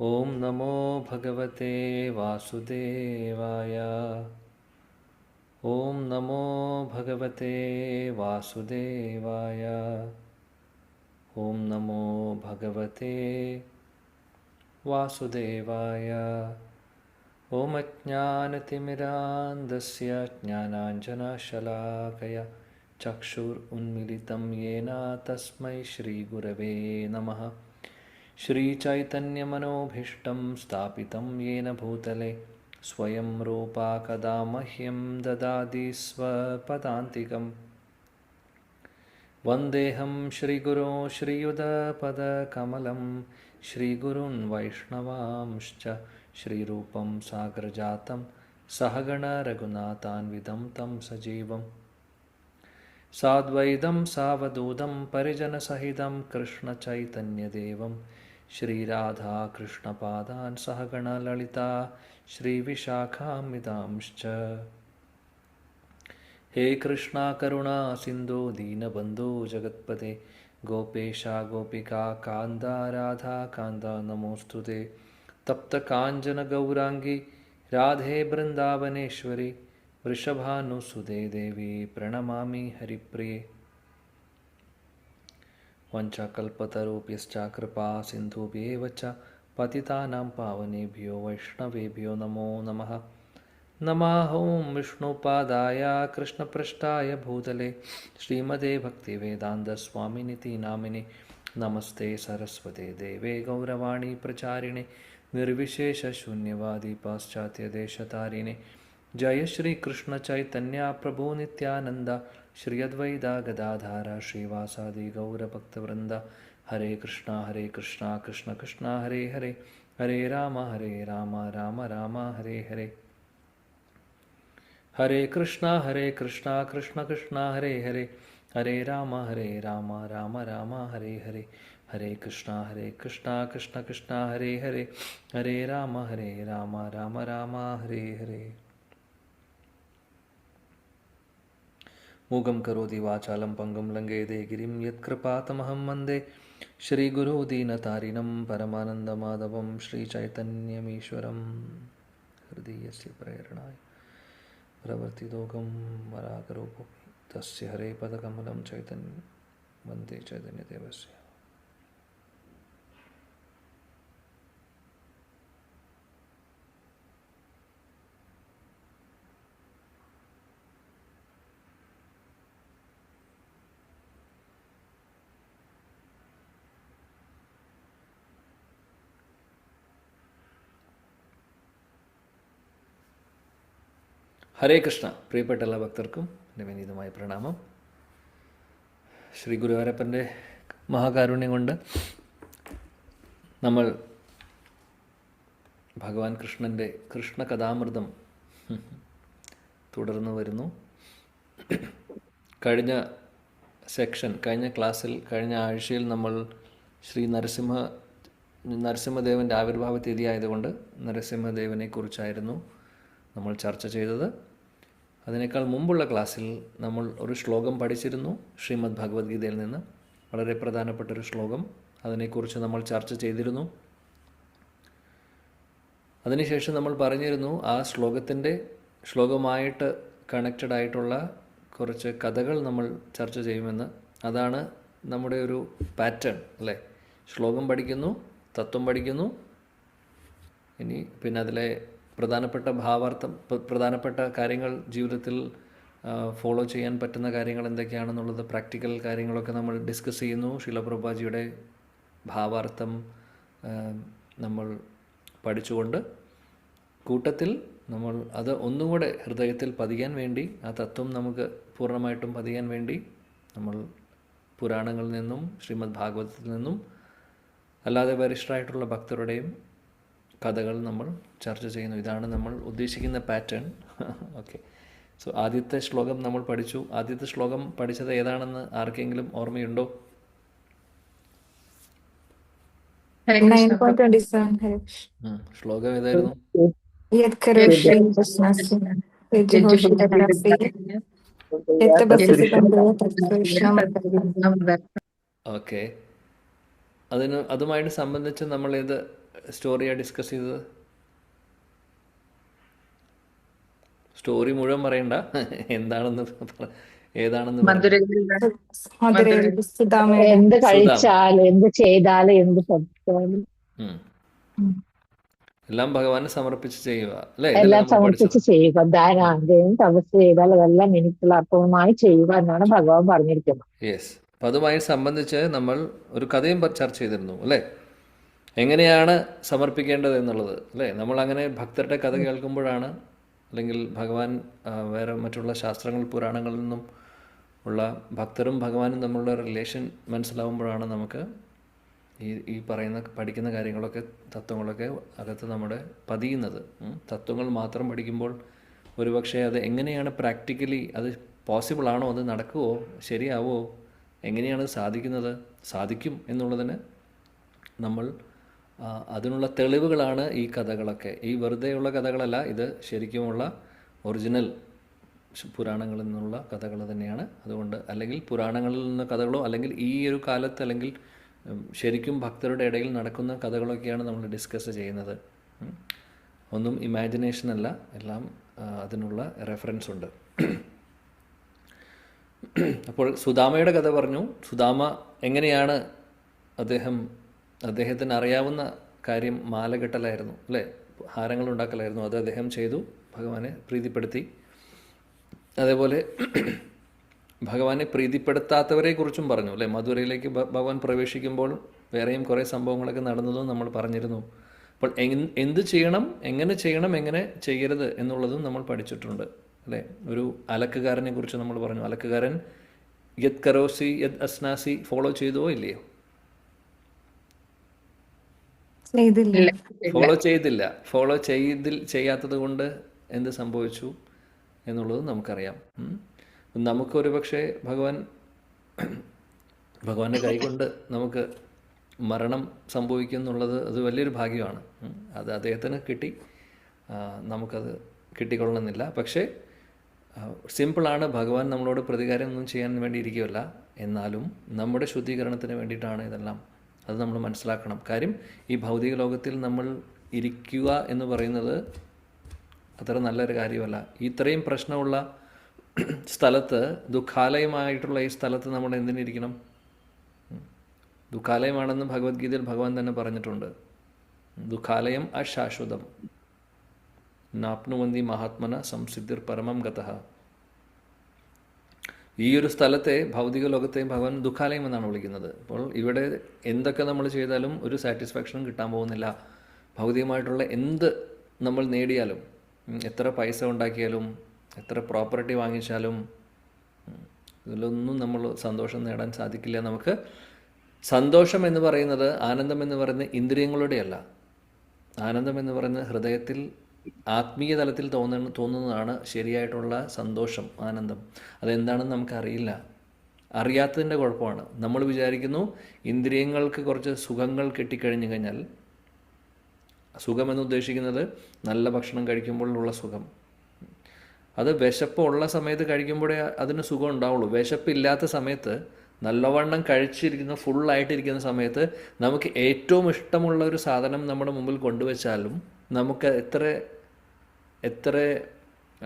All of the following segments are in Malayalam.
ॐ नमो भगवते वासुदेवाय। ॐ नमो भगवते वासुदेवाय। ॐ नमो भगवते वासुदेवाय। ॐ अज्ञानतिमिरान्धस्य ज्ञानाञ्जनशलाकया चक्षुरुन्मिलितं येन तस्मै श्रीगुरवे नमः। श्रीचैतन्यमनोभीष्टं स्थापितं येन भूतले स्वयं रूपा कदा मह्यं ददाति स्वपदान्तिकम्। वन्देऽहं श्रीगुरो श्रीयुतपदकमलं श्रीगुरून् वैष्णवांश्च श्रीरूपं सागरजातं सहगणरघुनाथान्वितं तं सजीवं साद्वैतं सावधूतं परिजनसहितं कृष्णचैतन्यदेवं श्रीराधाकृष्णपादान् सहगणललिता श्रीविशाखान्वितांश्च। हे कृष्णा करुणा सिन्धो दीनबन्धो जगत्पते गोपेशा गोपिका कान्ता राधा कान्ता नमोऽस्तुते। तप्तकाञ्चन गौराङ्गी राधे वृन्दावनेश्वरी वृषभानुसुते देवी प्रणमामि हरिप्रिये। वञ्चाकल्पतरुभ्यश्च कृपा सिन्धुभ्येव च पतितानां पावनेभ्यो वैष्णवेभ्यो नमो नमः। नमः ॐ विष्णुपादाय कृष्णपृष्ठाय भूतले श्रीमते भक्तिवेदान्तस्वामिनिति नामिने नमस्ते सरस्वते देवे गौरवाणी प्रचारिणे निर्विशेषशून्यवादी पाश्चात्यदेशतारिणे। जय श्री कृष्ण चैतन्य प्रभु नित्यानंद श्री अद्वैता गदाधार श्रीवासादि गौरभक्तवृंद। हरे कृष्णा कृष्ण कृष्णा हरे हरे, हरे राम राम राम हरे हरे। हरे कृष्णा कृष्ण कृष्णा हरे हरे, हरे राम राम राम हरे हरे। हरे कृष्णा कृष्ण कृष्णा हरे हरे, हरे राम राम हरे हरे। मूगं करोति वाचालं पङ्गुं लङ्घयते गिरिं यत्कृपातमहं वन्दे श्रीगुरो दीनतारिणं परमानन्दमाधवं श्रीचैतन्यमीश्वरं। हृदयस्य प्रेरणाय प्रवर्तितोकं वराकरूपं तस्य हरे पदकमलं चैतन्यं वन्दे चैतन्यदेवस्य। ഹരേ കൃഷ്ണ. പ്രിയപ്പെട്ട എല്ലാ ഭക്തർക്കും എൻ്റെ വിനീതമായ പ്രണാമം. ശ്രീ ഗുരുവായൂരപ്പൻ്റെ മഹാകാരുണ്യം കൊണ്ട് നമ്മൾ ഭഗവാൻ കൃഷ്ണൻ്റെ കൃഷ്ണകഥാമൃതം തുടർന്നു വരുന്നു. കഴിഞ്ഞ ക്ലാസ്സിൽ കഴിഞ്ഞ ആഴ്ചയിൽ നമ്മൾ ശ്രീ നരസിംഹദേവൻ്റെ ആവിർഭാവ തീയതി ആയതുകൊണ്ട് നരസിംഹദേവനെക്കുറിച്ചായിരുന്നു നമ്മൾ ചർച്ച ചെയ്തത്. അതിനേക്കാൾ മുമ്പുള്ള ക്ലാസ്സിൽ നമ്മൾ ഒരു ശ്ലോകം പഠിച്ചിരുന്നു ശ്രീമദ് ഭഗവത്ഗീതയിൽ നിന്ന്. വളരെ പ്രധാനപ്പെട്ടൊരു ശ്ലോകം, അതിനെക്കുറിച്ച് നമ്മൾ ചർച്ച ചെയ്തിരുന്നു. അതിനുശേഷം നമ്മൾ പറഞ്ഞിരുന്നു ആ ശ്ലോകമായിട്ട് കണക്റ്റഡ് ആയിട്ടുള്ള കുറച്ച് കഥകൾ നമ്മൾ ചർച്ച ചെയ്യുമെന്ന്. അതാണ് നമ്മുടെ ഒരു പാറ്റേൺ അല്ലേ. ശ്ലോകം പഠിക്കുന്നു, തത്വം പഠിക്കുന്നു, ഇനി പിന്നെ അതിലെ പ്രധാനപ്പെട്ട കാര്യങ്ങൾ ജീവിതത്തിൽ ഫോളോ ചെയ്യാൻ പറ്റുന്ന കാര്യങ്ങൾ എന്തൊക്കെയാണെന്നുള്ളത്, പ്രാക്ടിക്കൽ കാര്യങ്ങളൊക്കെ നമ്മൾ ഡിസ്കസ് ചെയ്യുന്നു. ശീല പ്രഭുപാജിയുടെ ഭാവാർത്ഥം നമ്മൾ പഠിച്ചുകൊണ്ട് കൂട്ടത്തിൽ നമ്മൾ അത് ഒന്നുകൂടെ ഹൃദയത്തിൽ പതിയാൻ വേണ്ടി, ആ തത്വം നമുക്ക് പൂർണ്ണമായിട്ടും പതിയാൻ വേണ്ടി നമ്മൾ പുരാണങ്ങളിൽ നിന്നും ശ്രീമദ് ഭാഗവതത്തിൽ നിന്നും അല്ലാതെ വരിഷ്ഠരായിട്ടുള്ള ഭക്തരുടെയും കഥകൾ നമ്മൾ ചർച്ച ചെയ്യുന്നു. ഇതാണ് നമ്മൾ ഉദ്ദേശിക്കുന്ന പാറ്റേൺ. ഓക്കെ, സോ ആദ്യത്തെ ശ്ലോകം നമ്മൾ പഠിച്ചു. ആദ്യത്തെ ശ്ലോകം പഠിച്ചത് ഏതാണെന്ന് ആർക്കെങ്കിലും ഓർമ്മയുണ്ടോ? 9.27. ശ്ലോകം ഏതായിരുന്നു? ഓക്കെ, അതുമായിട്ട് സംബന്ധിച്ച് നമ്മൾ ഏത് സ്റ്റോറിയാണ് ഡിസ്കസ് ചെയ്തത്? സ്റ്റോറി മുഴുവൻ പറയണ്ട, എന്താണെന്ന് ഏതാണെന്ന് എന്ത് കഴിച്ചാലും എന്ത് ചെയ്താലും എന്ത് പഠിച്ചാലും എല്ലാം ഭഗവാന് സമർപ്പിച്ച് ചെയ്യുക അല്ലേ? എല്ലാം സമർപ്പിച്ച് ചെയ്യുക. ധാരാളം തപസ് ചെയ്താൽ അതെല്ലാം എനിക്കുള്ള അർത്ഥവുമായി ചെയ്യുക എന്നാണ് ഭഗവാൻ പറഞ്ഞിരിക്കുന്നത്. യെസ്. അപ്പം അതുമായി സംബന്ധിച്ച് നമ്മൾ ഒരു കഥയും ചർച്ച ചെയ്തിരുന്നു അല്ലേ? എങ്ങനെയാണ് സമർപ്പിക്കേണ്ടത് എന്നുള്ളത് അല്ലേ? നമ്മൾ അങ്ങനെ ഭക്തരുടെ കഥ കേൾക്കുമ്പോഴാണ്, അല്ലെങ്കിൽ ഭഗവാൻ വേറെ മറ്റുള്ള ശാസ്ത്രങ്ങൾ പുരാണങ്ങളിൽ നിന്നും ഉള്ള ഭക്തരും ഭഗവാനും തമ്മിലുള്ള റിലേഷൻ മനസ്സിലാവുമ്പോഴാണ് നമുക്ക് ഈ പഠിക്കുന്ന കാര്യങ്ങളൊക്കെ, തത്വങ്ങളൊക്കെ അകത്ത് നമ്മുടെ പതിയുന്നത്. തത്വങ്ങൾ മാത്രം പഠിക്കുമ്പോൾ ഒരുപക്ഷെ അത് എങ്ങനെയാണ് പ്രാക്ടിക്കലി അത് പോസിബിൾ ആണോ, അത് നടക്കുമോ, ശരിയാവോ, എങ്ങനെയാണ് സാധിക്കുന്നത്, സാധിക്കും എന്നുള്ളതിന് നമ്മൾ അതിനുള്ള തെളിവുകളാണ് ഈ കഥകളൊക്കെ. ഈ വെറുതെയുള്ള കഥകളല്ല, ഇത് ശരിക്കുമുള്ള ഒറിജിനൽ പുരാണങ്ങളിൽ നിന്നുള്ള കഥകൾ തന്നെയാണ്. അതുകൊണ്ട് അല്ലെങ്കിൽ പുരാണങ്ങളിൽ നിന്ന് കഥകളോ അല്ലെങ്കിൽ ഈ ഒരു കാലത്ത് അല്ലെങ്കിൽ ശരിക്കും ഭക്തരുടെ ഇടയിൽ നടക്കുന്ന കഥകളൊക്കെയാണ് നമ്മൾ ഡിസ്കസ് ചെയ്യുന്നത്. ഒന്നും ഇമാജിനേഷൻ അല്ല, എല്ലാം അതിനുള്ള റെഫറൻസ് ഉണ്ട്. അപ്പോൾ സുദാമയുടെ കഥ പറഞ്ഞു. സുദാമ എങ്ങനെയാണ് അദ്ദേഹത്തിന് അറിയാവുന്ന കാര്യം മാല കെട്ടലായിരുന്നു അല്ലേ, ഹാരങ്ങൾ ഉണ്ടാക്കലായിരുന്നു. അത് അദ്ദേഹം ചെയ്തു, ഭഗവാനെ പ്രീതിപ്പെടുത്തി. അതേപോലെ ഭഗവാനെ പ്രീതിപ്പെടുത്താത്തവരെ കുറിച്ചും പറഞ്ഞു അല്ലേ. മധുരയിലേക്ക് ഭഗവാൻ പ്രവേശിക്കുമ്പോൾ വേറെയും കുറേ സംഭവങ്ങളൊക്കെ നടന്നതും നമ്മൾ പറഞ്ഞിരുന്നു. അപ്പോൾ എന്ത് ചെയ്യണം, എങ്ങനെ ചെയ്യണം, എങ്ങനെ ചെയ്യരുത് എന്നുള്ളതും നമ്മൾ പഠിച്ചിട്ടുണ്ട് അല്ലേ. ഒരു അലക്കുകാരനെ കുറിച്ച് നമ്മൾ പറഞ്ഞു. അലക്കുകാരൻ യത് കരോസി യത് അസ്നാസി ഫോളോ ചെയ്തോ ഇല്ലയോ? ഫോളോ ചെയ്യാത്തത് കൊണ്ട് എന്ത് സംഭവിച്ചു എന്നുള്ളത് നമുക്കറിയാം. നമുക്കൊരു പക്ഷേ ഭഗവാന്റെ കൈകൊണ്ട് നമുക്ക് മരണം സംഭവിക്കും എന്നുള്ളത് അത് വലിയൊരു ഭാഗ്യമാണ്. അത് അദ്ദേഹത്തിന് കിട്ടി, നമുക്കത് കിട്ടിക്കൊള്ളണമെന്നില്ല. പക്ഷേ സിമ്പിളാണ്. ഭഗവാൻ നമ്മളോട് പ്രതികാരം ഒന്നും ചെയ്യാൻ വേണ്ടി ഇരിക്കുകയല്ല, എന്നാലും നമ്മുടെ ശുദ്ധീകരണത്തിന് വേണ്ടിയിട്ടാണ് ഇതെല്ലാം. അത് നമ്മൾ മനസ്സിലാക്കണം. കാര്യം ഈ ഭൗതിക ലോകത്തിൽ നമ്മൾ ഇരിക്കുക എന്ന് പറയുന്നത് അത്ര നല്ലൊരു കാര്യമല്ല. ഇത്രയും പ്രശ്നമുള്ള സ്ഥലത്ത്, ദുഃഖാലയമായിട്ടുള്ള ഈ സ്ഥലത്ത് നമ്മൾ എന്തിനിരിക്കണം? ദുഃഖാലയമാണെന്ന് ഭഗവത്ഗീതയിൽ ഭഗവാൻ തന്നെ പറഞ്ഞിട്ടുണ്ട്. ദുഃഖാലയം അശാശ്വതം നാപ്നുവന്തി മഹാത്മന സംസിദ്ധിർ പരമം ഗതഃ. ഈ ഒരു സ്ഥലത്തെ, ഭൗതിക ലോകത്തെ ഭഗവാൻ ദുഃഖാലയം എന്നാണ് വിളിക്കുന്നത്. അപ്പോൾ ഇവിടെ എന്തൊക്കെ നമ്മൾ ചെയ്താലും ഒരു സാറ്റിസ്ഫാക്ഷനും കിട്ടാൻ പോകുന്നില്ല. ഭൗതികമായിട്ടുള്ള എന്ത് നമ്മൾ നേടിയാലും, എത്ര പൈസ ഉണ്ടാക്കിയാലും, എത്ര പ്രോപ്പർട്ടി വാങ്ങിച്ചാലും ഇതിലൊന്നും നമ്മൾ സന്തോഷം നേടാൻ സാധിക്കില്ല. നമുക്ക് സന്തോഷം എന്ന് പറയുന്നത്, ആനന്ദം എന്ന് പറയുന്നത് ഇന്ദ്രിയങ്ങളുടെയല്ല. ആനന്ദം എന്ന് പറയുന്നത് ഹൃദയത്തിൽ, ആത്മീയ തലത്തിൽ തോന്നുന്നതാണ് ശരിയായിട്ടുള്ള സന്തോഷം, ആനന്ദം. അതെന്താണെന്ന് നമുക്കറിയില്ല. അറിയാത്തതിൻ്റെ കുഴപ്പമാണ്. നമ്മൾ വിചാരിക്കുന്നു ഇന്ദ്രിയങ്ങൾക്ക് കുറച്ച് സുഖങ്ങൾ കിട്ടിക്കഴിഞ്ഞു കഴിഞ്ഞാൽ, സുഖമെന്ന് ഉദ്ദേശിക്കുന്നത് നല്ല ഭക്ഷണം കഴിക്കുമ്പോഴുള്ള സുഖം. അത് വിശപ്പുള്ള സമയത്ത് കഴിക്കുമ്പോഴേ അതിന് സുഖം ഉണ്ടാവുള്ളൂ. വിശപ്പില്ലാത്ത സമയത്ത്, നല്ലവണ്ണം കഴിച്ചിരിക്കുന്ന, ഫുള്ളായിട്ടിരിക്കുന്ന സമയത്ത് നമുക്ക് ഏറ്റവും ഇഷ്ടമുള്ള ഒരു സാധനം നമ്മുടെ മുമ്പിൽ കൊണ്ടുവച്ചാലും നമുക്ക് എത്ര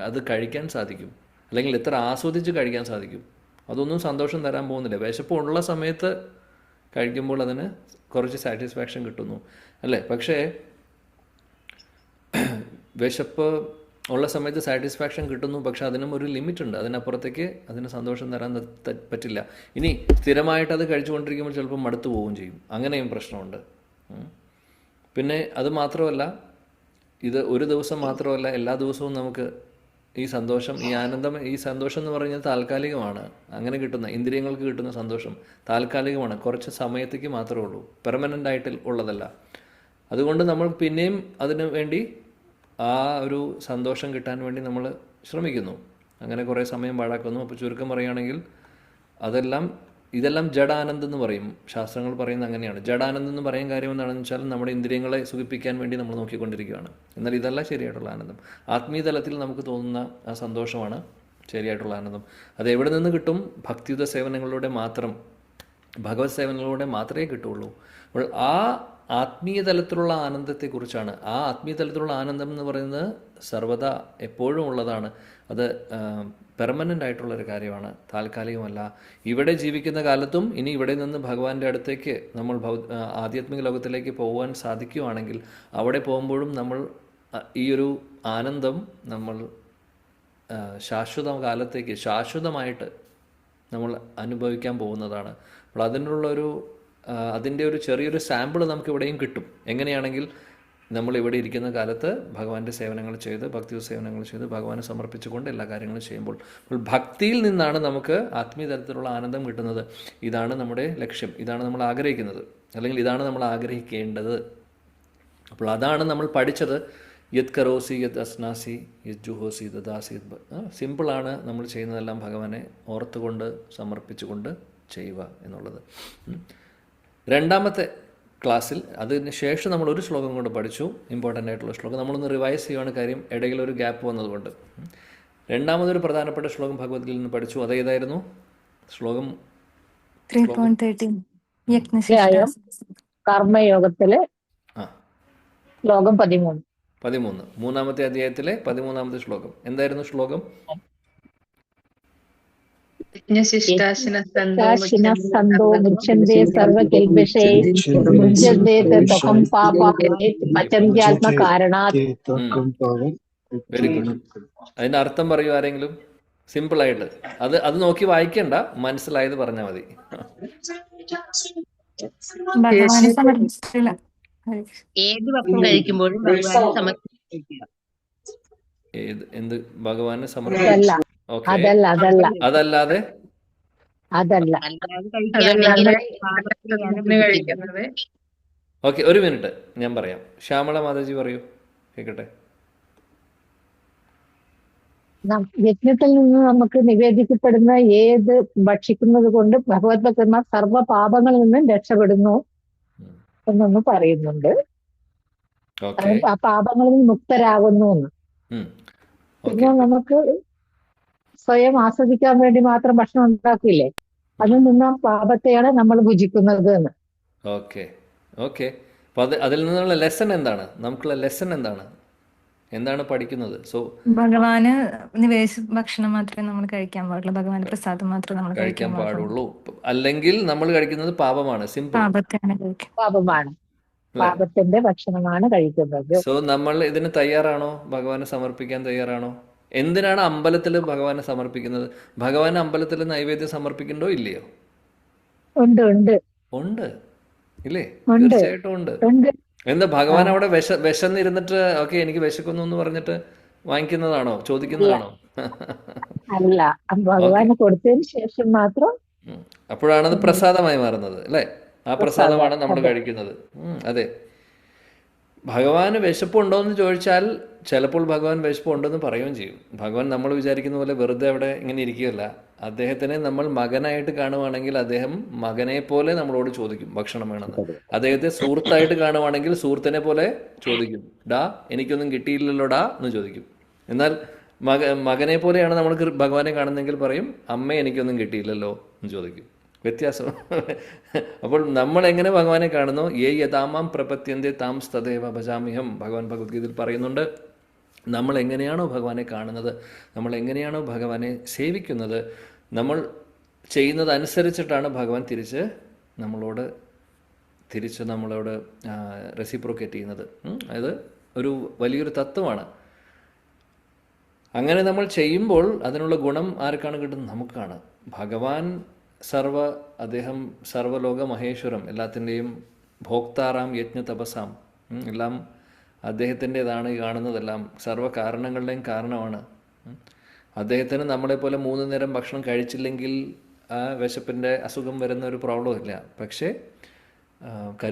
അത് കഴിക്കാൻ സാധിക്കും, അല്ലെങ്കിൽ എത്ര ആസ്വദിച്ച് കഴിക്കാൻ സാധിക്കും? അതൊന്നും സന്തോഷം തരാൻ പോകുന്നില്ല. വിശപ്പുള്ള സമയത്ത് കഴിക്കുമ്പോൾ അതിന് കുറച്ച് സാറ്റിസ്ഫാക്ഷൻ കിട്ടുന്നു അല്ലേ. പക്ഷേ വിശപ്പ് ഉള്ള സമയത്ത് സാറ്റിസ്ഫാക്ഷൻ കിട്ടുന്നു, പക്ഷെ അതിനും ഒരു ലിമിറ്റ് ഉണ്ട്. അതിനപ്പുറത്തേക്ക് അതിന് സന്തോഷം തരാൻ പറ്റില്ല. ഇനി സ്ഥിരമായിട്ട് അത് കഴിച്ചുകൊണ്ടിരിക്കുമ്പോൾ ചിലപ്പോൾ മടുത്തു പോവുകയും ചെയ്യും. അങ്ങനെയും പ്രശ്നമുണ്ട്. പിന്നെ അത് മാത്രമല്ല, ഇത് ഒരു ദിവസം മാത്രമല്ല, എല്ലാ ദിവസവും നമുക്ക് ഈ സന്തോഷം, ഈ ആനന്ദം, ഈ സന്തോഷം എന്ന് പറയുന്നത് താൽക്കാലികമാണ്. അങ്ങനെ കിട്ടുന്ന, ഇന്ദ്രിയങ്ങൾക്ക് കിട്ടുന്ന സന്തോഷം താൽക്കാലികമാണ്, കുറച്ച് സമയത്തേക്ക് മാത്രമേ ഉള്ളൂ, പെർമനൻ്റ് ആയിട്ട് ഉള്ളതല്ല. അതുകൊണ്ട് നമ്മൾ പിന്നെയും അതിനു വേണ്ടി, ആ ഒരു സന്തോഷം കിട്ടാൻ വേണ്ടി നമ്മൾ ശ്രമിക്കുന്നു. അങ്ങനെ കുറേ സമയം പാഴാക്കുന്നു. അപ്പോൾ ചുരുക്കം പറയുകയാണെങ്കിൽ ഇതെല്ലാം ജഡാനന്ദം എന്ന് പറയും. ശാസ്ത്രങ്ങൾ പറയുന്നത് അങ്ങനെയാണ്. ജഡാനന്ദം എന്ന് പറയാൻ കാര്യം എന്താണെന്ന് വെച്ചാൽ നമ്മുടെ ഇന്ദ്രിയങ്ങളെ സുഖിപ്പിക്കാൻ വേണ്ടി നമ്മൾ നോക്കിക്കൊണ്ടിരിക്കുകയാണ്. എന്നാൽ ഇതല്ല ശരിയായിട്ടുള്ള ആനന്ദം. ആത്മീയ തലത്തിൽ നമുക്ക് തോന്നുന്ന ആ സന്തോഷമാണ് ശരിയായിട്ടുള്ള ആനന്ദം. അത് എവിടെ നിന്ന് കിട്ടും? ഭക്തിയുത സേവനങ്ങളിലൂടെ മാത്രം, ഭഗവത് സേവനങ്ങളിലൂടെ മാത്രമേ കിട്ടുള്ളൂ. അപ്പോൾ ആ ആത്മീയ തലത്തിലുള്ള ആനന്ദത്തെക്കുറിച്ചാണ്. ആ ആത്മീയ തലത്തിലുള്ള ആനന്ദം എന്ന് പറയുന്നത് സർവ്വതാ എപ്പോഴും ഉള്ളതാണ്. അത് പെർമനൻ്റ് ആയിട്ടുള്ളൊരു കാര്യമാണ്, താൽക്കാലികമല്ല. ഇവിടെ ജീവിക്കുന്ന കാലത്തും ഇനി ഇവിടെ നിന്ന് ഭഗവാന്റെ അടുത്തേക്ക് നമ്മൾ ആധ്യാത്മിക ലോകത്തിലേക്ക് പോകുവാൻ സാധിക്കുകയാണെങ്കിൽ അവിടെ പോകുമ്പോഴും നമ്മൾ ഈ ഒരു ആനന്ദം നമ്മൾ ശാശ്വത കാലത്തേക്ക് ശാശ്വതമായിട്ട് നമ്മൾ അനുഭവിക്കാൻ പോകുന്നതാണ്. അപ്പോൾ അതിൻ്റെ ഒരു ചെറിയൊരു സാമ്പിൾ നമുക്ക് ഇവിടെയും കിട്ടും. എങ്ങനെയാണെങ്കിൽ നമ്മൾ ഇവിടെ ഇരിക്കുന്ന കാലത്ത് ഭഗവാന്റെ സേവനങ്ങൾ ചെയ്ത്, ഭക്തി സേവനങ്ങൾ ചെയ്ത് ഭഗവാനെ സമർപ്പിച്ചുകൊണ്ട് എല്ലാ കാര്യങ്ങളും ചെയ്യുമ്പോൾ, അപ്പോൾ ഭക്തിയിൽ നിന്നാണ് നമുക്ക് ആത്മീയ തലത്തിലുള്ള ആനന്ദം കിട്ടുന്നത്. ഇതാണ് നമ്മുടെ ലക്ഷ്യം, ഇതാണ് നമ്മൾ ആഗ്രഹിക്കുന്നത്, അല്ലെങ്കിൽ ഇതാണ് നമ്മൾ ആഗ്രഹിക്കേണ്ടത്. അപ്പോൾ അതാണ് നമ്മൾ പഠിച്ചത്. യത് കരോസി യത് അസ്നാസി യത് ജുഹോസി ദദാസി. സിമ്പിളാണ്, നമ്മൾ ചെയ്യുന്നതെല്ലാം ഭഗവാനെ ഓർത്തുകൊണ്ട് സമർപ്പിച്ചുകൊണ്ട് ചെയ്യുക എന്നുള്ളത്. രണ്ടാമത്തെ ക്ലാസ്സിൽ അതിന് ശേഷം നമ്മൾ ഒരു ശ്ലോകം കൊണ്ട് പഠിച്ചു, ഇമ്പോർട്ടൻ്റ് ആയിട്ടുള്ള ശ്ലോകം. നമ്മളൊന്ന് റിവൈസ് ചെയ്യുവാണ്, കാര്യം ഇടയിലൊരു ഗ്യാപ്പ് വന്നതുകൊണ്ട്. രണ്ടാമതൊരു പ്രധാനപ്പെട്ട ശ്ലോകം ഭഗവത്ഗീതയിൽ നിന്ന് പഠിച്ചു. അതേതായിരുന്നു ശ്ലോകം? 3.13 കർമ്മയോഗത്തിലെ ശ്ലോകം 13, മൂന്നാമത്തെ അധ്യായത്തിലെ 13ാമത്തെ ശ്ലോകം. എന്തായിരുന്നു ശ്ലോകം? സന്തോ മുച്ഛന്തേ സർവകൽപിഷേ മുച്ഛന്തേ തകം പാപേ പചന്ത്യാത്മ കാരണാത്. Very good. അതിന്റെ അർത്ഥം പറയൂ ആരെങ്കിലും, സിമ്പിളായിട്ട്. അത് നോക്കി വായിക്കണ്ട, മനസ്സിലായത് പറഞ്ഞാൽ മതി. ഭഗവാനെ സമർപ്പിച്ചിട്ടില്ല. ഏത് ഭക്ഷണം കഴിക്കുമ്പോഴും ഭഗവാനെ സമർപ്പിക്കുക. എന്ത് ഭഗവാനെ അതല്ല സമർപ്പിച്ചു? ഓക്കെ, അതല്ല അതല്ല അതല്ലാതെ അതല്ല അല്ലാതെ കഴിക്കുകയാണെങ്കിൽ പാപത്തിലാണ് കഴിക്കുന്നത്. ഓക്കെ, ഒരു മിനിറ്റ് ഞാൻ പറയാം. ശ്യാമള മാതാജി പറയൂ, കേൾക്കട്ടെ. യജ്ഞത്തിൽ നിന്ന് നമുക്ക് നിവേദിക്കപ്പെടുന്ന ഏത് ഭക്ഷിക്കുന്നത് കൊണ്ട് ഭഗവത് ഭക്തന്മാർ സർവ്വ പാപങ്ങളിൽ നിന്നും രക്ഷപ്പെടുന്നു എന്നൊന്ന് പറയുന്നുണ്ട്. ഓക്കെ, ആ പാപങ്ങളിൽ നിന്ന് മുക്തരാകുന്നു എന്ന്. പിന്നെ നമുക്ക് സ്വയം ആസ്വദിക്കാൻ വേണ്ടി മാത്രം ഭക്ഷണം ഉണ്ടാക്കില്ലേ, അതിൽ നിന്ന് പാപത്തെയാണ് നമ്മൾ ഭുജിക്കുന്നത് എന്ന്. Okay, okay. അപ്പോൾ അതിൽ നിന്നുള്ള ലെസൺ എന്താണ്? നമുക്കുള്ള ലെസൺ എന്താണ് പഠിക്കുന്നത്? സോ ഭഗവാന് നിവേശ ഭക്ഷണം മാത്രമേ നമ്മൾ കഴിക്കാൻ പാടുള്ളൂ. ഭഗവാന്റെ പ്രസാദം മാത്രമേ നമ്മൾ കഴിക്കാൻ പാടുള്ളൂ, അല്ലെങ്കിൽ നമ്മൾ കഴിക്കുന്നത് പാപമാണ്. സിമ്പിൾ, പാപത്തെയാണ് കഴിക്കുന്നത്. പാപമാണ്, പാപത്തിന്റെ ഭക്ഷണമാണ് കഴിക്കുന്നത്. സോ നമ്മൾ ഇതിന് തയ്യാറാണോ? ഭഗവാനെ സമർപ്പിക്കാൻ തയ്യാറാണോ? എന്തിനാണ് അമ്പലത്തിൽ ഭഗവാനെ സമർപ്പിക്കുന്നത്? ഭഗവാൻ അമ്പലത്തിൽ നൈവേദ്യം സമർപ്പിക്കണ്ടോ ഇല്ലയോ? ഉണ്ട് ഉണ്ട് ഉണ്ട്, ഇല്ലേ? ഉണ്ട്. തീർച്ചയായിട്ടും ഉണ്ട്. ഉണ്ട്. എന്താ ഭഗവാൻ അവിടെ വിശന്നിരുന്നിട്ട് ഓക്കെ എനിക്ക് വിശക്കുന്നു എന്ന് പറഞ്ഞിട്ട് വാങ്ങിക്കുന്നതാണോ, ചോദിക്കുന്നതാണോ? അല്ല, ഭഗവാന് കൊടുത്തതിന് ശേഷം മാത്രം. അപ്പോഴാണത് പ്രസാദമായി മാറുന്നത്, അല്ലേ? ആ പ്രസാദമാണ് നമ്മൾ കഴിക്കുന്നത്. അതെ. ഭഗവാന് വിശപ്പുണ്ടോ എന്ന് ചോദിച്ചാൽ ചിലപ്പോൾ ഭഗവാൻ വിശപ്പുണ്ടെന്ന് പറയുകയും ചെയ്യും. ഭഗവാൻ നമ്മൾ വിചാരിക്കുന്ന പോലെ വെറുതെ അവിടെ ഇങ്ങനെ ഇരിക്കുകയല്ല. അദ്ദേഹത്തിനെ നമ്മൾ മകനായിട്ട് കാണുവാണെങ്കിൽ അദ്ദേഹം മകനെ പോലെ നമ്മളോട് ചോദിക്കും ഭക്ഷണം വേണമെന്ന്. അദ്ദേഹത്തെ സുഹൃത്തായിട്ട് കാണുവാണെങ്കിൽ സുഹൃത്തിനെ പോലെ ചോദിക്കും, ഡാ എനിക്കൊന്നും കിട്ടിയില്ലല്ലോ ഡാ എന്ന് ചോദിക്കും. എന്നാൽ മകനെ പോലെയാണ് നമ്മൾ ഭഗവാനെ കാണുന്നെങ്കിൽ പറയും, അമ്മ എനിക്കൊന്നും കിട്ടിയില്ലല്ലോ എന്ന് ചോദിക്കും. വ്യത്യാസം. അപ്പോൾ നമ്മൾ എങ്ങനെ ഭഗവാനെ കാണുന്നു? യഥാമാം പ്രപത്യന്തെ താം തദേവ ഭജാമ്യഹം. ഭഗവാൻ ഭഗവത്ഗീതയിൽ പറയുന്നുണ്ട്. നമ്മൾ എങ്ങനെയാണോ ഭഗവാനെ കാണുന്നത്, നമ്മൾ എങ്ങനെയാണോ ഭഗവാനെ സേവിക്കുന്നത്, നമ്മൾ ചെയ്യുന്നതനുസരിച്ചിട്ടാണ് ഭഗവാൻ തിരിച്ച് നമ്മളോട് റെസിപ്രോക്കേറ്റ് ചെയ്യുന്നത്. അത് ഒരു വലിയൊരു തത്വമാണ്. അങ്ങനെ നമ്മൾ ചെയ്യുമ്പോൾ അതിനുള്ള ഗുണം ആർക്കാണ് കിട്ടുന്നത്? നമുക്കാണ്. ഭഗവാൻ അദ്ദേഹം സർവലോക മഹേശ്വരം, എല്ലാത്തിൻ്റെയും ഭോക്താറാം യജ്ഞ തപസാം, എല്ലാം അദ്ദേഹത്തിൻ്റെതാണ്. ഈ കാണുന്നതെല്ലാം സർവ്വ കാരണങ്ങളുടെയും കാരണമാണ്. അദ്ദേഹത്തിന് നമ്മളെപ്പോലെ 3 നേരം ഭക്ഷണം കഴിച്ചില്ലെങ്കിൽ ആ വിശപ്പിൻ്റെ അസുഖം വരുന്ന ഒരു പ്രോബ്ലം ഇല്ല. പക്ഷേ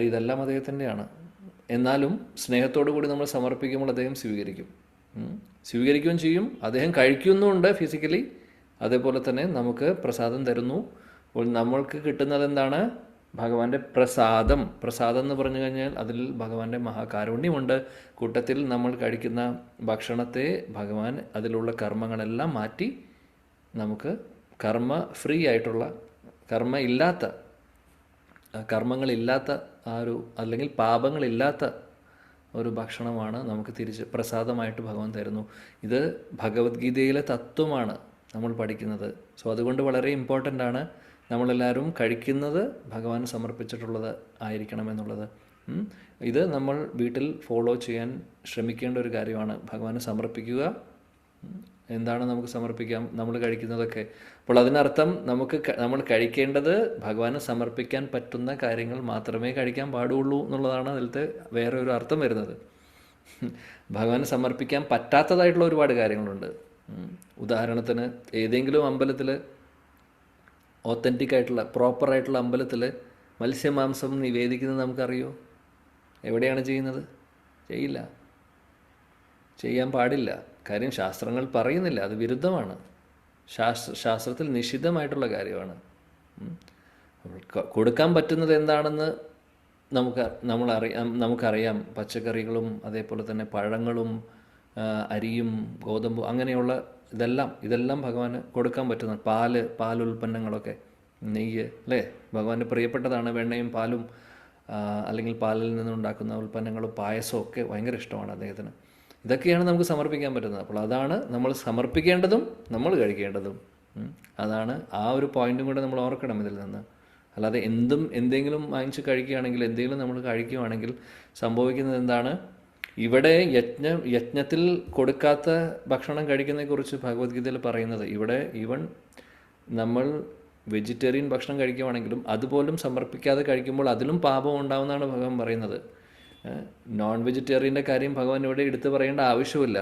ഇതെല്ലാം അദ്ദേഹത്തിൻ്റെയാണ്. എന്നാലും സ്നേഹത്തോടു കൂടി നമ്മൾ സമർപ്പിക്കുമ്പോൾ അദ്ദേഹം സ്വീകരിക്കുകയും ചെയ്യും. അദ്ദേഹം കഴിക്കുന്നുമുണ്ട് ഫിസിക്കലി, അതേപോലെ തന്നെ നമുക്ക് പ്രസാദം തരുന്നു. അപ്പോൾ നമ്മൾക്ക് കിട്ടുന്നത് എന്താണ്? ഭഗവാന്റെ പ്രസാദം. പ്രസാദം എന്ന് പറഞ്ഞു കഴിഞ്ഞാൽ അതിൽ ഭഗവാന്റെ മഹാകാരുണ്യമുണ്ട്. കൂട്ടത്തിൽ നമ്മൾ കഴിക്കുന്ന ഭക്ഷണത്തെ ഭഗവാൻ അതിലുള്ള കർമ്മങ്ങളെല്ലാം മാറ്റി നമുക്ക് കർമ്മ ഫ്രീ ആയിട്ടുള്ള, കർമ്മ ഇല്ലാത്ത കർമ്മങ്ങളില്ലാത്ത ആ ഒരു, അല്ലെങ്കിൽ പാപങ്ങളില്ലാത്ത ഒരു ഭക്ഷണമാണ് നമുക്ക് തിരിച്ച് പ്രസാദമായിട്ട് ഭഗവാൻ തരുന്നു. ഇത് ഭഗവത്ഗീതയിലെ തത്വമാണ് നമ്മൾ പഠിക്കുന്നത്. സോ അതുകൊണ്ട് വളരെ ഇമ്പോർട്ടൻ്റ് ആണ് നമ്മളെല്ലാവരും കഴിക്കുന്നത് ഭഗവാൻ സമർപ്പിച്ചിട്ടുള്ളത് ആയിരിക്കണം എന്നുള്ളത്. ഇത് നമ്മൾ വീട്ടിൽ ഫോളോ ചെയ്യാൻ ശ്രമിക്കേണ്ട ഒരു കാര്യമാണ്. ഭഗവാന് സമർപ്പിക്കുക. എന്താണ് നമുക്ക് സമർപ്പിക്കാം? നമ്മൾ കഴിക്കുന്നതൊക്കെ. അപ്പോൾ അതിനർത്ഥം നമ്മൾ കഴിക്കേണ്ടത് ഭഗവാന് സമർപ്പിക്കാൻ പറ്റുന്ന കാര്യങ്ങൾ മാത്രമേ കഴിക്കാൻ പാടുള്ളൂ എന്നുള്ളതാണ് അതിലത്തെ വേറെ ഒരു അർത്ഥം വരുന്നത്. ഭഗവാന് സമർപ്പിക്കാൻ പറ്റാത്തതായിട്ടുള്ള ഒരുപാട് കാര്യങ്ങളുണ്ട്. ഉദാഹരണത്തിന് ഏതെങ്കിലും അമ്പലത്തിൽ, ഓത്തൻറ്റിക് ആയിട്ടുള്ള പ്രോപ്പറായിട്ടുള്ള അമ്പലത്തിൽ മത്സ്യമാംസം നിവേദിക്കുന്നത് നമുക്കറിയോ? എവിടെയാണ് ചെയ്യുന്നത്? ചെയ്യില്ല, ചെയ്യാൻ പാടില്ല. കാര്യം ശാസ്ത്രങ്ങൾ പറയുന്നില്ല, അത് വിരുദ്ധമാണ്. ശാസ്ത്രത്തിൽ നിഷിദ്ധമായിട്ടുള്ള കാര്യമാണ്. കൊടുക്കാൻ പറ്റുന്നത് എന്താണെന്ന് നമുക്കറിയാം. പച്ചക്കറികളും അതേപോലെ തന്നെ പഴങ്ങളും അരിയും ഗോതമ്പും അങ്ങനെയുള്ള ഇതെല്ലാം ഭഗവാന് കൊടുക്കാൻ പറ്റുന്ന പാലുൽപ്പന്നങ്ങളൊക്കെ, നെയ്യ് അല്ലേ, ഭഗവാന് പ്രിയപ്പെട്ടതാണ്. വെണ്ണയും പാലും അല്ലെങ്കിൽ പാലിൽ നിന്നുണ്ടാക്കുന്ന ഉൽപ്പന്നങ്ങളും പായസവും ഒക്കെ ഭയങ്കര ഇഷ്ടമാണ് അദ്ദേഹത്തിന്. ഇതൊക്കെയാണ് നമുക്ക് സമർപ്പിക്കാൻ പറ്റുന്നത്. അപ്പോൾ അതാണ് നമ്മൾ സമർപ്പിക്കേണ്ടതും നമ്മൾ കഴിക്കേണ്ടതും. അതാണ് ആ ഒരു പോയിന്റും കൂടെ നമ്മൾ ഓർക്കണം ഇതിൽ നിന്ന്. അല്ലാതെ എന്തെങ്കിലും വാങ്ങിച്ച് കഴിക്കുകയാണെങ്കിൽ, എന്തെങ്കിലും നമ്മൾ കഴിക്കുകയാണെങ്കിൽ സംഭവിക്കുന്നത് എന്താണ്? ഇവിടെ യജ്ഞത്തിൽ കൊടുക്കാത്ത ഭക്ഷണം കഴിക്കുന്നതിനെക്കുറിച്ച് ഭഗവത്ഗീതയിൽ പറയുന്നത്, ഇവിടെ ഈവൻ നമ്മൾ വെജിറ്റേറിയൻ ഭക്ഷണം കഴിക്കുകയാണെങ്കിലും അതുപോലും സമർപ്പിക്കാതെ കഴിക്കുമ്പോൾ അതിലും പാപം ഉണ്ടാവുമെന്നാണ് ഭഗവാൻ പറയുന്നത്. നോൺ വെജിറ്റേറിയൻ്റെ കാര്യം ഭഗവാൻ ഇവിടെ എടുത്തു പറയേണ്ട ആവശ്യമില്ല.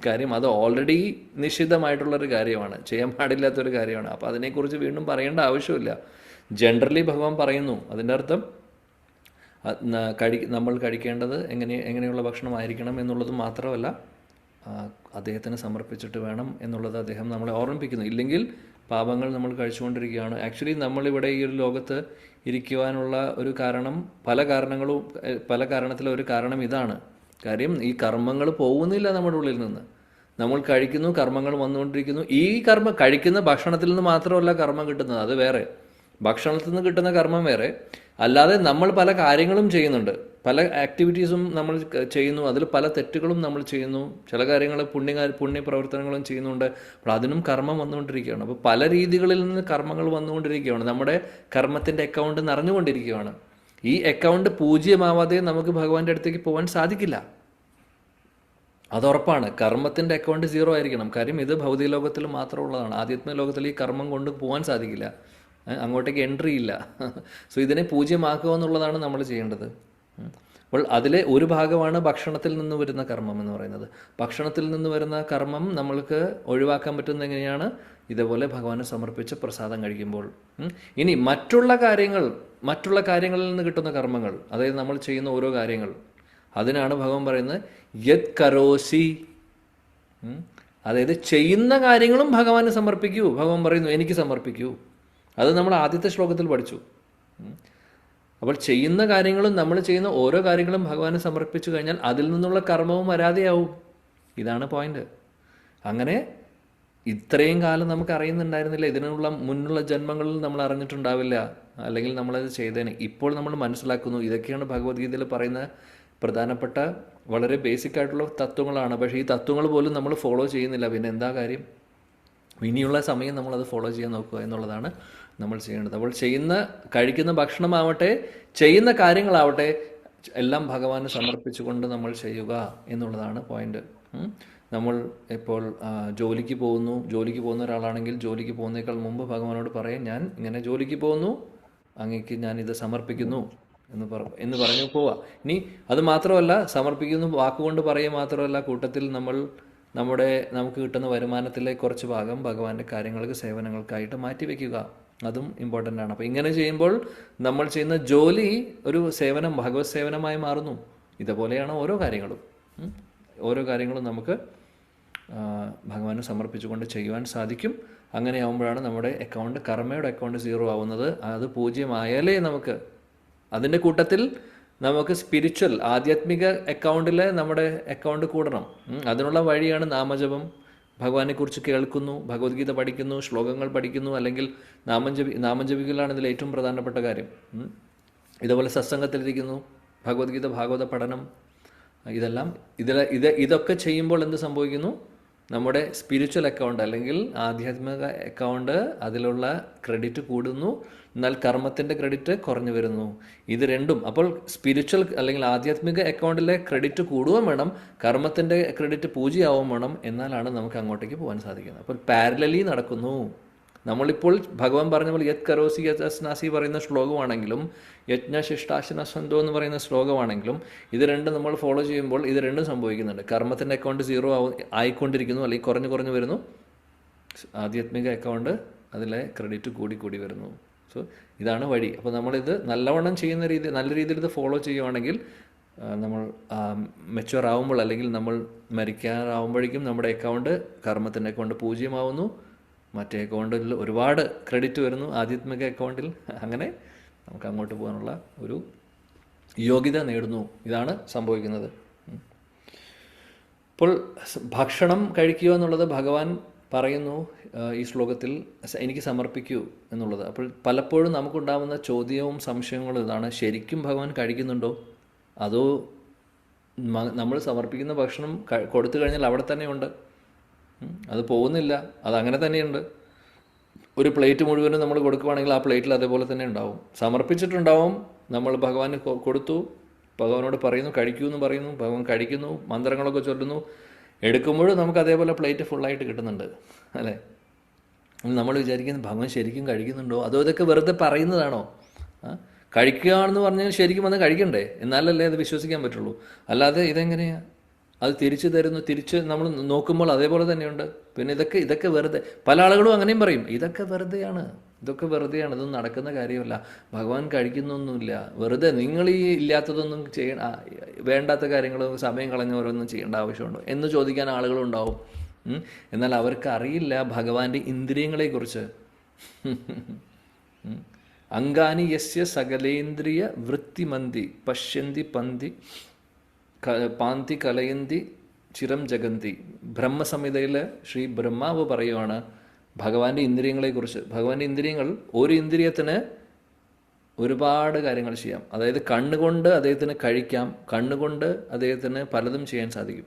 കാര്യം അത് ഓൾറെഡി നിഷിദ്ധമായിട്ടുള്ളൊരു കാര്യമാണ്, ചെയ്യാൻ പാടില്ലാത്തൊരു കാര്യമാണ്. അപ്പോൾ അതിനെക്കുറിച്ച് വീണ്ടും പറയേണ്ട ആവശ്യമില്ല. ജനറലി ഭഗവാൻ പറയുന്നു. അതിൻ്റെ അർത്ഥം നമ്മൾ കഴിക്കേണ്ടത് എങ്ങനെയുള്ള ഭക്ഷണമായിരിക്കണം എന്നുള്ളത് മാത്രമല്ല, അദ്ദേഹത്തിന് സമർപ്പിച്ചിട്ട് വേണം എന്നുള്ളത് അദ്ദേഹം നമ്മളെ ഓർമ്മിപ്പിക്കുന്നു. ഇല്ലെങ്കിൽ പാപങ്ങൾ നമ്മൾ കഴിച്ചുകൊണ്ടിരിക്കുകയാണ്. ആക്ച്വലി നമ്മളിവിടെ ഈ ഒരു ലോകത്ത് ഇരിക്കുവാനുള്ള ഒരു കാരണം, പല കാരണത്തിലെ ഒരു കാരണം ഇതാണ്. കാര്യം ഈ കർമ്മങ്ങൾ പോകുന്നില്ല നമ്മുടെ ഉള്ളിൽ നിന്ന്. നമ്മൾ കഴിക്കുന്നു, കർമ്മങ്ങൾ വന്നുകൊണ്ടിരിക്കുന്നു. ഈ കഴിക്കുന്ന ഭക്ഷണത്തിൽ നിന്ന് മാത്രമല്ല കർമ്മം കിട്ടുന്നത്, അത് വേറെ. ഭക്ഷണത്തിൽ നിന്ന് കിട്ടുന്ന കർമ്മം വേറെ. അല്ലാതെ നമ്മൾ പല കാര്യങ്ങളും ചെയ്യുന്നുണ്ട്, പല ആക്ടിവിറ്റീസും നമ്മൾ ചെയ്യുന്നു, അതിൽ പല തെറ്റുകളും നമ്മൾ ചെയ്യുന്നു, ചില കാര്യങ്ങൾ പുണ്യപ്രവർത്തനങ്ങളും ചെയ്യുന്നുണ്ട്. അപ്പോൾ അതിനും കർമ്മം വന്നുകൊണ്ടിരിക്കുകയാണ്. അപ്പോൾ പല രീതികളിൽ നിന്ന് കർമ്മങ്ങൾ വന്നുകൊണ്ടിരിക്കുകയാണ്. നമ്മുടെ കർമ്മത്തിൻ്റെ അക്കൗണ്ട് നിറഞ്ഞുകൊണ്ടിരിക്കുകയാണ്. ഈ അക്കൗണ്ട് പൂജ്യമാവാതെ നമുക്ക് ഭഗവാന്റെ അടുത്തേക്ക് പോകാൻ സാധിക്കില്ല. അതുറപ്പാണ്. കർമ്മത്തിൻ്റെ അക്കൗണ്ട് 0 ആയിരിക്കണം. കാര്യം ഇത് ഭൗതിക ലോകത്തിൽ മാത്രമുള്ളതാണ്. ആധ്യാത്മിക ലോകത്തിൽ ഈ കർമ്മം കൊണ്ട് പോകാൻ സാധിക്കില്ല, അങ്ങോട്ടേക്ക് എൻട്രി ഇല്ല. സോ ഇതിനെ പൂജ്യമാക്കുക എന്നുള്ളതാണ് നമ്മൾ ചെയ്യേണ്ടത്. അപ്പോൾ അതിലെ ഒരു ഭാഗമാണ് ഭക്ഷണത്തിൽ നിന്ന് വരുന്ന കർമ്മം എന്ന് പറയുന്നത്. ഭക്ഷണത്തിൽ നിന്ന് വരുന്ന കർമ്മം നമ്മൾക്ക് ഒഴിവാക്കാൻ പറ്റുന്നത് എങ്ങനെയാണ്? ഇതേപോലെ ഭഗവാന് സമർപ്പിച്ച് പ്രസാദം കഴിക്കുമ്പോൾ. ഇനി മറ്റുള്ള കാര്യങ്ങളിൽ നിന്ന് കിട്ടുന്ന കർമ്മങ്ങൾ, അതായത് നമ്മൾ ചെയ്യുന്ന ഓരോ കാര്യങ്ങൾ, അതിനാണ് ഭഗവാൻ പറയുന്നത് യത് കരോസി. അതായത് ചെയ്യുന്ന കാര്യങ്ങളും ഭഗവാന് സമർപ്പിക്കൂ. ഭഗവാൻ പറയുന്നു എനിക്ക് സമർപ്പിക്കൂ. അത് നമ്മൾ ആദ്യത്തെ ശ്ലോകത്തിൽ പഠിച്ചു. അപ്പോൾ ചെയ്യുന്ന കാര്യങ്ങളും നമ്മൾ ചെയ്യുന്ന ഓരോ കാര്യങ്ങളും ഭഗവാന് സമർപ്പിച്ചു കഴിഞ്ഞാൽ അതിൽ നിന്നുള്ള കർമ്മവും വരാതെയാവും. ഇതാണ് പോയിന്റ്. അങ്ങനെ ഇത്രയും കാലം നമുക്ക് അറിയുന്നുണ്ടായിരുന്നില്ല. മുന്നുള്ള ജന്മങ്ങളിൽ നമ്മൾ അറിഞ്ഞിട്ടുണ്ടാവില്ല, അല്ലെങ്കിൽ നമ്മളത് ചെയ്തേനെ. ഇപ്പോൾ നമ്മൾ മനസ്സിലാക്കുന്നു. ഇതൊക്കെയാണ് ഭഗവത്ഗീതയിൽ പറയുന്ന പ്രധാനപ്പെട്ട വളരെ ബേസിക് ആയിട്ടുള്ള തത്വങ്ങളാണ്. പക്ഷേ ഈ തത്വങ്ങൾ പോലും നമ്മൾ ഫോളോ ചെയ്യുന്നില്ല. പിന്നെ എന്താ കാര്യം? ഇനിയുള്ള സമയം നമ്മളത് ഫോളോ ചെയ്യാൻ നോക്കുക എന്നുള്ളതാണ് നമ്മൾ ചെയ്യേണ്ടത്. അപ്പോൾ കഴിക്കുന്ന ഭക്ഷണമാവട്ടെ, ചെയ്യുന്ന കാര്യങ്ങളാവട്ടെ, എല്ലാം ഭഗവാന് സമർപ്പിച്ചുകൊണ്ട് നമ്മൾ ചെയ്യുക എന്നുള്ളതാണ് പോയിന്റ്. നമ്മൾ ഇപ്പോൾ ജോലിക്ക് പോകുന്ന ഒരാളാണെങ്കിൽ ജോലിക്ക് പോകുന്നതിനേക്കാൾ മുമ്പ് ഭഗവാനോട് പറയാം, ഞാൻ ഇങ്ങനെ ജോലിക്ക് പോകുന്നു, അങ്ങേക്ക് ഞാനിത് സമർപ്പിക്കുന്നു എന്ന് പറഞ്ഞു പോവാ. ഇനി അത് മാത്രമല്ല, സമർപ്പിക്കുന്നു വാക്കുകൊണ്ട് പറയുക മാത്രമല്ല, കൂട്ടത്തിൽ നമുക്ക് കിട്ടുന്ന വരുമാനത്തിലെ കുറച്ച് ഭാഗം ഭഗവാന്റെ കാര്യങ്ങൾക്ക്, സേവനങ്ങൾക്കായിട്ട് മാറ്റിവെക്കുക. അതും ഇമ്പോർട്ടൻ്റ് ആണ്. അപ്പോൾ ഇങ്ങനെ ചെയ്യുമ്പോൾ നമ്മൾ ചെയ്യുന്ന ജോലി ഒരു സേവനം, ഭഗവത് സേവനമായി മാറുന്നു. ഇതുപോലെയാണ് ഓരോ കാര്യങ്ങളും നമുക്ക് ഭഗവാന് സമർപ്പിച്ചുകൊണ്ട് ചെയ്യുവാൻ സാധിക്കും. അങ്ങനെ ആകുമ്പോഴാണ് നമ്മുടെ കർമ്മയുടെ അക്കൗണ്ട് 0 ആവുന്നത്. അത് പൂജ്യമായാലേ നമുക്ക് അതിൻ്റെ കൂട്ടത്തിൽ നമുക്ക് സ്പിരിച്വൽ, ആധ്യാത്മിക അക്കൗണ്ടിൽ നമ്മുടെ അക്കൗണ്ട് കൂടണം. അതിനുള്ള വഴിയാണ് നാമജപം. ഭഗവാനെക്കുറിച്ച് കേൾക്കുന്നു, ഭഗവത്ഗീത പഠിക്കുന്നു, ശ്ലോകങ്ങൾ പഠിക്കുന്നു, അല്ലെങ്കിൽ നാമം ജപിക്കലാണ് ഇതിൽ ഏറ്റവും പ്രധാനപ്പെട്ട കാര്യം. ഇതേപോലെ സത്സംഗത്തിലിരിക്കുന്നു, ഭഗവത്ഗീത ഭാഗവത പഠനം, ഇതെല്ലാം ഇതൊക്കെ ചെയ്യുമ്പോൾ എന്ത് സംഭവിക്കുന്നു? നമ്മുടെ സ്പിരിച്വൽ അക്കൗണ്ട് അല്ലെങ്കിൽ ആധ്യാത്മിക അക്കൗണ്ട് അതിലുള്ള ക്രെഡിറ്റ് കൂടുന്നു, എന്നാൽ കർമ്മത്തിൻ്റെ ക്രെഡിറ്റ് കുറഞ്ഞു വരുന്നു. ഇത് രണ്ടും അപ്പോൾ സ്പിരിച്വൽ അല്ലെങ്കിൽ ആധ്യാത്മിക അക്കൗണ്ടിലെ ക്രെഡിറ്റ് കൂടുകയും വേണം, കർമ്മത്തിൻ്റെ ക്രെഡിറ്റ് പൂജ്യമാവുകയും വേണം. എന്നാലാണ് നമുക്ക് അങ്ങോട്ടേക്ക് പോകാൻ സാധിക്കുന്നത്. അപ്പോൾ പാരലലി നടക്കുന്നു. നമ്മളിപ്പോൾ ഭഗവാൻ പറഞ്ഞ പോലെ യത് കരോസി യത് അസ്നാസി പറയുന്ന ശ്ലോകമാണെങ്കിലും യജ്ഞശിഷ്ടാശന സന്തോ എന്ന് പറയുന്ന ശ്ലോകമാണെങ്കിലും ഇത് രണ്ടും നമ്മൾ ഫോളോ ചെയ്യുമ്പോൾ ഇത് രണ്ടും സംഭവിക്കുന്നുണ്ട്. കർമ്മത്തിൻ്റെ അക്കൗണ്ട് 0 ആയിക്കൊണ്ടിരിക്കുന്നു, അല്ലെങ്കിൽ കുറഞ്ഞു വരുന്നു. ആധ്യാത്മിക അക്കൗണ്ട് അതിലെ ക്രെഡിറ്റ് കൂടി വരുന്നു. സോ ഇതാണ് വഴി. അപ്പോൾ നമ്മളിത് നല്ലവണ്ണം ചെയ്യുന്ന രീതി, നല്ല രീതിയിൽ ഇത് ഫോളോ ചെയ്യുവാണെങ്കിൽ നമ്മൾ മെച്യൂർ ആവുമ്പോൾ അല്ലെങ്കിൽ നമ്മൾ മരിക്കാറാവുമ്പോഴേക്കും നമ്മുടെ അക്കൗണ്ട്, കർമ്മത്തിൻ്റെ അക്കൗണ്ട് പൂജ്യമാവുന്നു, മറ്റേ അക്കൗണ്ടിൽ ഒരുപാട് ക്രെഡിറ്റ് വരുന്നു, ആധ്യാത്മിക അക്കൗണ്ടിൽ. അങ്ങനെ നമുക്ക് അങ്ങോട്ട് പോകാനുള്ള ഒരു യോഗ്യത നേടുന്നു. ഇതാണ് സംഭവിക്കുന്നത്. ഇപ്പോൾ ഭക്ഷണം കഴിക്കുക എന്നുള്ളത് ഭഗവാൻ പറയുന്നു ഈ ശ്ലോകത്തിൽ, എനിക്ക് സമർപ്പിക്കൂ എന്നുള്ളത്. അപ്പോൾ പലപ്പോഴും നമുക്കുണ്ടാകുന്ന ചോദ്യവും സംശയങ്ങളും ഇതാണ്: ശരിക്കും ഭഗവാൻ കഴിക്കുന്നുണ്ടോ? അതോ നമ്മൾ സമർപ്പിക്കുന്ന ഭക്ഷണം കൊടുത്തു കഴിഞ്ഞാൽ അവിടെ തന്നെയുണ്ട്, അത് പോകുന്നില്ല, അതങ്ങനെ തന്നെയുണ്ട്. ഒരു പ്ലേറ്റ് മുഴുവനും നമ്മൾ കൊടുക്കുകയാണെങ്കിൽ ആ പ്ലേറ്റിൽ അതേപോലെ തന്നെ ഉണ്ടാവും. സമർപ്പിച്ചിട്ടുണ്ടാവും, നമ്മൾ ഭഗവാന് കൊടുത്തു, ഭഗവാനോട് പറയുന്നു കഴിക്കൂ എന്ന് പറയുന്നു, ഭഗവാൻ കഴിക്കുന്നു, മന്ത്രങ്ങളൊക്കെ ചൊല്ലുന്നു, എടുക്കുമ്പോഴും നമുക്ക് അതേപോലെ പ്ലേറ്റ് ഫുള്ളായിട്ട് കിട്ടുന്നുണ്ട്, അല്ലേ? നമ്മൾ വിചാരിക്കുന്നത് ഭഗവാൻ ശരിക്കും കഴിക്കുന്നുണ്ടോ, അതോ ഇതൊക്കെ വെറുതെ പറയുന്നതാണോ? കഴിക്കുകയാണെന്ന് പറഞ്ഞാൽ ശരിക്കും വന്ന് കഴിക്കണ്ടേ, എന്നാലല്ലേ അത് വിശ്വസിക്കാൻ പറ്റുള്ളൂ. അല്ലാതെ ഇതെങ്ങനെയാണ് അത് തിരിച്ചു തരുന്നു? തിരിച്ച് നമ്മൾ നോക്കുമ്പോൾ അതേപോലെ തന്നെയുണ്ട്. പിന്നെ ഇതൊക്കെ വെറുതെ. പല ആളുകളും അങ്ങനെയും പറയും, ഇതൊക്കെ വെറുതെയാണ്, ഇതൊന്നും നടക്കുന്ന കാര്യമല്ല, ഭഗവാൻ കഴിക്കുന്നൊന്നുമില്ല, വെറുതെ നിങ്ങൾ ഈ ഇല്ലാത്തതൊന്നും വേണ്ടാത്ത കാര്യങ്ങൾ സമയം കളഞ്ഞ് ഓരോന്നും ചെയ്യേണ്ട ആവശ്യമുണ്ടോ എന്ന് ചോദിക്കാൻ ആളുകളുണ്ടാവും. എന്നാൽ അവർക്ക് അറിയില്ല ഭഗവാന്റെ ഇന്ദ്രിയങ്ങളെക്കുറിച്ച്. അംഗാനി യസ്യ സകലേന്ദ്രിയ വൃത്തിമന്തി പശ്യന്തി പന്തി പാന്തി കലയന്തി ചിരം ജഗന്തി. ബ്രഹ്മസംഹിതയിൽ ശ്രീ ബ്രഹ്മാവ് പറയുവാണ് ഭഗവാന്റെ ഇന്ദ്രിയങ്ങളെക്കുറിച്ച്. ഭഗവാന്റെ ഇന്ദ്രിയങ്ങൾ, ഒരു ഇന്ദ്രിയത്തിന് ഒരുപാട് കാര്യങ്ങൾ ചെയ്യാം. അതായത് കണ്ണുകൊണ്ട് അദ്ദേഹത്തിന് കഴിക്കാം, കണ്ണുകൊണ്ട് അദ്ദേഹത്തിന് പലതും ചെയ്യാൻ സാധിക്കും.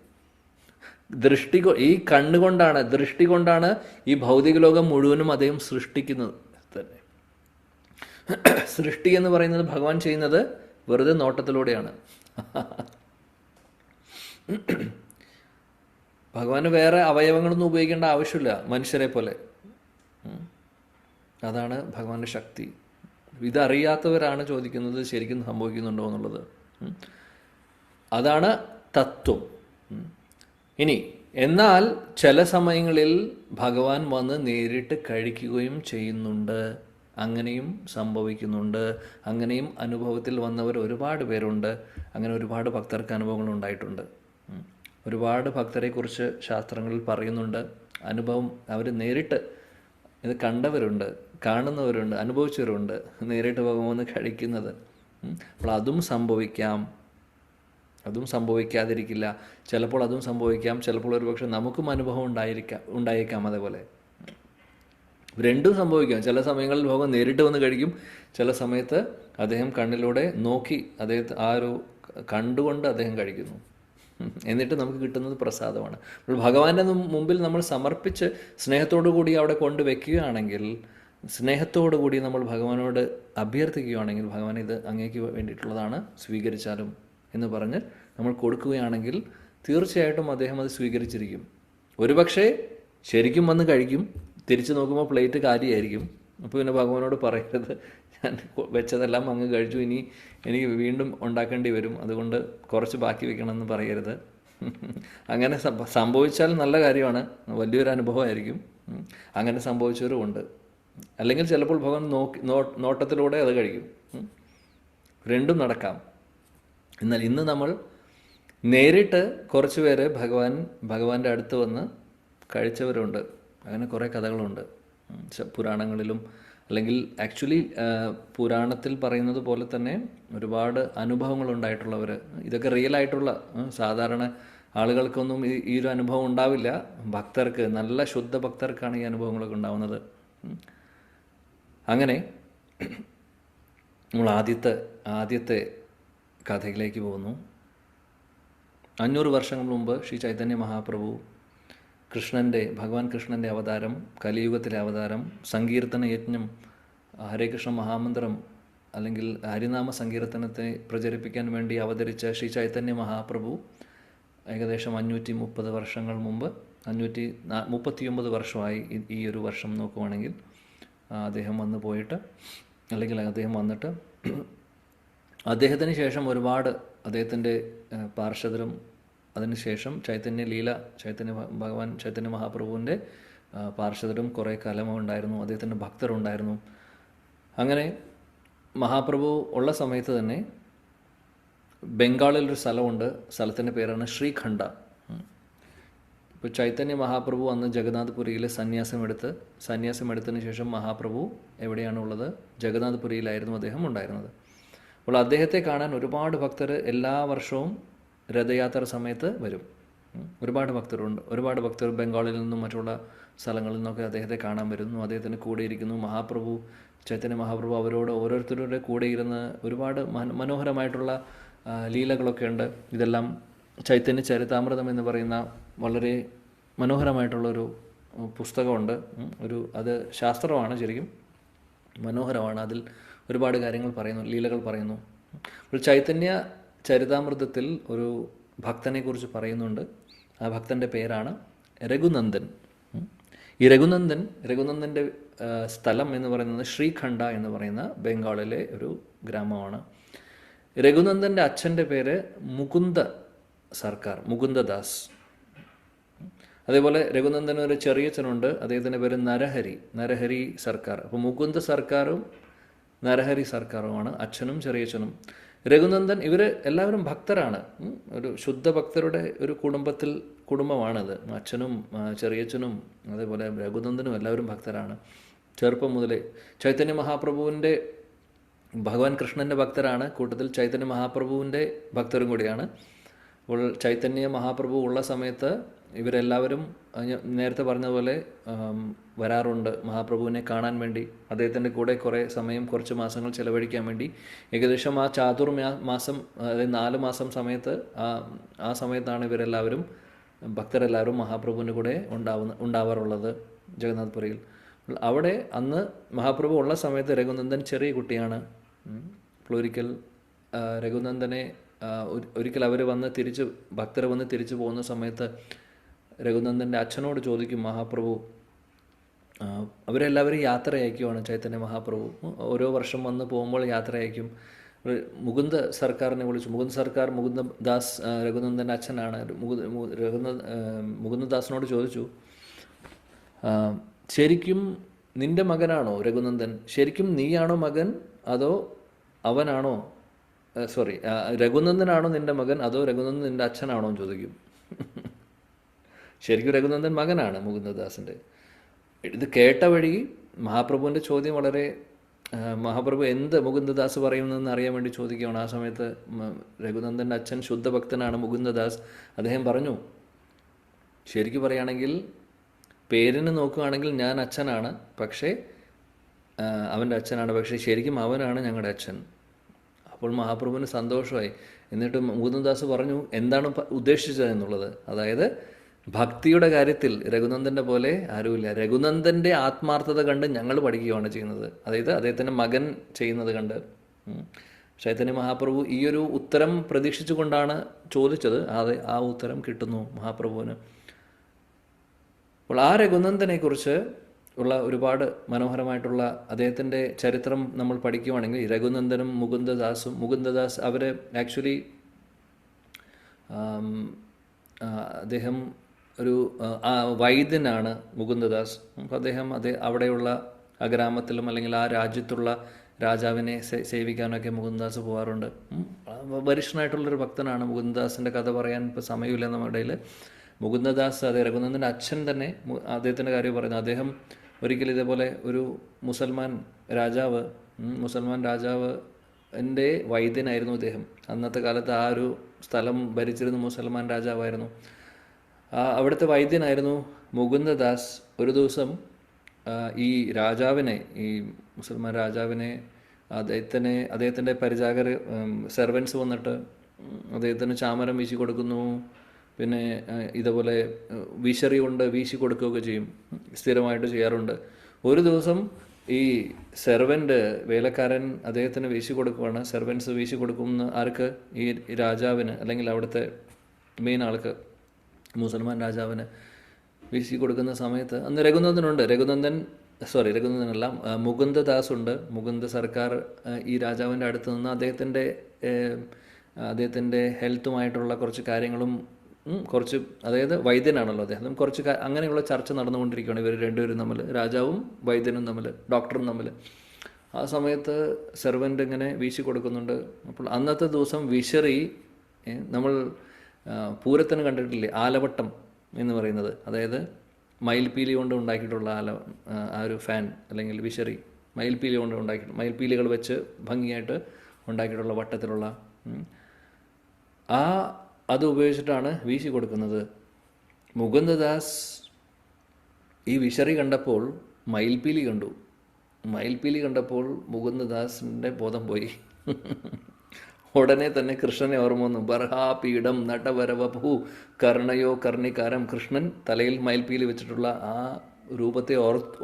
ഈ കണ്ണുകൊണ്ടാണ്, ദൃഷ്ടി കൊണ്ടാണ് ഈ ഭൗതിക ലോകം മുഴുവനും അദ്ദേഹം സൃഷ്ടിക്കുന്നത് തന്നെ. സൃഷ്ടി എന്ന് പറയുന്നത് ഭഗവാൻ ചെയ്യുന്നത് വെറുതെ നോട്ടത്തിലൂടെയാണ്. ഭഗവാന് വേറെ അവയവങ്ങളൊന്നും ഉപയോഗിക്കേണ്ട ആവശ്യമില്ല, മനുഷ്യരെ പോലെ. അതാണ് ഭഗവാന്റെ ശക്തി. ഇതറിയാത്തവരാണ് ചോദിക്കുന്നത് ശരിക്കും സംഭവിക്കുന്നുണ്ടോ എന്നുള്ളത്. അതാണ് തത്വം. ഇനി എന്നാൽ ചില സമയങ്ങളിൽ ഭഗവാൻ വന്ന് നേരിട്ട് കഴിക്കുകയും ചെയ്യുന്നുണ്ട്, അങ്ങനെയും സംഭവിക്കുന്നുണ്ട്. അങ്ങനെയും അനുഭവത്തിൽ വന്നവർ ഒരുപാട് പേരുണ്ട്. അങ്ങനെ ഒരുപാട് ഭക്തർക്ക് അനുഭവങ്ങൾ ഉണ്ടായിട്ടുണ്ട്. ഒരുപാട് ഭക്തരെക്കുറിച്ച് ശാസ്ത്രങ്ങളിൽ പറയുന്നുണ്ട്. അനുഭവം അവർ നേരിട്ട് ഇത് കണ്ടവരുണ്ട്, കാണുന്നവരുണ്ട്, അനുഭവിച്ചവരുണ്ട്, നേരിട്ട് ഭഗവാൻ കഴിക്കുന്നത്. അപ്പോൾ അതും സംഭവിക്കാം, അതും സംഭവിക്കാതിരിക്കില്ല. ചിലപ്പോൾ അതും സംഭവിക്കാം, ചിലപ്പോൾ ഒരുപക്ഷെ നമുക്കും അനുഭവം ഉണ്ടായേക്കാം. അതേപോലെ രണ്ടും സംഭവിക്കാം. ചില സമയങ്ങളിൽ ഭഗവാൻ നേരിട്ട് വന്ന് കഴിക്കും, ചില സമയത്ത് അദ്ദേഹം കണ്ണിലൂടെ നോക്കി അദ്ദേഹത്തെ കണ്ടുകൊണ്ട് അദ്ദേഹം കഴിക്കുന്നു. എന്നിട്ട് നമുക്ക് കിട്ടുന്നത് പ്രസാദമാണ്. അപ്പോൾ ഭഗവാന്റെ മുമ്പിൽ നമ്മൾ സമർപ്പിച്ച് സ്നേഹത്തോടു കൂടി അവിടെ കൊണ്ട് വെക്കുകയാണെങ്കിൽ, സ്നേഹത്തോടു കൂടി നമ്മൾ ഭഗവാനോട് അഭ്യർത്ഥിക്കുകയാണെങ്കിൽ, ഭഗവാൻ ഇത് അങ്ങേക്ക് വേണ്ടിയിട്ടുള്ളതാണ്, സ്വീകരിച്ചാലും എന്ന് പറഞ്ഞ് നമ്മൾ കൊടുക്കുകയാണെങ്കിൽ തീർച്ചയായിട്ടും അദ്ദേഹം അത് സ്വീകരിച്ചിരിക്കും. ഒരുപക്ഷെ ശരിക്കും വന്ന് കഴിക്കും, തിരിച്ചു നോക്കുമ്പോൾ പ്ലേറ്റ് കാലിയായിരിക്കും. അപ്പോൾ പിന്നെ ഭഗവാനോട് പറയരുത്, ഞാൻ വെച്ചതെല്ലാം അങ്ങ് കഴിച്ചു, ഇനി എനിക്ക് വീണ്ടും ഉണ്ടാക്കേണ്ടി വരും, അതുകൊണ്ട് കുറച്ച് ബാക്കി വെക്കണമെന്ന് പറയരുത്. അങ്ങനെ സംഭവിച്ചാൽ നല്ല കാര്യമാണ്, വലിയൊരു അനുഭവമായിരിക്കും. അങ്ങനെ സംഭവിച്ചവരും ഉണ്ട്. അല്ലെങ്കിൽ ചിലപ്പോൾ ഭഗവാൻ നോട്ടത്തിലൂടെ അത് കഴിക്കും. രണ്ടും നടക്കാം. എന്നാൽ ഇന്ന് നമ്മൾ നേരിട്ട് കുറച്ച് പേര് ഭഗവാന്റെ അടുത്ത് വന്ന് കഴിച്ചവരുണ്ട്. അങ്ങനെ കുറേ കഥകളുണ്ട് പുരാണങ്ങളിലും. അല്ലെങ്കിൽ ആക്ച്വലി പുരാണത്തിൽ പറയുന്നത് പോലെ തന്നെ ഒരുപാട് അനുഭവങ്ങൾ ഉണ്ടായിട്ടുള്ളവർ. ഇതൊക്കെ റിയൽ ആയിട്ടുള്ള, സാധാരണ ആളുകൾക്കൊന്നും ഈ ഒരു അനുഭവം ഉണ്ടാവില്ല. ഭക്തർക്ക്, നല്ല ശുദ്ധ ഭക്തർക്കാണ് ഈ അനുഭവങ്ങളൊക്കെ ഉണ്ടാവുന്നത്. അങ്ങനെ നമ്മൾ ആദ്യത്തെ കഥയിലേക്ക് പോകുന്നു. 500 വർഷങ്ങൾ മുമ്പ് ശ്രീ ചൈതന്യ മഹാപ്രഭു ഭഗവാൻ കൃഷ്ണൻ്റെ അവതാരം, കലിയുഗത്തിലെ അവതാരം, സങ്കീർത്തന യജ്ഞം, ഹരേ കൃഷ്ണ മഹാമന്ത്രം അല്ലെങ്കിൽ ഹരിനാമ സങ്കീർത്തനത്തെ പ്രചരിപ്പിക്കാൻ വേണ്ടി അവതരിച്ച ശ്രീ ചൈതന്യ മഹാപ്രഭു ഏകദേശം 530 വർഷങ്ങൾ മുമ്പ്, 539 വർഷമായി ഈ ഒരു വർഷം നോക്കുവാണെങ്കിൽ അദ്ദേഹം വന്നു പോയിട്ട്, അല്ലെങ്കിൽ അദ്ദേഹം വന്നിട്ട് അദ്ദേഹത്തിന് ശേഷം ഒരുപാട് അദ്ദേഹത്തിൻ്റെ പാർഷദരും, അതിനുശേഷം ഭഗവാൻ ചൈതന്യ മഹാപ്രഭുവിൻ്റെ പാർഷദരും കുറേ കാലമുണ്ടായിരുന്നു, അദ്ദേഹത്തിൻ്റെ ഭക്തരുണ്ടായിരുന്നു. അങ്ങനെ മഹാപ്രഭു ഉള്ള സമയത്ത് തന്നെ ബംഗാളിലൊരു സ്ഥലമുണ്ട്, സ്ഥലത്തിൻ്റെ പേരാണ് ശ്രീഖണ്ഡ. ഇപ്പോൾ ചൈതന്യ മഹാപ്രഭു അന്ന് ജഗന്നാഥ്പുരിയിൽ സന്യാസമെടുത്തതിന് ശേഷം മഹാപ്രഭു എവിടെയാണുള്ളത്? ജഗന്നാഥ്പുരിയിലായിരുന്നു അദ്ദേഹം ഉണ്ടായിരുന്നത്. അപ്പോൾ അദ്ദേഹത്തെ കാണാൻ ഒരുപാട് ഭക്തർ എല്ലാ വർഷവും രഥയാത്ര സമയത്ത് വരും. ഒരുപാട് ഭക്തർ ബംഗാളിൽ നിന്നും മറ്റുള്ള സ്ഥലങ്ങളിൽ നിന്നൊക്കെ അദ്ദേഹത്തെ കാണാൻ വരുന്നു, അദ്ദേഹത്തിന് കൂടെ ഇരിക്കുന്നു. ചൈതന്യ മഹാപ്രഭു അവരോട് ഓരോരുത്തരുടെ കൂടെ ഇരുന്ന് ഒരുപാട് മനോഹരമായിട്ടുള്ള ലീലകളൊക്കെ ഉണ്ട്. ഇതെല്ലാം ചൈതന്യ ചരിതാമൃതം എന്ന് പറയുന്ന വളരെ മനോഹരമായിട്ടുള്ളൊരു പുസ്തകമുണ്ട്. അത് ശാസ്ത്രമാണ്, ശരിക്കും മനോഹരമാണ്. അതിൽ ഒരുപാട് കാര്യങ്ങൾ പറയുന്നു, ലീലകൾ പറയുന്നു. അപ്പോൾ ചൈതന്യ ചരിതാമൃതത്തിൽ ഒരു ഭക്തനെക്കുറിച്ച് പറയുന്നുണ്ട്. ആ ഭക്തൻ്റെ പേരാണ് രഘുനന്ദൻ. ഈ രഘുനന്ദൻ്റെ സ്ഥലം എന്ന് പറയുന്നത് ശ്രീഖണ്ഡ എന്ന് പറയുന്ന ബംഗാളിലെ ഒരു ഗ്രാമമാണ്. രഘുനന്ദൻ്റെ അച്ഛൻ്റെ പേര് മുകുന്ദദാസ്. അതേപോലെ രഘുനന്ദന് ഒരു ചെറിയച്ഛനുണ്ട്, അദ്ദേഹത്തിൻ്റെ പേര് നരഹരി സർക്കാർ. അപ്പോൾ മുകുന്ദ സർക്കാരും നരഹരി സർക്കാരുമാണ് അച്ഛനും ചെറിയച്ഛനും. രഘുനന്ദൻ ഇവർ എല്ലാവരും ഭക്തരാണ്. ഒരു ശുദ്ധ ഭക്തരുടെ ഒരു കുടുംബമാണിത്. അച്ഛനും ചെറിയച്ഛനും അതേപോലെ രഘുനന്ദനും എല്ലാവരും ഭക്തരാണ്. ചെറുപ്പം മുതലേ ചൈതന്യ മഹാപ്രഭുവിൻ്റെ, ഭഗവാൻ കൃഷ്ണൻ്റെ ഭക്തരാണ്, കൂട്ടത്തിൽ ചൈതന്യ മഹാപ്രഭുവിൻ്റെ ഭക്തരും കൂടിയാണ്. അപ്പോൾ ചൈതന്യ മഹാപ്രഭു ഉള്ള സമയത്ത് ഇവരെല്ലാവരും നേരത്തെ പറഞ്ഞതുപോലെ വരാറുണ്ട് മഹാപ്രഭുവിനെ കാണാൻ വേണ്ടി, അദ്ദേഹത്തിൻ്റെ കൂടെ കുറച്ച് മാസങ്ങൾ ചിലവഴിക്കാൻ വേണ്ടി. ഏകദേശം ആ മാസം, അതായത് 4 മാസം സമയത്ത്, ആ സമയത്താണ് ഭക്തരെല്ലാവരും മഹാപ്രഭുവിൻ്റെ കൂടെ ഉണ്ടാവാറുള്ളത് ജഗന്നാഥ്പുരിയിൽ. അവിടെ അന്ന് മഹാപ്രഭു ഉള്ള സമയത്ത് രഘുനന്ദൻ ചെറിയ കുട്ടിയാണ്. അപ്പോൾ ഒരിക്കൽ ഭക്തർ വന്ന് തിരിച്ചു പോകുന്ന സമയത്ത് രഘുനന്ദൻ്റെ അച്ഛനോട് ചോദിക്കും മഹാപ്രഭു, അവരെല്ലാവരും യാത്ര അയക്കുവാണ് ചൈതന്യ മഹാപ്രഭു. ഓരോ വർഷം വന്ന് പോകുമ്പോൾ യാത്ര അയക്കും. മുകുന്ദ സർക്കാരിനെ വിളിച്ചു. മുകുന്ദദാസ് രഘുനന്ദൻ്റെ അച്ഛനാണ്. മുകുന്ദദാസിനോട് ചോദിച്ചു, ശരിക്കും നിന്റെ മകനാണോ രഘുനന്ദൻ? ശരിക്കും നീയാണോ മകൻ, അതോ അവനാണോ? രഘുനന്ദനാണോ നിന്റെ മകൻ, അതോ രഘുനന്ദൻ നിന്റെ അച്ഛനാണോ എന്ന് ചോദിക്കും. ശരിക്കും രഘുനന്ദൻ മകനാണ് മുകുന്ദദാസിൻ്റെ. ഇത് കേട്ട വഴി മഹാപ്രഭുവിൻ്റെ ചോദ്യം മഹാപ്രഭു എന്ത് മുകുന്ദദാസ് പറയുന്നതെന്ന് അറിയാൻ വേണ്ടി ചോദിക്കുകയാണ്. ആ സമയത്ത് രഘുനന്ദൻ്റെ അച്ഛൻ ശുദ്ധഭക്തനാണ് മുകുന്ദദാസ്. അദ്ദേഹം പറഞ്ഞു, ശരിക്കും പറയുകയാണെങ്കിൽ പേരിന് നോക്കുകയാണെങ്കിൽ ഞാൻ അച്ഛനാണ്, പക്ഷേ അവൻ്റെ അച്ഛനാണ്, പക്ഷേ ശരിക്കും അവനാണ് ഞങ്ങളുടെ അച്ഛൻ. അപ്പോൾ മഹാപ്രഭുവിന് സന്തോഷമായി. എന്നിട്ട് മുകുന്ദദാസ് പറഞ്ഞു എന്താണ് ഉദ്ദേശിച്ചത് എന്നുള്ളത്. അതായത് ഭക്തിയുടെ കാര്യത്തിൽ രഘുനന്ദൻ്റെ പോലെ ആരുമില്ല. രഘുനന്ദൻ്റെ ആത്മാർത്ഥത കണ്ട് ഞങ്ങൾ പഠിക്കുകയാണ് ചെയ്യുന്നത്. അതായത് അദ്ദേഹത്തിൻ്റെ മകൻ ചെയ്യുന്നത് കണ്ട്. ചൈതന്യ മഹാപ്രഭു ഈ ഒരു ഉത്തരം പ്രതീക്ഷിച്ചു കൊണ്ടാണ് ചോദിച്ചത്. ആ ഉത്തരം കിട്ടുന്നു മഹാപ്രഭുവിന്. അപ്പോൾ ആ രഘുനന്ദനെക്കുറിച്ച് ഉള്ള ഒരുപാട് മനോഹരമായിട്ടുള്ള അദ്ദേഹത്തിൻ്റെ ചരിത്രം നമ്മൾ പഠിക്കുകയാണെങ്കിൽ രഘുനന്ദനും മുകുന്ദദാസ് അവർ ആക്ച്വലി അദ്ദേഹം ഒരു വൈദ്യനാണ് മുകുന്ദദാസ്. അപ്പോൾ അദ്ദേഹം അവിടെയുള്ള ആ ഗ്രാമത്തിലും അല്ലെങ്കിൽ ആ രാജ്യത്തുള്ള രാജാവിനെ സേവിക്കാനൊക്കെ മുകുന്ദദാസ് പോകാറുണ്ട്. വരിഷ്ഠനായിട്ടുള്ളൊരു ഭക്തനാണ്. മുകുന്ദദാസിൻ്റെ കഥ പറയാൻ ഇപ്പോൾ സമയമില്ല നമ്മുടെ ഇടയിൽ. മുകുന്ദദാസ്, അതെ രഘുനന്ദൻ്റെ അച്ഛൻ തന്നെ അദ്ദേഹത്തിൻ്റെ കാര്യം പറയുന്നു. അദ്ദേഹം ഒരിക്കൽ ഇതേപോലെ ഒരു മുസൽമാൻ രാജാവ് എൻ്റെ വൈദ്യനായിരുന്നു ഇദ്ദേഹം. അന്നത്തെ കാലത്ത് ആ ഒരു സ്ഥലം ഭരിച്ചിരുന്ന മുസൽമാൻ രാജാവായിരുന്നു. അവിടുത്തെ വൈദ്യനായിരുന്നു മുകുന്ദദാസ്. ഒരു ദിവസം ഈ മുസൽമാൻ രാജാവിനെ അദ്ദേഹത്തിൻ്റെ പരിചാരകർ സെർവൻസ് വന്നിട്ട് അദ്ദേഹത്തിന് ചാമരം വീശി കൊടുക്കുന്നു. പിന്നെ ഇതുപോലെ വിശറി കൊണ്ട് വീശി കൊടുക്കുകയൊക്കെ ചെയ്യും, സ്ഥിരമായിട്ട് ചെയ്യാറുണ്ട്. ഒരു ദിവസം ഈ സെർവൻ്റ് വേലക്കാരൻ അദ്ദേഹത്തിന് വീശി കൊടുക്കുകയാണ്. സെർവൻസ് വീശി കൊടുക്കുന്ന ആർക്ക്? ഈ രാജാവിന്, അല്ലെങ്കിൽ അവിടുത്തെ മെയിൻ ആൾക്ക്, മുസൽമാൻ രാജാവിന് വീശി കൊടുക്കുന്ന സമയത്ത് അന്ന് രഘുനന്ദനുണ്ട്. രഘുനന്ദനല്ല, മുകുന്ദദാസ് ഉണ്ട്. മുകുന്ദ സർക്കാർ ഈ രാജാവിൻ്റെ അടുത്ത് നിന്ന് അദ്ദേഹത്തിൻ്റെ ഹെൽത്തുമായിട്ടുള്ള കുറച്ച് കാര്യങ്ങളും അതായത് വൈദ്യനാണല്ലോ അദ്ദേഹം, കുറച്ച് അങ്ങനെയുള്ള ചർച്ച നടന്നുകൊണ്ടിരിക്കുകയാണ് ഇവർ രണ്ടുപേരും തമ്മിൽ, രാജാവും വൈദ്യനും തമ്മിൽ, ഡോക്ടറും തമ്മിൽ. ആ സമയത്ത് സെർവൻ്റ് ഇങ്ങനെ വീശി കൊടുക്കുന്നുണ്ട്. അപ്പോൾ അന്നത്തെ ദിവസം വിശറി, നമ്മൾ പൂരത്തിന് കണ്ടിട്ടില്ലേ ആലവട്ടം എന്ന് പറയുന്നത്, അതായത് മയിൽപ്പീലി കൊണ്ട് ഉണ്ടാക്കിയിട്ടുള്ള ആ ഒരു ഫാൻ അല്ലെങ്കിൽ വിശറി, മയിൽപ്പീലികൾ വെച്ച് ഭംഗിയായിട്ട് ഉണ്ടാക്കിയിട്ടുള്ള വട്ടത്തിലുള്ള അത് ഉപയോഗിച്ചിട്ടാണ് വീശി കൊടുക്കുന്നത്. മുകുന്ദദാസ് ഈ വിശറി കണ്ടപ്പോൾ മയിൽപ്പീലി കണ്ടപ്പോൾ മുകുന്ദദാസിൻ്റെ ബോധം പോയി. ഉടനെ തന്നെ കൃഷ്ണനെ ഓർമ്മ വന്നു. ബർഹാപീഠം നടവരവഭൂ കർണയോ കർണികാരം. കൃഷ്ണൻ തലയിൽ മയിൽപ്പീലി വെച്ചിട്ടുള്ള ആ രൂപത്തെ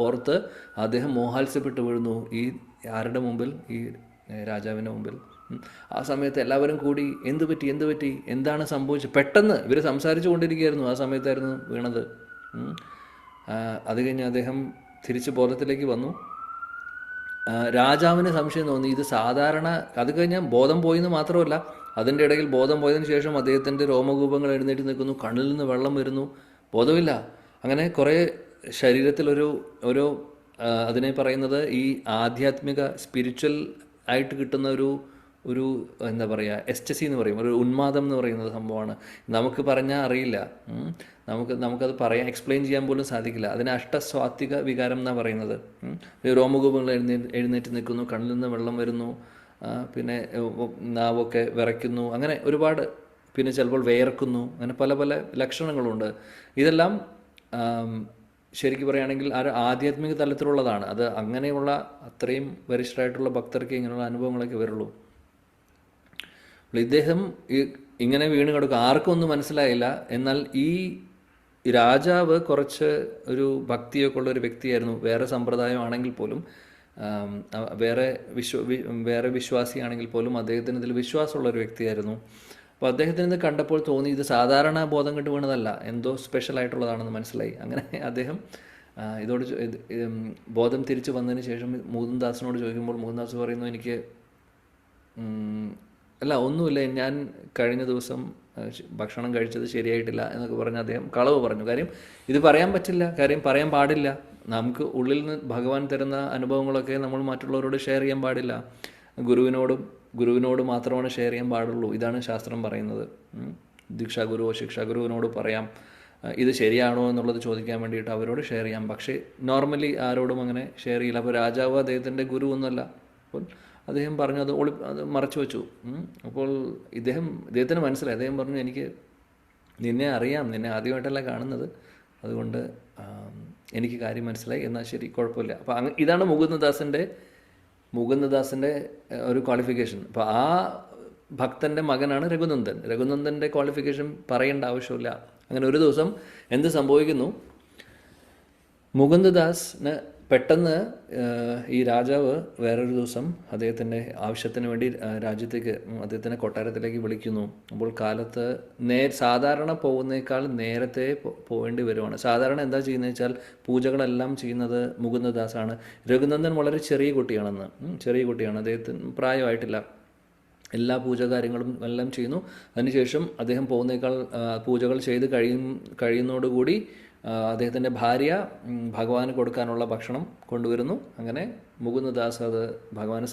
ഓർത്ത് അദ്ദേഹം മോഹാത്സ്യപ്പെട്ട് വീഴുന്നു ഈ ആരുടെ മുമ്പിൽ? ഈ രാജാവിൻ്റെ മുമ്പിൽ. ആ സമയത്ത് എല്ലാവരും കൂടി എന്ത് പറ്റി, എന്താണ് സംഭവിച്ചത്? പെട്ടെന്ന് ഇവർ സംസാരിച്ചു കൊണ്ടിരിക്കുകയായിരുന്നു, ആ സമയത്തായിരുന്നു വീണത്. അത് കഴിഞ്ഞ് അദ്ദേഹം തിരിച്ച് ബോധത്തിലേക്ക് വന്നു. രാജാവിന് സംശയം തോന്നി, ഇത് സാധാരണ. അത് കഴിഞ്ഞാൽ ബോധം പോയെന്ന് മാത്രമല്ല, അതിൻ്റെ ഇടയിൽ ബോധം പോയതിന് ശേഷം അദ്ദേഹത്തിൻ്റെ രോമകൂപങ്ങൾ എഴുന്നേറ്റ് നിൽക്കുന്നു, കണ്ണിൽ നിന്ന് വെള്ളം വരുന്നു, ബോധമില്ല. അങ്ങനെ കുറേ ശരീരത്തിലൊരു അതിനെ പറയുന്നത് ഈ ആധ്യാത്മിക സ്പിരിച്വൽ ആയിട്ട് കിട്ടുന്ന ഒരു എന്താ പറയുക, എസ്റ്റസി എന്ന് പറയും, ഒരു ഉന്മാദം എന്ന് പറയുന്നത് സംഭവമാണ്. നമുക്ക് പറഞ്ഞാൽ അറിയില്ല, നമുക്കത് പറയാൻ എക്സ്പ്ലെയിൻ ചെയ്യാൻ പോലും സാധിക്കില്ല. അതിന് അഷ്ടസ്വാത്വിക വികാരം എന്നാണ് പറയുന്നത്. രോമകൂപങ്ങൾ എഴുന്നേറ്റ് നിൽക്കുന്നു, കണ്ണിൽ നിന്ന് വെള്ളം വരുന്നു, പിന്നെ നാവൊക്കെ വിറയ്ക്കുന്നു, അങ്ങനെ ഒരുപാട്, പിന്നെ ചിലപ്പോൾ വേർക്കുന്നു, അങ്ങനെ പല പല ലക്ഷണങ്ങളുണ്ട്. ഇതെല്ലാം ശരിക്കും പറയുകയാണെങ്കിൽ ആധ്യാത്മിക തലത്തിലുള്ളതാണ്. അത് അങ്ങനെയുള്ള അത്രയും വരിഷ്ഠരായിട്ടുള്ള ഭക്തർക്ക് ഇങ്ങനെയുള്ള അനുഭവങ്ങളൊക്കെ വരുള്ളൂ. ഇദ്ദേഹം ഇങ്ങനെ വീണ് കിടക്കും, ആർക്കും ഒന്നും മനസ്സിലായില്ല. എന്നാൽ ഈ രാജാവ് കുറച്ച് ഒരു ഭക്തിയൊക്കെ ഉള്ള ഒരു വ്യക്തിയായിരുന്നു. വേറെ സമ്പ്രദായമാണെങ്കിൽ പോലും, വേറെ വിശ്വാസിയാണെങ്കിൽ പോലും അദ്ദേഹത്തിന് ഇതിൽ വിശ്വാസമുള്ള ഒരു വ്യക്തിയായിരുന്നു. അപ്പോൾ അദ്ദേഹത്തിന് ഇത് കണ്ടപ്പോൾ തോന്നി, ഇത് സാധാരണ ബോധം കെട്ട് വീണതല്ല, എന്തോ സ്പെഷ്യൽ ആയിട്ടുള്ളതാണെന്ന് മനസ്സിലായി. അങ്ങനെ അദ്ദേഹം ബോധം തിരിച്ചു വന്നതിന് ശേഷം മുകുന്ദദാസിനോട് ചോദിക്കുമ്പോൾ മുകുന്ദദാസ് പറയുന്നു, എനിക്ക് ഒന്നുമില്ല, ഞാൻ കഴിഞ്ഞ ദിവസം ഭക്ഷണം കഴിച്ചത് ശരിയായിട്ടില്ല എന്നൊക്കെ പറഞ്ഞ് അദ്ദേഹം കളവ് പറഞ്ഞു. കാര്യം ഇത് പറയാൻ പറ്റില്ല, പറയാൻ പാടില്ല. നമുക്ക് ഉള്ളിൽ നിന്ന് ഭഗവാൻ തരുന്ന അനുഭവങ്ങളൊക്കെ നമ്മൾ മറ്റുള്ളവരോട് ഷെയർ ചെയ്യാൻ പാടില്ല. ഗുരുവിനോട് മാത്രമാണ് ഷെയർ ചെയ്യാൻ പാടുള്ളൂ. ഇതാണ് ശാസ്ത്രം പറയുന്നത്. ദീക്ഷാഗുരുവോ ശിക്ഷാഗുരുവിനോട് പറയാം, ഇത് ശരിയാണോ എന്നുള്ളത് ചോദിക്കാൻ വേണ്ടിയിട്ട് അവരോട് ഷെയർ ചെയ്യാം. പക്ഷേ നോർമലി ആരോടും അങ്ങനെ ഷെയർ ചെയ്യില്ല. അപ്പോൾ രാജാവ് അദ്ദേഹത്തിൻ്റെ ഗുരു ഒന്നുമല്ല. അപ്പോൾ അദ്ദേഹം പറഞ്ഞു, അത് മറച്ചു വെച്ചു. അപ്പോൾ ഇദ്ദേഹത്തിന് മനസ്സിലായി. അദ്ദേഹം പറഞ്ഞു, എനിക്ക് നിന്നെ അറിയാം, നിന്നെ ആദ്യമായിട്ടല്ല കാണുന്നത്, അതുകൊണ്ട് എനിക്ക് കാര്യം മനസ്സിലായി, എന്നാൽ ശരി, കുഴപ്പമില്ല. അപ്പോൾ ഇതാണ് മുകുന്ദദാസിൻ്റെ ഒരു ക്വാളിഫിക്കേഷൻ. അപ്പോൾ ആ ഭക്തൻ്റെ മകനാണ് രഘുനന്ദൻ്റെ ക്വാളിഫിക്കേഷൻ പറയേണ്ട ആവശ്യമില്ല. അങ്ങനെ ഒരു ദിവസം എന്ത് സംഭവിക്കുന്നു, മുകുന്ദദാസിന് പെട്ടെന്ന് ഈ രാജാവ് വേറൊരു ദിവസം അദ്ദേഹത്തിൻ്റെ ആവശ്യത്തിന് വേണ്ടി രാജ്യത്തേക്ക്, അദ്ദേഹത്തിൻ്റെ കൊട്ടാരത്തിലേക്ക് വിളിക്കുന്നു. അപ്പോൾ കാലത്ത് സാധാരണ പോകുന്നേക്കാൾ നേരത്തെ പോകേണ്ടി വരുവാണ്. സാധാരണ എന്താ ചെയ്യുന്നത് വെച്ചാൽ പൂജകളെല്ലാം ചെയ്യുന്നത് മുകുന്ദദാസാണ്. രഘുനന്ദൻ വളരെ ചെറിയ കുട്ടിയാണ്, അദ്ദേഹത്തിന് പ്രായമായിട്ടില്ല. എല്ലാ പൂജകാര്യങ്ങളും എല്ലാം ചെയ്യുന്നു. അതിനുശേഷം അദ്ദേഹം പോകുന്നേക്കാൾ പൂജകൾ ചെയ്ത് കഴിയുന്നതോടുകൂടി അദ്ദേഹത്തിൻ്റെ ഭാര്യ ഭഗവാന് കൊടുക്കാനുള്ള ഭക്ഷണം കൊണ്ടുവരുന്നു. അങ്ങനെ മുകുന്ദദാസ് അത് ഭഗവാന്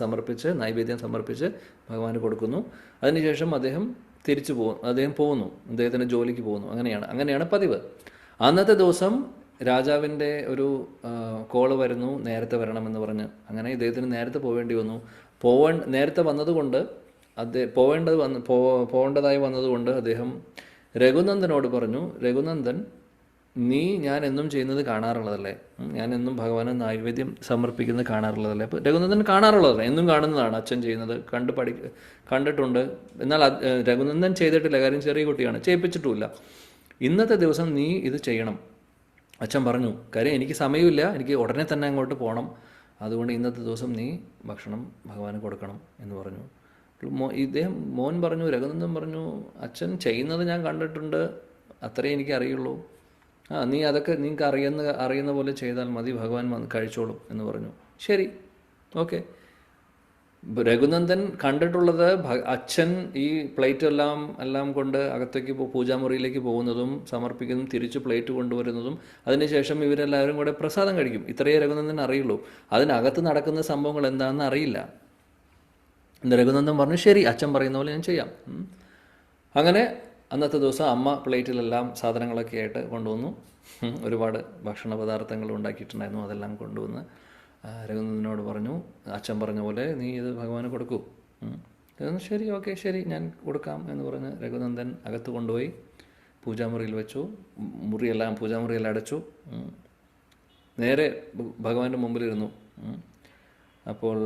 നൈവേദ്യം സമർപ്പിച്ച് ഭഗവാന് കൊടുക്കുന്നു. അതിനുശേഷം അദ്ദേഹം പോകുന്നു, അദ്ദേഹത്തിൻ്റെ ജോലിക്ക് പോകുന്നു. അങ്ങനെയാണ് പതിവ്. അന്നത്തെ ദിവസം രാജാവിൻ്റെ ഒരു കോള് വരുന്നു, നേരത്തെ വരണമെന്ന് പറഞ്ഞ്. അങ്ങനെ ഇദ്ദേഹത്തിന് നേരത്തെ പോവേണ്ടി വന്നു. നേരത്തെ വന്നതുകൊണ്ട് പോകേണ്ടതായി വന്നതുകൊണ്ട് അദ്ദേഹം രഘുനന്ദനോട് പറഞ്ഞു, രഘുനന്ദൻ, ഞാൻ എന്നും ചെയ്യുന്നത് കാണാറുള്ളതല്ലേ, ഞാൻ എന്നും ഭഗവാന് നൈവേദ്യം സമർപ്പിക്കുന്നത് കാണാറുള്ളതല്ലേ. അപ്പോൾ രഘുനന്ദൻ കാണാറുള്ളതല്ലേ, എന്നും കാണുന്നതാണ് അച്ഛൻ ചെയ്യുന്നത്, കണ്ടിട്ടുണ്ട്. എന്നാൽ രഘുനന്ദൻ ചെയ്തിട്ടില്ല, കാര്യം ചെറിയ കുട്ടിയാണ്, ചെയ്യിപ്പിച്ചിട്ടുമില്ല. ഇന്നത്തെ ദിവസം നീ ഇത് ചെയ്യണം. അച്ഛൻ പറഞ്ഞു, കാര്യം എനിക്ക് സമയമില്ല, എനിക്ക് ഉടനെ തന്നെ അങ്ങോട്ട് പോകണം, അതുകൊണ്ട് ഇന്നത്തെ ദിവസം നീ ഭക്ഷണം ഭഗവാന് കൊടുക്കണം എന്ന് പറഞ്ഞു. ഇദ്ദേഹം മോൻ പറഞ്ഞു, രഘുനന്ദൻ പറഞ്ഞു, അച്ഛൻ ചെയ്യുന്നത് ഞാൻ കണ്ടിട്ടുണ്ട്, അത്രേ എനിക്ക് അറിയുള്ളൂ. നീ അതൊക്കെ നിങ്ങൾക്ക് അറിയുന്ന പോലെ ചെയ്താൽ മതി, ഭഗവാൻ വന്ന് കഴിച്ചോളും എന്ന് പറഞ്ഞു. ശരി, ഓക്കെ. രഘുനന്ദൻ കണ്ടിട്ടുള്ളത് അച്ഛൻ ഈ പ്ലേറ്റ് എല്ലാം കൊണ്ട് അകത്തേക്ക് പൂജാമുറിയിലേക്ക് പോകുന്നതും സമർപ്പിക്കുന്നതും തിരിച്ച് പ്ലേറ്റ് കൊണ്ടുവരുന്നതും അതിനുശേഷം ഇവരെല്ലാവരും കൂടെ പ്രസാദം കഴിക്കും. ഇത്രയേ രഘുനന്ദൻ അറിയുള്ളൂ. അതിനകത്ത് നടക്കുന്ന സംഭവങ്ങൾ എന്താണെന്ന് അറിയില്ല. രഘുനന്ദൻ പറഞ്ഞു, ശരി, അച്ഛൻ പറയുന്ന പോലെ ഞാൻ ചെയ്യാം. അങ്ങനെ അന്നത്തെ ദിവസം അമ്മ പ്ലേറ്റിലെല്ലാം സാധനങ്ങളൊക്കെ ആയിട്ട് കൊണ്ടുവന്നു. ഒരുപാട് ഭക്ഷണ പദാർത്ഥങ്ങൾ ഉണ്ടാക്കിയിട്ടുണ്ടായിരുന്നു. അതെല്ലാം കൊണ്ടുവന്ന് രഘുനന്ദനോട് പറഞ്ഞു, അച്ഛൻ പറഞ്ഞ പോലെ നീ ഇത് ഭഗവാന് കൊടുക്കൂ. ശരി, ഓക്കെ, ശരി, ഞാൻ കൊടുക്കാം എന്ന് പറഞ്ഞ് രഘുനന്ദൻ അകത്ത് കൊണ്ടുപോയി പൂജാമുറിയിൽ വെച്ചു. പൂജാമുറിയെല്ലാം അടച്ചു. നേരെ ഭഗവാന്റെ മുമ്പിലിരുന്നു. അപ്പോൾ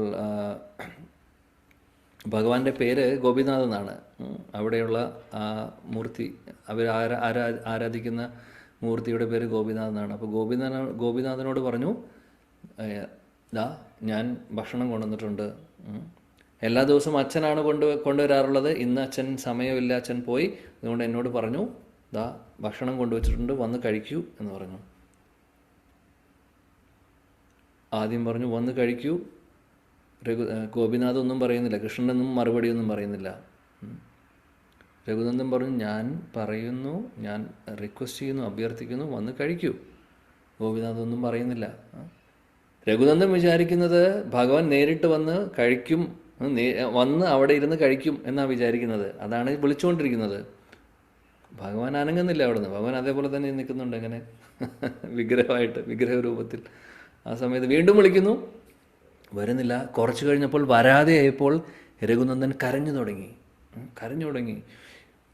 ഭഗവാന്റെ പേര് ഗോപിനാഥ് എന്നാണ്. അവിടെയുള്ള ആ മൂർത്തി, അവർ ആരാധിക്കുന്ന മൂർത്തിയുടെ പേര് ഗോപിനാഥ് എന്നാണ്. അപ്പോൾ ഗോപിനാഥനോട് പറഞ്ഞു, ഞാൻ ഭക്ഷണം കൊണ്ടുവന്നിട്ടുണ്ട്. എല്ലാ ദിവസവും അച്ഛനാണ് കൊണ്ടുവരാറുള്ളത്, ഇന്ന് അച്ഛൻ സമയമില്ല, അച്ഛൻ പോയി, അതുകൊണ്ട് എന്നോട് പറഞ്ഞു, ഭക്ഷണം കൊണ്ടുവച്ചിട്ടുണ്ട്, വന്ന് കഴിക്കൂ എന്ന് പറഞ്ഞു. ആദ്യം പറഞ്ഞു വന്ന് കഴിക്കൂ. ഗോപിനാഥ് ഒന്നും പറയുന്നില്ല, കൃഷ്ണനൊന്നും മറുപടിയൊന്നും പറയുന്നില്ല. രഘുനന്ദൻ പറഞ്ഞു, ഞാൻ പറയുന്നു, ഞാൻ റിക്വസ്റ്റ് ചെയ്യുന്നു, അഭ്യർത്ഥിക്കുന്നു, വന്ന് കഴിക്കൂ. ഗോപിനാഥ് ഒന്നും പറയുന്നില്ല. രഘുനന്ദൻ വിചാരിക്കുന്നത് ഭഗവാൻ നേരിട്ട് വന്ന് കഴിക്കും, വന്ന് അവിടെ ഇരുന്ന് കഴിക്കും എന്നാണ് വിചാരിക്കുന്നത്. അതാണ് വിളിച്ചുകൊണ്ടിരിക്കുന്നത്. ഭഗവാൻ അനങ്ങുന്നില്ല അവിടുന്ന്. ഭഗവാൻ അതേപോലെ തന്നെ നിൽക്കുന്നുണ്ട്, അങ്ങനെ വിഗ്രഹ രൂപത്തിൽ. ആ സമയത്ത് വീണ്ടും വിളിക്കുന്നു, വരുന്നില്ല. കുറച്ച് കഴിഞ്ഞപ്പോൾ വരാതെയായപ്പോൾ രഘുനന്ദൻ കരഞ്ഞു തുടങ്ങി.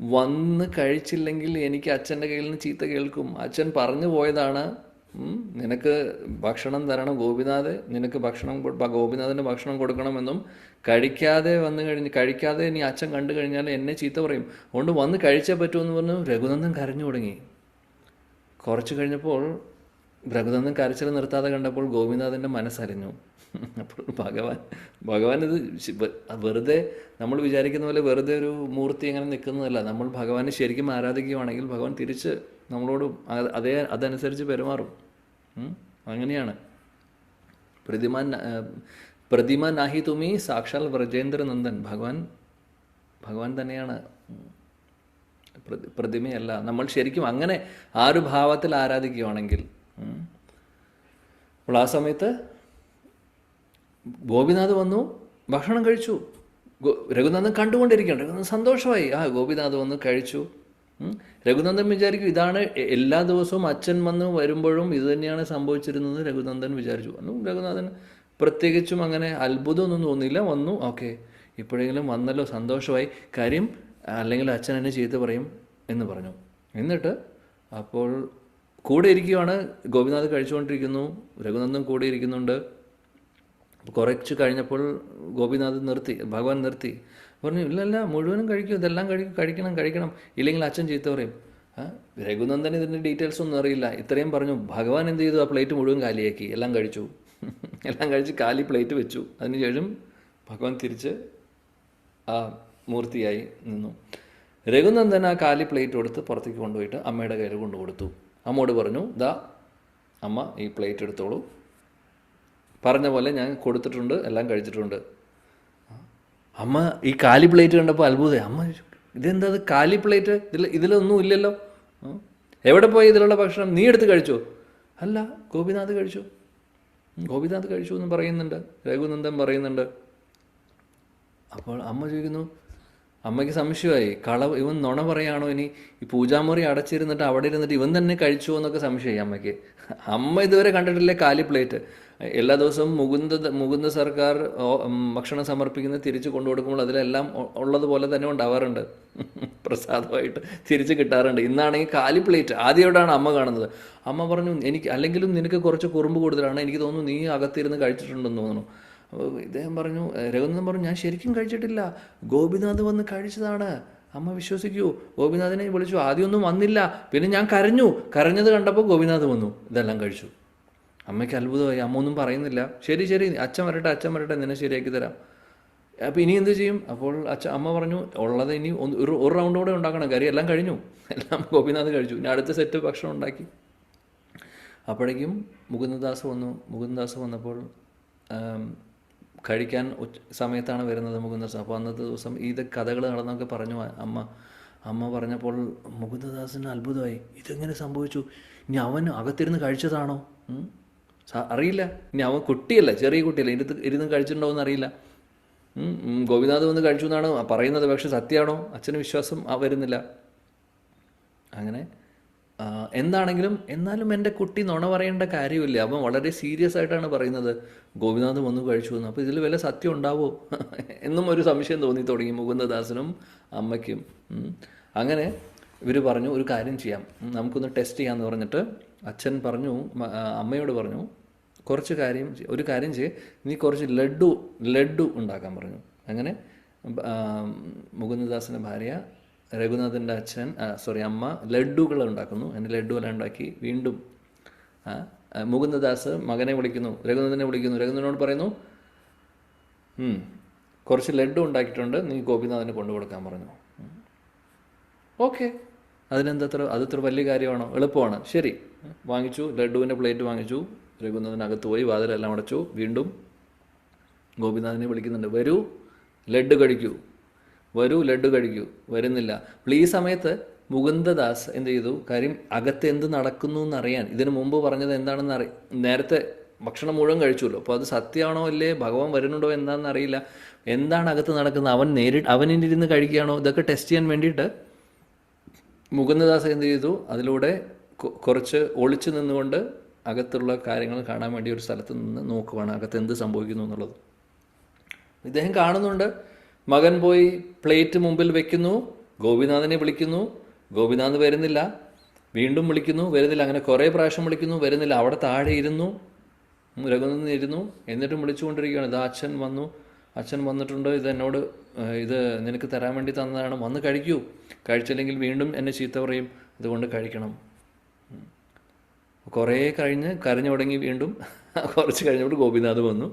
വന്ന് കഴിച്ചില്ലെങ്കിൽ എനിക്ക് അച്ഛൻ്റെ കയ്യിൽ നിന്ന് ചീത്ത കേൾക്കും. അച്ഛൻ പറഞ്ഞു പോയതാണ്, നിനക്ക് ഭക്ഷണം തരണം ഗോപിനാഥ്, നിനക്ക് ഗോപിനാഥിന് ഭക്ഷണം കൊടുക്കണമെന്നും, കഴിക്കാതെ ഇനി അച്ഛൻ കണ്ടു കഴിഞ്ഞാൽ എന്നെ ചീത്ത പറയും, അതുകൊണ്ട് വന്ന് കഴിച്ചേ പറ്റുമെന്ന് പറഞ്ഞു രഘുനന്ദൻ കരഞ്ഞു തുടങ്ങി. കുറച്ച് കഴിഞ്ഞപ്പോൾ രഘുനന്ദൻ കരച്ചിൽ നിർത്താതെ കണ്ടപ്പോൾ ഗോപിനാഥൻ്റെ മനസ്സറിഞ്ഞു. അപ്പോൾ ഭഗവാൻ ഇത് വെറുതെ നമ്മൾ വിചാരിക്കുന്ന പോലെ വെറുതെ ഒരു മൂർത്തി അങ്ങനെ നിൽക്കുന്നതല്ല. നമ്മൾ ഭഗവാനെ ശരിക്കും ആരാധിക്കുകയാണെങ്കിൽ ഭഗവാൻ തിരിച്ച് നമ്മളോട് അതനുസരിച്ച് പെരുമാറും. അങ്ങനെയാണ്. പ്രതിമ നാഹി തുമി സാക്ഷാൽ വ്രജേന്ദ്രനന്ദൻ. ഭഗവാൻ തന്നെയാണ്, പ്രതിമയല്ല. നമ്മൾ ശരിക്കും അങ്ങനെ ആ ഒരു ഭാവത്തിൽ ആരാധിക്കുകയാണെങ്കിൽ. അപ്പോൾ ആ സമയത്ത് ഗോപിനാഥ് വന്നു, ഭക്ഷണം കഴിച്ചു. രഘുനന്ദൻ കണ്ടുകൊണ്ടിരിക്കുകയാണ്. രഘുനന്ദൻ സന്തോഷമായി. ഗോപിനാഥ് വന്ന് കഴിച്ചു. രഘുനന്ദൻ വിചാരിക്കും ഇതാണ് എല്ലാ ദിവസവും അച്ഛൻ വന്ന് വരുമ്പോഴും ഇത് തന്നെയാണ് സംഭവിച്ചിരുന്നത് രഘുനന്ദൻ വിചാരിച്ചു. അന്നും രഘുനാഥൻ പ്രത്യേകിച്ചും അങ്ങനെ അത്ഭുതമൊന്നും തോന്നിയില്ല. വന്നു, ഓക്കെ, ഇപ്പോഴെങ്കിലും വന്നല്ലോ, സന്തോഷമായി. കാര്യം അല്ലെങ്കിൽ അച്ഛൻ എന്നെ ചീത്ത പറയും എന്ന് പറഞ്ഞു. എന്നിട്ട് അപ്പോൾ കൂടെ ഇരിക്കുകയാണ്. ഗോപിനാഥ് കഴിച്ചുകൊണ്ടിരിക്കുന്നു, രഘുനന്ദൻ കൂടെ ഇരിക്കുന്നുണ്ട്. കുറച്ച് കഴിഞ്ഞപ്പോൾ ഭഗവാൻ നിർത്തി പറഞ്ഞു, ഇല്ലല്ല, മുഴുവനും കഴിക്കും, ഇതെല്ലാം കഴിക്കണം, ഇല്ലെങ്കിൽ അച്ഛൻ ചീത്ത പറയും. രഘുനന്ദൻ ഇതിൻ്റെ ഡീറ്റെയിൽസ് ഒന്നും അറിയില്ല. ഇത്രയും പറഞ്ഞു. ഭഗവാൻ എന്ത് ചെയ്തു? ആ പ്ലേറ്റ് മുഴുവൻ കാലിയാക്കി, എല്ലാം കഴിച്ച് കാലി പ്ലേറ്റ് വെച്ചു. അതിനുശേഷം ഭഗവാൻ തിരിച്ച് ആ മൂർത്തിയായി നിന്നു. രഘുനന്ദൻ ആ കാലി പ്ലേറ്റ് കൊടുത്ത് പുറത്തേക്ക് കൊണ്ടുപോയിട്ട് അമ്മയുടെ കയ്യിൽ കൊണ്ടുകൊടുത്തു. അമ്മോട് പറഞ്ഞു, അമ്മ ഈ പ്ലേറ്റ് എടുത്തോളൂ, പറഞ്ഞ പോലെ ഞാൻ കൊടുത്തിട്ടുണ്ട്, എല്ലാം കഴിച്ചിട്ടുണ്ട്. അമ്മ ഈ കാലി പ്ലേറ്റ് കണ്ടപ്പോൾ അത്ഭുതമായി. അമ്മ, ഇതെന്താ കാലി പ്ലേറ്റ്? ഇതിലൊന്നും ഇല്ലല്ലോ, എവിടെ പോയി ഇതിലുള്ള ഭക്ഷണം? നീ എടുത്ത് കഴിച്ചോ? അല്ല, ഗോപിനാഥ് കഴിച്ചു എന്ന് പറയുന്നുണ്ട്, രഘുനന്ദൻ പറയുന്നുണ്ട്. അപ്പോൾ അമ്മ ചോദിക്കുന്നു, അമ്മയ്ക്ക് സംശയമായി, ഇവൻ നുണ പറയാണോ ഇനി, ഈ പൂജാമുറി അടച്ചിരുന്നിട്ട് അവിടെ ഇരുന്നിട്ട് ഇവൻ തന്നെ കഴിച്ചു എന്നൊക്കെ സംശയമായി അമ്മയ്ക്ക്. അമ്മ ഇതുവരെ കണ്ടിട്ടില്ലേ കാലി പ്ലേറ്റ്. എല്ലാ ദിവസവും മുകുന്ദ സർക്കാർ ഭക്ഷണം സമർപ്പിക്കുന്നത് തിരിച്ചു കൊണ്ടു കൊടുക്കുമ്പോൾ അതിലെല്ലാം ഉള്ളതുപോലെ തന്നെ ഉണ്ടാവാറുണ്ട്, പ്രസാദമായിട്ട് തിരിച്ച് കിട്ടാറുണ്ട്. ഇന്നാണെങ്കിൽ കാലി പ്ലേറ്റ് ആദ്യമായിട്ടാണ് അമ്മ കാണുന്നത്. അമ്മ പറഞ്ഞു, എനിക്ക് അല്ലെങ്കിലും നിനക്ക് കുറച്ച് കുറുമ്പ് കൂടുതലാണ്, എനിക്ക് തോന്നുന്നു നീ അകത്തിരുന്ന് കഴിച്ചിട്ടുണ്ടെന്ന് തോന്നുന്നു. അപ്പോൾ ഇദ്ദേഹം പറഞ്ഞു, രഘുനന്ദൻ പറഞ്ഞു, ഞാൻ ശരിക്കും കഴിച്ചിട്ടില്ല, ഗോപിനാഥ് വന്ന് കഴിച്ചതാണ്. അമ്മ വിശ്വസിക്കൂ, ഗോപിനാഥിനെ വിളിച്ചു, ആദ്യമൊന്നും വന്നില്ല, പിന്നെ ഞാൻ കരഞ്ഞത് കണ്ടപ്പോൾ ഗോപിനാഥ് വന്നു, ഇതെല്ലാം കഴിച്ചു. അമ്മയ്ക്ക് അത്ഭുതമായി. അമ്മ ഒന്നും പറയുന്നില്ല. ശരി അച്ഛൻ വരട്ടെ നിന്നെ ശരിയാക്കി തരാം. അപ്പോൾ ഇനി എന്ത് ചെയ്യും? അപ്പോൾ അമ്മ പറഞ്ഞു, ഉള്ളത് ഇനി ഒരു റൗണ്ട് കൂടെ ഉണ്ടാക്കണം, കറി എല്ലാം കഴിഞ്ഞു, എല്ലാം ഗോപിനാഥ് കഴിച്ചു, ഇനി അടുത്ത സെറ്റ് ഭക്ഷണം ഉണ്ടാക്കി. അപ്പോഴേക്കും മുകുന്ദദാസ് വന്നപ്പോൾ കഴിക്കാൻ സമയത്താണ് വരുന്നത് മുകുന്ദദാസ്. അപ്പോൾ അന്നത്തെ ദിവസം ഇത് കഥകൾ നടന്നൊക്കെ പറഞ്ഞു അമ്മ പറഞ്ഞപ്പോൾ മുകുന്ദദാസിന് അത്ഭുതമായി. ഇതെങ്ങനെ സംഭവിച്ചു? ഇനി അവൻ അകത്തിരുന്ന് കഴിച്ചതാണോ? അറിയില്ല. ഇനി അവൻ കുട്ടിയല്ല, ചെറിയ കുട്ടിയല്ല, ഇരുന്ന് കഴിച്ചിട്ടുണ്ടോ എന്ന് അറിയില്ല. ഗോപിനാഥ് വന്ന് കഴിച്ചു എന്നാണ് പറയുന്നത്, പക്ഷെ സത്യമാണോ? അച്ഛന് വിശ്വാസം വരുന്നില്ല. അങ്ങനെ എന്നാലും എൻ്റെ കുട്ടി നുണ പറയേണ്ട കാര്യമില്ല, അവൻ വളരെ സീരിയസ് ആയിട്ടാണ് പറയുന്നത് ഗോപിനാഥ് വന്നു കഴിച്ചു എന്ന്. അപ്പോൾ ഇതിൽ വല്ല സത്യം ഉണ്ടാവോ എന്നും ഒരു സംശയം തോന്നി തുടങ്ങി മുകുന്ദദാസിനും അമ്മയ്ക്കും. അങ്ങനെ ഇവർ പറഞ്ഞു, ഒരു കാര്യം ചെയ്യാം, നമുക്കൊന്ന് ടെസ്റ്റ് ചെയ്യാമെന്ന് പറഞ്ഞിട്ട് അച്ഛൻ പറഞ്ഞു, അമ്മയോട് പറഞ്ഞു, ഒരു കാര്യം ചെയ്യ്, നീ കുറച്ച് ലഡ്ഡു ഉണ്ടാക്കാൻ പറഞ്ഞു. അങ്ങനെ മുകുന്ദദാസിൻ്റെ ഭാര്യ രഘുനാഥിൻ്റെ അമ്മ ലഡ്ഡുകൾ ഉണ്ടാക്കുന്നു. അതിന് ലഡ്ഡുവെല്ലാം ഉണ്ടാക്കി വീണ്ടും മുകുന്ദദാസ് മകനെ വിളിക്കുന്നു, രഘുനാഥനോട് പറയുന്നു, കുറച്ച് ലഡ്ഡു ഉണ്ടാക്കിയിട്ടുണ്ട്, നീ ഗോപിനാഥന് കൊണ്ടു കൊടുക്കാൻ പറഞ്ഞു. ഓക്കെ, അതത്ര വലിയ കാര്യമാണോ? എളുപ്പമാണ്. ശരി, വാങ്ങിച്ചു, ലഡ്ഡുവിൻ്റെ പ്ലേറ്റ് വാങ്ങിച്ചു, രഘുനാഥനകത്ത് പോയി വാതിലെല്ലാം അടച്ചു. വീണ്ടും ഗോപിനാഥനെ വിളിക്കുന്നുണ്ട്, വരൂ ലഡ്ഡു കഴിക്കൂ. വരുന്നില്ല. അപ്പോൾ ഈ സമയത്ത് മുകുന്ദദാസ് എന്ത് ചെയ്തു? കാര്യം അകത്ത് എന്ത് നടക്കുന്നു എന്നറിയാൻ, ഇതിനു മുമ്പ് പറഞ്ഞത് എന്താണെന്ന് നേരത്തെ ഭക്ഷണം മുഴുവൻ കഴിച്ചുല്ലോ, അപ്പോൾ അത് സത്യമാണോ അല്ലേ, ഭഗവാൻ വരുന്നുണ്ടോ എന്താണെന്ന് അറിയില്ല, എന്താണ് അകത്ത് നടക്കുന്നത്, അവനിരുന്ന് കഴിക്കുകയാണോ, ഇതൊക്കെ ടെസ്റ്റ് ചെയ്യാൻ വേണ്ടിയിട്ട് മുകുന്ദദാസ് എന്ത് ചെയ്തു? അതിലൂടെ കുറച്ച് ഒളിച്ചു നിന്നുകൊണ്ട് അകത്തുള്ള കാര്യങ്ങൾ കാണാൻ വേണ്ടി ഒരു സ്ഥലത്ത് നിന്ന് നോക്കുവാണ്, അകത്ത് എന്ത് സംഭവിക്കുന്നു എന്നുള്ളത്. ഇദ്ദേഹം കാണുന്നുണ്ട്, മകൻ പോയി പ്ലേറ്റ് മുമ്പിൽ വെക്കുന്നു, ഗോപിനാഥനെ വിളിക്കുന്നു, ഗോപിനാഥ് വരുന്നില്ല, വീണ്ടും വിളിക്കുന്നു, വരുന്നില്ല, അങ്ങനെ കുറേ പ്രാവശ്യം വിളിക്കുന്നു, വരുന്നില്ല. അവിടെ താഴെ ഇരുന്നു, രഘുനാഥൻ ഇരുന്നു, എന്നിട്ടും വിളിച്ചുകൊണ്ടിരിക്കുകയാണ്, ഇതാ അച്ഛൻ വന്നിട്ടുണ്ട്, ഇത് നിനക്ക് തരാൻ വേണ്ടി തന്നതാണ്, വന്ന് കഴിക്കൂ, കഴിച്ചില്ലെങ്കിൽ വീണ്ടും എന്നെ ചീത്ത പറയും, അതുകൊണ്ട് കഴിക്കണം. കുറേ കരഞ്ഞു തുടങ്ങി. വീണ്ടും കുറച്ച് കഴിഞ്ഞപ്പോൾ ഗോപിനാഥ് വന്നു,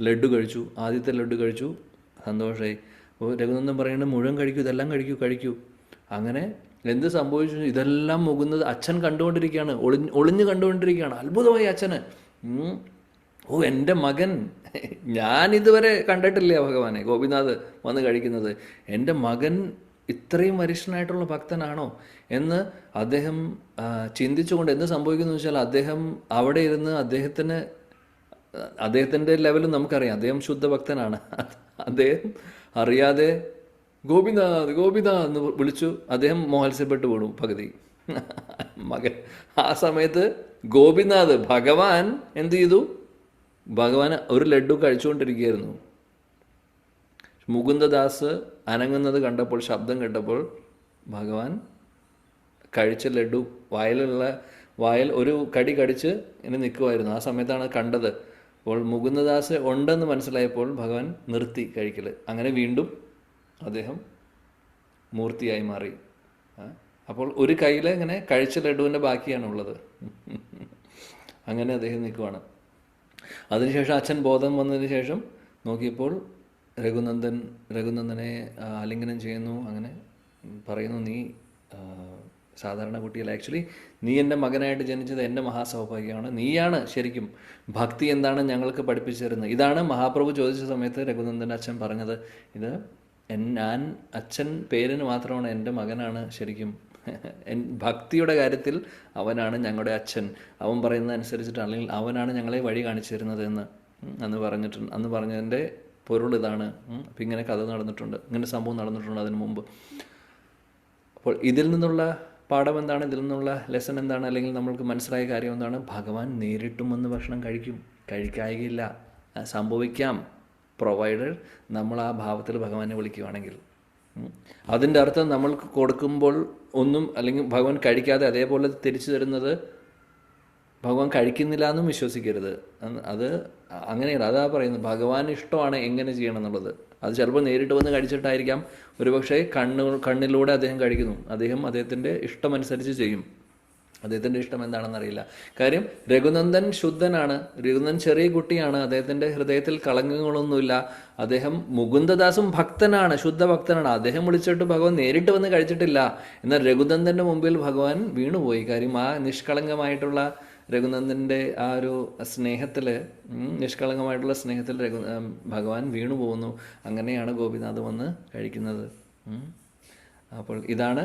ലഡ്ഡു കഴിച്ചു, ആദ്യത്തെ ലഡ്ഡു കഴിച്ചു, സന്തോഷമായി. അപ്പോൾ രഘുനന്ദൻ പറയുന്നത്, മുഴുവൻ കഴിക്കൂ, ഇതെല്ലാം കഴിക്കൂ. അങ്ങനെ എന്ത് സംഭവിച്ചു? ഇതെല്ലാം അച്ഛൻ കണ്ടുകൊണ്ടിരിക്കുകയാണ്, ഒളിഞ്ഞു കണ്ടുകൊണ്ടിരിക്കുകയാണ്. അത്ഭുതമായി അച്ഛന്. എൻ്റെ മകൻ, ഞാനിതുവരെ കണ്ടിട്ടില്ല ഭഗവാനെ, ഗോപിനാഥ് വന്ന് കഴിക്കുന്നത്, എൻ്റെ മകൻ ഇത്രയും വരിഷ്ഠനായിട്ടുള്ള ഭക്തനാണോ എന്ന് അദ്ദേഹം ചിന്തിച്ചുകൊണ്ട് എന്ത് സംഭവിക്കുന്നു വെച്ചാൽ, അദ്ദേഹം അവിടെ ഇരുന്ന് അദ്ദേഹത്തിൻ്റെ ലെവലും നമുക്കറിയാം, അദ്ദേഹം ശുദ്ധ ഭക്തനാണ്. അദ്ദേഹം അറിയാതെ ഗോപിനാഥ് എന്ന് വിളിച്ചു, അദ്ദേഹം മോഹത്സ്യപ്പെട്ടു വീണു പകുതി മകൻ. ആ സമയത്ത് ഗോപിനാഥ്, ഭഗവാൻ എന്ത് ചെയ്തു? ഭഗവാൻ ഒരു ലഡ്ഡു കഴിച്ചുകൊണ്ടിരിക്കുകയായിരുന്നു. മുകുന്ദദാസ് അനങ്ങുന്നത് കണ്ടപ്പോൾ, ശബ്ദം കേട്ടപ്പോൾ, ഭഗവാൻ കഴിച്ച ലഡ്ഡു വായിൽ ഒരു കടി കടിച്ച് ഇങ്ങനെ നിൽക്കുമായിരുന്നു. ആ സമയത്താണ് കണ്ടത്. അപ്പോൾ മുകുന്ദദാസ് ഉണ്ടെന്ന് മനസ്സിലായപ്പോൾ ഭഗവാൻ നിർത്തി കഴിക്കൽ. അങ്ങനെ വീണ്ടും അദ്ദേഹം മൂർത്തിയായി മാറി. അപ്പോൾ ഒരു കയ്യിൽ ഇങ്ങനെ കഴിച്ച ലഡുവിൻ്റെ ബാക്കിയാണുള്ളത്. അങ്ങനെ അദ്ദേഹം നിൽക്കുവാണ്. അതിനുശേഷം അച്ഛൻ ബോധം വന്നതിന് ശേഷം നോക്കിയപ്പോൾ രഘുനന്ദനെ ആലിംഗനം ചെയ്യുന്നു. അങ്ങനെ പറയുന്നു, നീ സാധാരണ കുട്ടിയല്ല, ആക്ച്വലി നീ എൻ്റെ മകനായിട്ട് ജനിച്ചത് എൻ്റെ മഹാസൗഭാഗ്യമാണ്, നീയാണ് ശരിക്കും ഭക്തി എന്താണ് ഞങ്ങൾക്ക് പഠിപ്പിച്ചു തരുന്നത്. ഇതാണ് മഹാപ്രഭു ചോദിച്ച സമയത്ത് രഘുനന്ദൻ അച്ഛൻ പറഞ്ഞത്, ഞാൻ അച്ഛൻ പേരിന് മാത്രമാണ്, എൻ്റെ മകനാണ് ശരിക്കും, ഭക്തിയുടെ കാര്യത്തിൽ അവനാണ് ഞങ്ങളുടെ അച്ഛൻ, അവൻ പറയുന്നത് അനുസരിച്ചിട്ട്, അല്ലെങ്കിൽ അവനാണ് ഞങ്ങളെ വഴി കാണിച്ചു തരുന്നത് എന്ന് അന്ന് പറഞ്ഞതിൻ്റെ പൊരുൾ ഇതാണ്. അപ്പം ഇങ്ങനെ കഥ നടന്നിട്ടുണ്ട്, ഇങ്ങനെ സംഭവം നടന്നിട്ടുണ്ട് അതിനു മുമ്പ്. അപ്പോൾ ഇതിൽ നിന്നുള്ള പാഠം എന്താണ്, ഇതിൽ നിന്നുള്ള ലെസൺ എന്താണ്, അല്ലെങ്കിൽ നമ്മൾക്ക് മനസ്സിലായ കാര്യം എന്താണ്? ഭഗവാൻ നേരിട്ടും വന്ന് ഭക്ഷണം കഴിക്കായികയില്ല, സംഭവിക്കാം, പ്രൊവൈഡഡ് നമ്മൾ ആ ഭാവത്തിൽ ഭഗവാനെ വിളിക്കുകയാണെങ്കിൽ. അതിൻ്റെ അർത്ഥം നമ്മൾക്ക് കൊടുക്കുമ്പോൾ ഒന്നും, അല്ലെങ്കിൽ ഭഗവാൻ കഴിക്കാതെ അതേപോലെ തിരിച്ചു തരുന്നത് ഭഗവാൻ കഴിക്കുന്നില്ല എന്നും വിശ്വസിക്കരുത്. അത് അങ്ങനെയല്ല. അതാ പറയുന്നത്, ഭഗവാൻ ഇഷ്ടമാണ് എങ്ങനെ ചെയ്യണം എന്നുള്ളത്. അത് ചിലപ്പോൾ നേരിട്ട് വന്ന് കഴിച്ചിട്ടായിരിക്കാം, ഒരുപക്ഷെ കണ്ണിലൂടെ അദ്ദേഹം കഴിക്കുന്നു, അദ്ദേഹത്തിൻ്റെ ഇഷ്ടമനുസരിച്ച് ചെയ്യും. അദ്ദേഹത്തിൻ്റെ ഇഷ്ടം എന്താണെന്നറിയില്ല. കാര്യം രഘുനന്ദൻ ശുദ്ധനാണ്, രഘുനന്ദൻ ചെറിയ കുട്ടിയാണ്, അദ്ദേഹത്തിൻ്റെ ഹൃദയത്തിൽ കളങ്കങ്ങളൊന്നുമില്ല. അദ്ദേഹം മുകുന്ദദാസും ഭക്തനാണ്, ശുദ്ധ ഭക്തനാണ്. അദ്ദേഹം വിളിച്ചിട്ട് ഭഗവാൻ നേരിട്ട് വന്ന് കഴിച്ചിട്ടില്ല. എന്നാൽ രഘുനന്ദൻ്റെ മുമ്പിൽ ഭഗവാൻ വീണുപോയി. കാര്യം ആ നിഷ്കളങ്കമായിട്ടുള്ള രഘുനന്ദൻ്റെ ആ ഒരു സ്നേഹത്തിൽ, നിഷ്കളങ്കമായിട്ടുള്ള സ്നേഹത്തിൽ ഭഗവാൻ വീണു പോകുന്നു. അങ്ങനെയാണ് ഗോപിനാഥ് വന്ന് കഴിക്കുന്നത്. അപ്പോൾ ഇതാണ്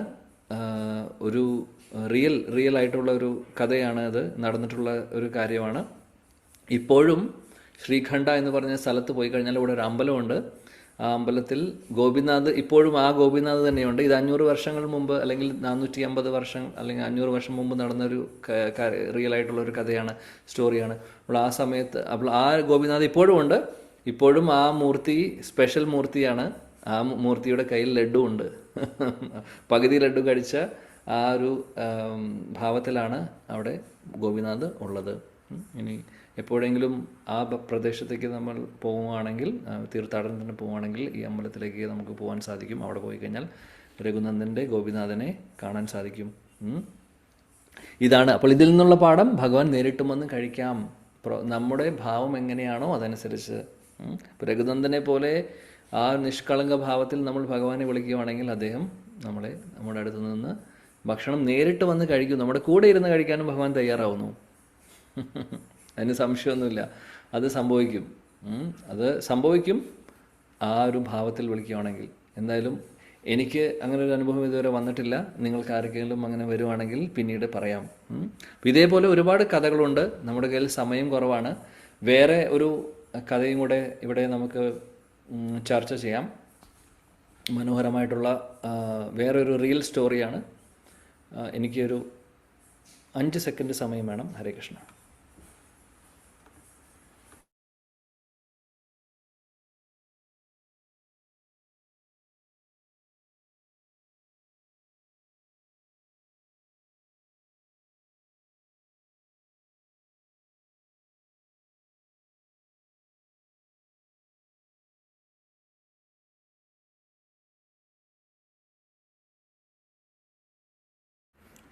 ഒരു റിയൽ ആയിട്ടുള്ള ഒരു കഥയാണ്, അത് നടന്നിട്ടുള്ള ഒരു കാര്യമാണ്. ഇപ്പോഴും ശ്രീഖണ്ഡ എന്ന് പറഞ്ഞ സ്ഥലത്ത് പോയി കഴിഞ്ഞാൽ ഇവിടെ ഒരു അമ്പലമുണ്ട്. ആ അമ്പലത്തിൽ ഗോപിനാഥ്, ഇപ്പോഴും ആ ഗോപിനാഥ് തന്നെയുണ്ട്. ഇത് 500 വർഷങ്ങൾ മുമ്പ്, അല്ലെങ്കിൽ 450 വർഷം, അല്ലെങ്കിൽ 500 വർഷം മുമ്പ് നടന്നൊരു റിയൽ ആയിട്ടുള്ളൊരു കഥയാണ്, സ്റ്റോറിയാണ്. അപ്പോൾ ആ സമയത്ത് ആ ഗോപിനാഥ് ഇപ്പോഴും ഉണ്ട്. ഇപ്പോഴും ആ മൂർത്തി സ്പെഷ്യൽ മൂർത്തിയാണ്. ആ മൂർത്തിയുടെ കയ്യിൽ ലഡ്ഡു ഉണ്ട്. പകുതി ലഡ്ഡു കഴിച്ച ആ ഒരു ഭാവത്തിലാണ് അവിടെ ഗോപിനാഥ് ഉള്ളത്. ഇനി എപ്പോഴെങ്കിലും ആ പ്രദേശത്തേക്ക് നമ്മൾ പോവുകയാണെങ്കിൽ, തീർത്ഥാടനത്തിന് പോവുകയാണെങ്കിൽ ഈ അമ്പലത്തിലേക്ക് നമുക്ക് പോകാൻ സാധിക്കും. അവിടെ പോയി കഴിഞ്ഞാൽ രഘുനന്ദൻ്റെ ഗോപിനാഥനെ കാണാൻ സാധിക്കും. ഇതാണ്. അപ്പോൾ ഇതിൽ നിന്നുള്ള പാഠം, ഭഗവാൻ നേരിട്ടും വന്ന് കഴിക്കാം, നമ്മുടെ ഭാവം എങ്ങനെയാണോ അതനുസരിച്ച്. ഇപ്പോൾ രഘുനന്ദനെ പോലെ ആ നിഷ്കളങ്ക ഭാവത്തിൽ നമ്മൾ ഭഗവാനെ വിളിക്കുകയാണെങ്കിൽ അദ്ദേഹം നമ്മുടെ അടുത്ത് നിന്ന് ഭക്ഷണം നേരിട്ട് വന്ന് കഴിക്കും. നമ്മുടെ കൂടെ ഇരുന്ന് കഴിക്കാനും ഭഗവാൻ തയ്യാറാവുന്നു. അതിന് സംശയമൊന്നുമില്ല. അത് സംഭവിക്കും ആ ഒരു ഭാവത്തിൽ വിളിക്കുകയാണെങ്കിൽ. എന്തായാലും എനിക്ക് അങ്ങനെ ഒരു അനുഭവം ഇതുവരെ വന്നിട്ടില്ല. നിങ്ങൾക്ക് ആർക്കെങ്കിലും അങ്ങനെ വരുവാണെങ്കിൽ പിന്നീട് പറയാം. ഇതേപോലെ ഒരുപാട് കഥകളുണ്ട്. നമ്മുടെ കയ്യിൽ സമയം കുറവാണ്. വേറെ ഒരു കഥയും കൂടെ ഇവിടെ നമുക്ക് ചർച്ച ചെയ്യാം. മനോഹരമായിട്ടുള്ള വേറൊരു റിയൽ സ്റ്റോറിയാണ്. എനിക്കൊരു 5 സെക്കൻഡ് സമയം വേണം. ഹരേ കൃഷ്ണ.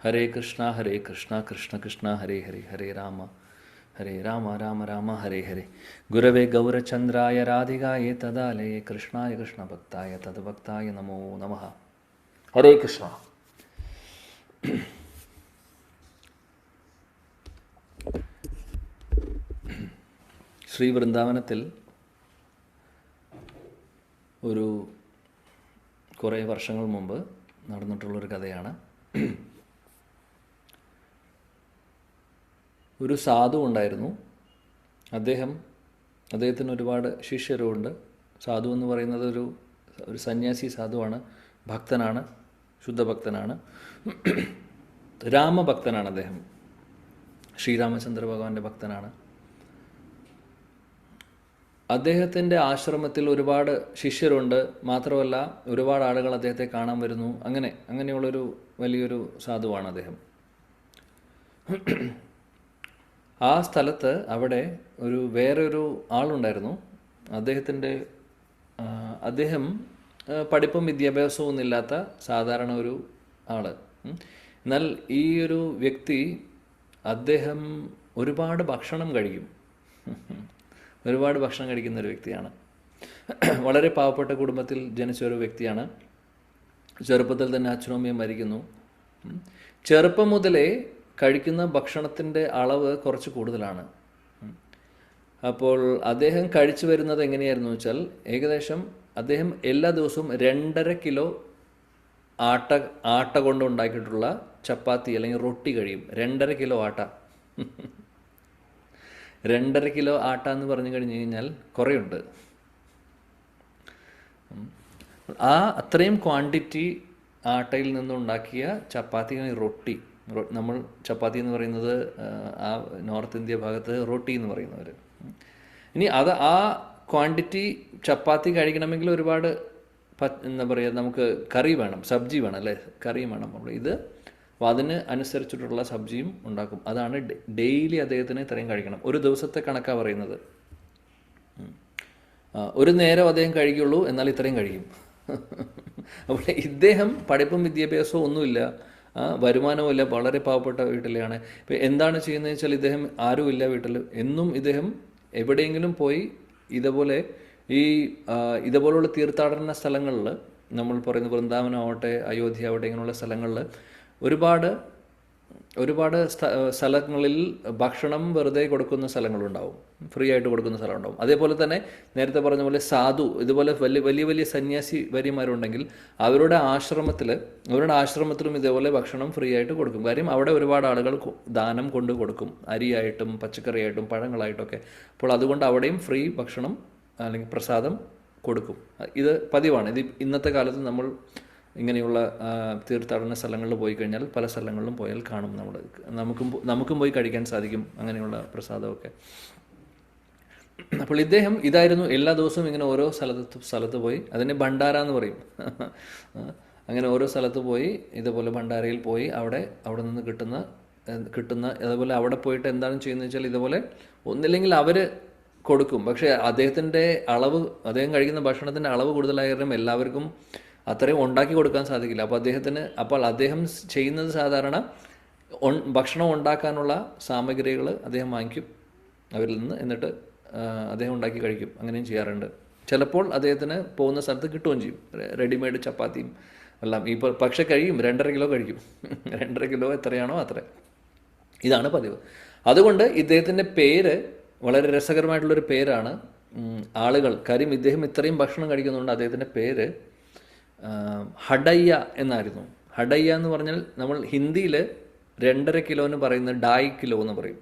ഹരേ കൃഷ്ണ കൃഷ്ണ കൃഷ്ണ ഹരേ ഹരേ, ഹരേ രാമ രാമ രാമ ഹരേ ഹരേ. ഗുരവേ ഗൗരചന്ദ്രായ രാധികായ തദാലയേ കൃഷ്ണായ കൃഷ്ണഭക്തായ തദ്ഭക്തായ നമോ നമഃ. ഹരേ കൃഷ്ണ. ശ്രീ വൃന്ദാവനത്തിൽ കുറേ വർഷങ്ങൾ മുമ്പ് നടന്നിട്ടുള്ളൊരു കഥയാണ്. ഒരു സാധു ഉണ്ടായിരുന്നു. അദ്ദേഹത്തിന് ഒരുപാട് ശിഷ്യരുമുണ്ട്. സാധു എന്ന് പറയുന്നത് ഒരു സന്യാസി സാധുവാണ്, ഭക്തനാണ്, ശുദ്ധഭക്തനാണ്, രാമഭക്തനാണ്. അദ്ദേഹം ശ്രീരാമചന്ദ്ര ഭഗവാന്റെ ഭക്തനാണ്. അദ്ദേഹത്തിൻ്റെ ആശ്രമത്തിൽ ഒരുപാട് ശിഷ്യരുണ്ട്. മാത്രമല്ല ഒരുപാട് ആളുകൾ അദ്ദേഹത്തെ കാണാൻ വരുന്നു. അങ്ങനെയുള്ളൊരു വലിയൊരു സാധുവാണ് അദ്ദേഹം. ആ സ്ഥലത്ത് അവിടെ വേറൊരു ആളുണ്ടായിരുന്നു. അദ്ദേഹം പഠിപ്പും വിദ്യാഭ്യാസവും ഒന്നുമില്ലാത്ത സാധാരണ ഒരു ആൾ. എന്നാൽ ഈ ഒരു വ്യക്തി, അദ്ദേഹം ഒരുപാട് ഭക്ഷണം കഴിക്കും. ഒരുപാട് ഭക്ഷണം കഴിക്കുന്ന ഒരു വ്യക്തിയാണ്. വളരെ പാവപ്പെട്ട കുടുംബത്തിൽ ജനിച്ച ഒരു വ്യക്തിയാണ്. ചെറുപ്പത്തിൽ തന്നെ അച്ഛനും അമ്മയും മരിക്കുന്നു. ചെറുപ്പം മുതലേ കഴിക്കുന്ന ഭക്ഷണത്തിൻ്റെ അളവ് കുറച്ച് കൂടുതലാണ്. അപ്പോൾ അദ്ദേഹം കഴിച്ചു വരുന്നത് എങ്ങനെയായിരുന്നു വെച്ചാൽ, ഏകദേശം അദ്ദേഹം എല്ലാ ദിവസവും 2.5 കിലോ ആട്ട കൊണ്ട് ഉണ്ടാക്കിയിട്ടുള്ള ചപ്പാത്തി അല്ലെങ്കിൽ റൊട്ടി കഴിയും. 2.5 കിലോ ആട്ട. 2.5 കിലോ ആട്ട എന്ന് പറഞ്ഞു കഴിഞ്ഞ് കഴിഞ്ഞാൽ കുറേയുണ്ട്. ആ അത്രയും ക്വാണ്ടിറ്റി ആട്ടയിൽ നിന്നുണ്ടാക്കിയ ചപ്പാത്തി, റൊട്ടി, നമ്മൾ ചപ്പാത്തി എന്ന് പറയുന്നത് ആ നോർത്ത് ഇന്ത്യ ഭാഗത്ത് റൊട്ടി എന്ന് പറയുന്നവർ. ഇനി അത് ആ ക്വാണ്ടിറ്റി ചപ്പാത്തി കഴിക്കണമെങ്കിൽ ഒരുപാട് എന്താ പറയുക, നമുക്ക് കറി വേണം, സബ്ജി വേണം അല്ലേ, കറിയും വേണം. അപ്പോൾ ഇത് അതിന് അനുസരിച്ചിട്ടുള്ള സബ്ജിയും ഉണ്ടാക്കും. അതാണ് ഡെയിലി അദ്ദേഹത്തിന് ഇത്രയും കഴിക്കണം. ഒരു ദിവസത്തെ കണക്കാണ് പറയുന്നത്. ഒരു നേരം അദ്ദേഹം കഴിക്കുള്ളൂ, എന്നാൽ ഇത്രയും കഴിക്കും. അപ്പോൾ ഇദ്ദേഹം പഠിപ്പും വിദ്യാഭ്യാസവും ഒന്നുമില്ല, വരുമാനവും ഇല്ല, വളരെ പാവപ്പെട്ട വീട്ടിലെയാണ്. ഇപ്പം എന്താണ് ചെയ്യുന്നത് വെച്ചാൽ, ഇദ്ദേഹം ആരുമില്ല വീട്ടിൽ, എന്നും ഇദ്ദേഹം എവിടെയെങ്കിലും പോയി ഇതുപോലെ ഇതുപോലുള്ള തീർത്ഥാടന സ്ഥലങ്ങളിൽ, നമ്മൾ പറയുന്ന വൃന്ദാവനം ആവട്ടെ, അയോധ്യ ആവട്ടെ, ഇങ്ങനെയുള്ള സ്ഥലങ്ങളിൽ ഒരുപാട് സ്ഥലങ്ങളിൽ ഭക്ഷണം വെറുതെ കൊടുക്കുന്ന സ്ഥലങ്ങളുണ്ടാവും, ഫ്രീ ആയിട്ട് കൊടുക്കുന്ന സ്ഥലമുണ്ടാവും. അതേപോലെ തന്നെ നേരത്തെ പറഞ്ഞ പോലെ സാധു, ഇതുപോലെ വലിയ വലിയ സന്യാസി വര്യന്മാരുണ്ടെങ്കിൽ അവരുടെ ആശ്രമത്തിലും ഇതേപോലെ ഭക്ഷണം ഫ്രീ ആയിട്ട് കൊടുക്കും. കാര്യം അവിടെ ഒരുപാട് ആളുകൾ ദാനം കൊണ്ട് കൊടുക്കും, അരിയായിട്ടും പച്ചക്കറിയായിട്ടും പഴങ്ങളായിട്ടൊക്കെ. അപ്പോൾ അതുകൊണ്ട് അവിടെയും ഫ്രീ ഭക്ഷണം അല്ലെങ്കിൽ പ്രസാദം കൊടുക്കും. ഇത് പതിവാണ്. ഇത് ഇന്നത്തെ കാലത്ത് നമ്മൾ ഇങ്ങനെയുള്ള തീർത്ഥാടന സ്ഥലങ്ങളിൽ പോയി കഴിഞ്ഞാൽ പല സ്ഥലങ്ങളിലും പോയാൽ കാണും. നമുക്കും പോയി കഴിക്കാൻ സാധിക്കും അങ്ങനെയുള്ള പ്രസാദമൊക്കെ. അപ്പോൾ ഇതായിരുന്നു എല്ലാ ദിവസവും ഇങ്ങനെ ഓരോ സ്ഥലത്ത് പോയി, അതിനെ ഭണ്ഡാര എന്ന് പറയും. അങ്ങനെ ഓരോ സ്ഥലത്ത് പോയി ഇതുപോലെ ഭണ്ഡാരയിൽ പോയി അവിടെ നിന്ന് കിട്ടുന്ന അതുപോലെ അവിടെ പോയിട്ട് എന്താണ് ചെയ്യുന്നത് വെച്ചാൽ, ഇതുപോലെ ഒന്നില്ലെങ്കിൽ അവർ കൊടുക്കും. പക്ഷേ അദ്ദേഹം കഴിക്കുന്ന ഭക്ഷണത്തിൻ്റെ അളവ് കൂടുതലായ കാരണം എല്ലാവർക്കും അത്രയും ഉണ്ടാക്കി കൊടുക്കാൻ സാധിക്കില്ല. അപ്പോൾ അദ്ദേഹം ചെയ്യുന്നത് സാധാരണ ഭക്ഷണം ഉണ്ടാക്കാനുള്ള സാമഗ്രികൾ അദ്ദേഹം വാങ്ങിക്കും അവരിൽ നിന്ന്, എന്നിട്ട് അദ്ദേഹം ഉണ്ടാക്കി കഴിക്കും. അങ്ങനെയും ചെയ്യാറുണ്ട്. ചിലപ്പോൾ അദ്ദേഹത്തിന് പോകുന്ന സ്ഥലത്ത് കിട്ടുകയും ചെയ്യും റെഡിമെയ്ഡ് ചപ്പാത്തിയും എല്ലാം. പക്ഷെ കഴിയും, 2.5 കിലോ കഴിക്കും. 2.5 കിലോ എത്രയാണോ അത്ര. ഇതാണ് പതിവ്. അതുകൊണ്ട് ഇദ്ദേഹത്തിൻ്റെ പേര് വളരെ രസകരമായിട്ടുള്ളൊരു പേരാണ്. കാര്യം ഇദ്ദേഹം ഇത്രയും ഭക്ഷണം കഴിക്കുന്നുണ്ട്, അദ്ദേഹത്തിൻ്റെ പേര് ഹഡയ്യ എന്നായിരുന്നു. ഹഡയ്യ എന്ന് പറഞ്ഞാൽ നമ്മൾ ഹിന്ദിയിൽ 2.5 കിലോന് പറയുന്നത് 2.5 കിലോ എന്ന് പറയും.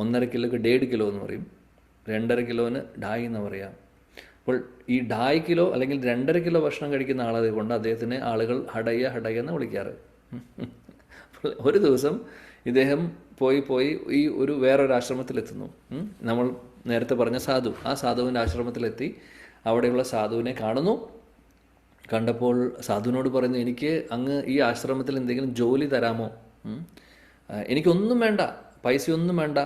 1.5 കിലോക്ക് 1.5 കിലോ എന്ന് പറയും. 2.5 കിലോന് 2.5 എന്ന് പറയാം. അപ്പോൾ ഈ 2.5 കിലോ അല്ലെങ്കിൽ 2.5 കിലോ ഭക്ഷണം കഴിക്കുന്ന ആളത് കൊണ്ട് അദ്ദേഹത്തിന് ആളുകൾ ഹഡയ്യ എന്ന് വിളിക്കാറ്. അപ്പോൾ ഒരു ദിവസം ഇദ്ദേഹം പോയി ഈ വേറൊരു ആശ്രമത്തിലെത്തുന്നു. നമ്മൾ നേരത്തെ പറഞ്ഞ ആ സാധുവിൻ്റെ ആശ്രമത്തിലെത്തി അവിടെയുള്ള സാധുവിനെ കാണുന്നു. കണ്ടപ്പോൾ സാധുവിനോട് പറയുന്നു, എനിക്ക് അങ്ങ് ഈ ആശ്രമത്തിൽ എന്തെങ്കിലും ജോലി തരാമോ? എനിക്കൊന്നും വേണ്ട, പൈസയൊന്നും വേണ്ട,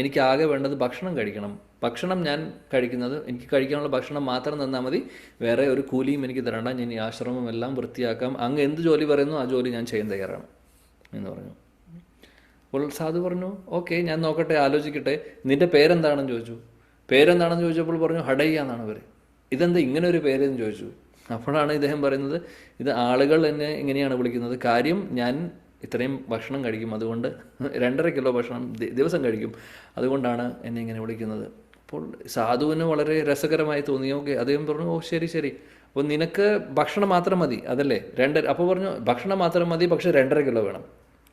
എനിക്ക് ആകെ വേണ്ടത് ഭക്ഷണം കഴിക്കണം. ഭക്ഷണം ഞാൻ കഴിക്കുന്നത്, എനിക്ക് കഴിക്കാനുള്ള ഭക്ഷണം മാത്രം തന്നാൽ മതി, വേറെ ഒരു കൂലിയും എനിക്ക് തരണ്ട, ഞാൻ ഈ ആശ്രമം എല്ലാം വൃത്തിയാക്കാം, അങ്ങ് എന്ത് ജോലി പറയുന്നു ആ ജോലി ഞാൻ ചെയ്യാൻ തയ്യാറാണ് എന്ന് പറഞ്ഞു. അപ്പോൾ സാധു പറഞ്ഞു, ഓക്കെ, ഞാൻ നോക്കട്ടെ, ആലോചിക്കട്ടെ, നിൻ്റെ പേരെന്താണെന്ന് ചോദിച്ചു. പേരെന്താണെന്ന് ചോദിച്ചപ്പോൾ പറഞ്ഞു ഹഡയ്യ എന്നാണ് പേര്. ഇതെന്താ ഇങ്ങനെ ഒരു പേരെന്ന് ചോദിച്ചു. അപ്പോഴാണ് ഇദ്ദേഹം പറയുന്നത്, ഇത് ആളുകൾ എന്നെ ഇങ്ങനെയാണ് വിളിക്കുന്നത്, കാര്യം ഞാൻ ഇത്രയും ഭക്ഷണം കഴിക്കും, അതുകൊണ്ട് 2.5 കിലോ ഭക്ഷണം ദിവസം കഴിക്കും, അതുകൊണ്ടാണ് എന്നെ ഇങ്ങനെ വിളിക്കുന്നത്. അപ്പോൾ സാധുവിന് വളരെ രസകരമായി തോന്നി. ഓക്കെ, അദ്ദേഹം പറഞ്ഞു, ഓ ശരി, അപ്പോൾ നിനക്ക് ഭക്ഷണം മാത്രം മതി അതല്ലേ? അപ്പോൾ പറഞ്ഞു, ഭക്ഷണം മാത്രം മതി, പക്ഷേ 2.5 കിലോ വേണം.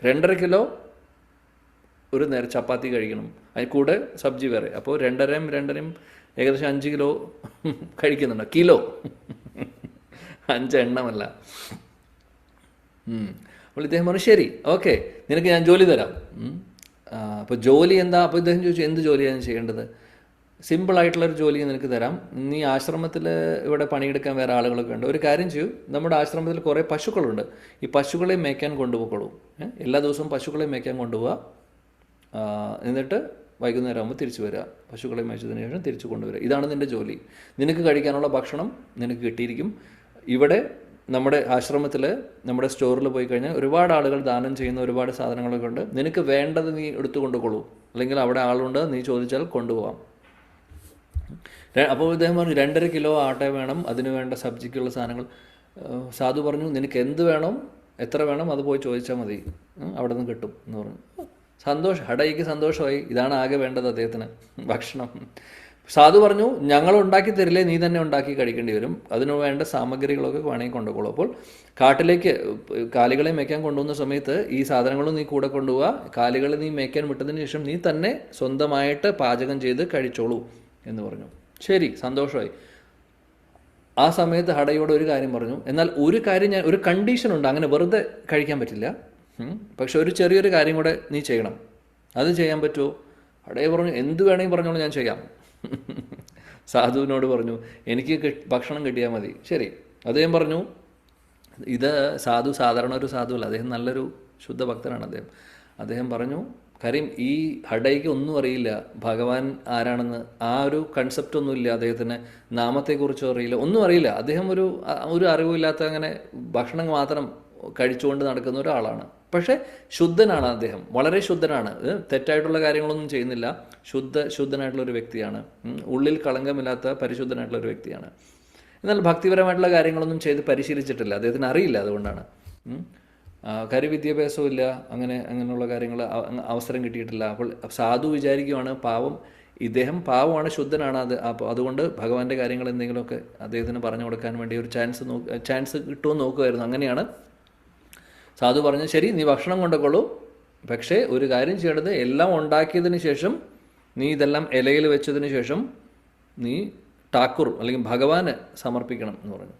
2.5 കിലോ ഒരു നേരം ചപ്പാത്തി കഴിക്കണം, അതിൽ കൂടെ സബ്ജി വേറെ. അപ്പോൾ 2.5 ഏകദേശം 5 കിലോ കഴിക്കുന്നുണ്ട്. കിലോ 5 എണ്ണമല്ല. അപ്പോൾ ഇദ്ദേഹം പറഞ്ഞു, ശരി, ഓക്കെ, നിനക്ക് ഞാൻ ജോലി തരാം. അപ്പോൾ ജോലി എന്താ? അപ്പോൾ ഇദ്ദേഹം ചോദിച്ചു, എന്ത് ജോലിയാണ് ചെയ്യേണ്ടത്? സിമ്പിളായിട്ടുള്ളൊരു ജോലി നിനക്ക് തരാം. നീ ആശ്രമത്തിൽ ഇവിടെ പണിയെടുക്കാൻ വേറെ ആളുകളൊക്കെ ഉണ്ട്. ഒരു കാര്യം ചെയ്യൂ, നമ്മുടെ ആശ്രമത്തിൽ കുറേ പശുക്കളുണ്ട്, ഈ പശുക്കളെ മേയ്ക്കാൻ കൊണ്ടുപോയിക്കോളൂ. എല്ലാ ദിവസവും പശുക്കളെ മേയ്ക്കാൻ കൊണ്ടുപോവുക, എന്നിട്ട് വൈകുന്നേരം ആകുമ്പോൾ തിരിച്ചു വരിക, പശുക്കളെ മേച്ചതിന് ശേഷം തിരിച്ചു കൊണ്ടുവരിക. ഇതാണ് നിൻ്റെ ജോലി. നിനക്ക് കഴിക്കാനുള്ള ഭക്ഷണം നിനക്ക് കിട്ടിയിരിക്കും. ഇവിടെ നമ്മുടെ ആശ്രമത്തിൽ, നമ്മുടെ സ്റ്റോറിൽ പോയി കഴിഞ്ഞാൽ ഒരുപാട് ആളുകൾ ദാനം ചെയ്യുന്ന ഒരുപാട് സാധനങ്ങളൊക്കെ ഉണ്ട്. നിനക്ക് വേണ്ടത് നീ എടുത്തു കൊണ്ടുകൊള്ളൂ, അല്ലെങ്കിൽ അവിടെ ആളുണ്ട്, നീ ചോദിച്ചാൽ കൊണ്ടുപോകാം. അപ്പോൾ ഇദ്ദേഹം പറഞ്ഞു, 2.5 കിലോ ആട്ട വേണം, അതിന് വേണ്ട സബ്ജിക്കുള്ള സാധനങ്ങൾ. സാധു പറഞ്ഞു, നിനക്ക് എന്ത് വേണം, എത്ര വേണം, അത് പോയി ചോദിച്ചാൽ മതി, അവിടെ നിന്ന് കിട്ടും എന്ന് പറഞ്ഞു. സന്തോഷം, ഹഡയ്ക്ക് സന്തോഷമായി. ഇതാണ് ആകെ വേണ്ടത് അദ്ദേഹത്തിന്, ഭക്ഷണം. സാധു പറഞ്ഞു, ഞങ്ങൾ ഉണ്ടാക്കി തരില്ലേ, നീ തന്നെ ഉണ്ടാക്കി കഴിക്കേണ്ടി വരും, അതിനു വേണ്ട സാമഗ്രികളൊക്കെ വേണമെങ്കിൽ കൊണ്ടുപോകുള്ളൂ. അപ്പോൾ കാട്ടിലേക്ക് കാലികളെ മേയ്ക്കാൻ കൊണ്ടുപോകുന്ന സമയത്ത് ഈ സാധനങ്ങളും നീ കൂടെ കൊണ്ടുപോവുക, കാലികളെ നീ മേയ്ക്കാൻ വിട്ടതിന് ശേഷം നീ തന്നെ സ്വന്തമായിട്ട് പാചകം ചെയ്ത് കഴിച്ചോളൂ എന്ന് പറഞ്ഞു. ശരി, സന്തോഷമായി. ആ സമയത്ത് ഹടയോട് ഒരു കാര്യം പറഞ്ഞു. എന്നാൽ ഒരു കാര്യം ഒരു കണ്ടീഷനുണ്ട്, അങ്ങനെ വെറുതെ കഴിക്കാൻ പറ്റില്ല. പക്ഷെ ഒരു ചെറിയൊരു കാര്യം കൂടെ നീ ചെയ്യണം. അത് ചെയ്യാൻ പറ്റുമോ? ഹടയെ പറഞ്ഞു, എന്ത് വേണമെങ്കിൽ പറഞ്ഞോളൂ, ഞാൻ ചെയ്യാം. സാധുവിനോട് പറഞ്ഞു, എനിക്ക് ഭക്ഷണം കിട്ടിയാൽ മതി. ശരി. അദ്ദേഹം പറഞ്ഞു, ഇത് സാധു സാധാരണ ഒരു സാധുവല്ല, അദ്ദേഹം നല്ലൊരു ശുദ്ധ ഭക്തനാണ്. അദ്ദേഹം പറഞ്ഞു, കാര്യം ഈ ഹടയ്ക്ക് ഒന്നും അറിയില്ല ഭഗവാൻ ആരാണെന്ന്, ആ ഒരു കൺസെപ്റ്റ് ഒന്നുമില്ല അദ്ദേഹത്തിന്, നാമത്തെക്കുറിച്ചും അറിയില്ല, ഒന്നും അറിയില്ല. അദ്ദേഹം ഒരു അറിവില്ലാത്ത അങ്ങനെ ഭക്ഷണം മാത്രം കഴിച്ചുകൊണ്ട് നടക്കുന്ന ഒരാളാണ്. പക്ഷേ ശുദ്ധനാണ് അദ്ദേഹം, വളരെ ശുദ്ധനാണ്, തെറ്റായിട്ടുള്ള കാര്യങ്ങളൊന്നും ചെയ്യുന്നില്ല, ശുദ്ധനായിട്ടുള്ളൊരു വ്യക്തിയാണ്, ഉള്ളിൽ കളങ്കമില്ലാത്ത പരിശുദ്ധനായിട്ടുള്ളൊരു വ്യക്തിയാണ്. എന്നാൽ ഭക്തിപരമായിട്ടുള്ള കാര്യങ്ങളൊന്നും ചെയ്ത് പരിശീലിച്ചിട്ടില്ല, അദ്ദേഹത്തിന് അറിയില്ല. അതുകൊണ്ടാണ് വിദ്യാഭ്യാസവും ഇല്ല, അങ്ങനെയുള്ള കാര്യങ്ങൾ അവസരം കിട്ടിയിട്ടില്ല. അപ്പോൾ സാധു വിചാരിക്കുവാണ്, പാവം ഇദ്ദേഹം പാവമാണ്, ശുദ്ധനാണ്, അതുകൊണ്ട് ഭഗവാന്റെ കാര്യങ്ങൾ എന്തെങ്കിലുമൊക്കെ അദ്ദേഹത്തിന് പറഞ്ഞു കൊടുക്കാൻ വേണ്ടി ഒരു ചാൻസ് കിട്ടുമെന്ന് നോക്കുമായിരുന്നു. അങ്ങനെയാണ് സാധു പറഞ്ഞു, ശരി നീ ഭക്ഷണം കൊണ്ടുകൊള്ളൂ, പക്ഷേ ഒരു കാര്യം ചെയ്യേണ്ടത്, എല്ലാം ഉണ്ടാക്കിയതിന് ശേഷം നീ ഇതെല്ലാം ഇലയിൽ വെച്ചതിന് ശേഷം നീ ഠാക്കൂർ അല്ലെങ്കിൽ ഭഗവാന് സമർപ്പിക്കണം എന്ന് പറഞ്ഞു.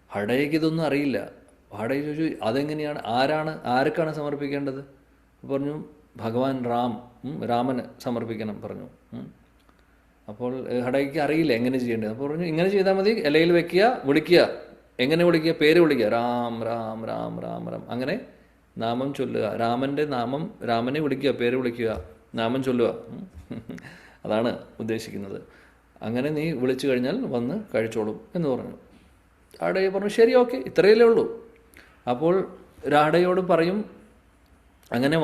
ഹടയ്ക്ക് ഇതൊന്നും അറിയില്ല. ഹടയ ചോദിച്ചു, അതെങ്ങനെയാണ്, ആർക്കാണ് സമർപ്പിക്കേണ്ടത്? പറഞ്ഞു, ഭഗവാൻ രാമന് സമർപ്പിക്കണം പറഞ്ഞു. അപ്പോൾ ഹടയ്ക്ക് അറിയില്ല എങ്ങനെ ചെയ്യേണ്ടത്. അപ്പോൾ പറഞ്ഞു, ഇങ്ങനെ ചെയ്താൽ മതി, ഇലയിൽ വെക്കുക, വിളിക്കുക. എങ്ങനെ വിളിക്കുക? പേര് വിളിക്കുക, രാം രാം രാം രാം രാം, അങ്ങനെ നാമം ചൊല്ലുക. രാമൻ്റെ നാമം, രാമനെ വിളിക്കുക, പേര് വിളിക്കുക, നാമം ചൊല്ലുക. അതാണ് ഉദ്ദേശിക്കുന്നത്. അങ്ങനെ നീ വിളിച്ചു കഴിഞ്ഞാൽ വന്ന് കഴിച്ചോളും എന്ന് പറഞ്ഞു. രാടയെ പറഞ്ഞു, ശരി, ഓക്കെ, ഇത്രയല്ലേ ഉള്ളൂ. അപ്പോൾ രാടയോട് പറയും, അങ്ങനെ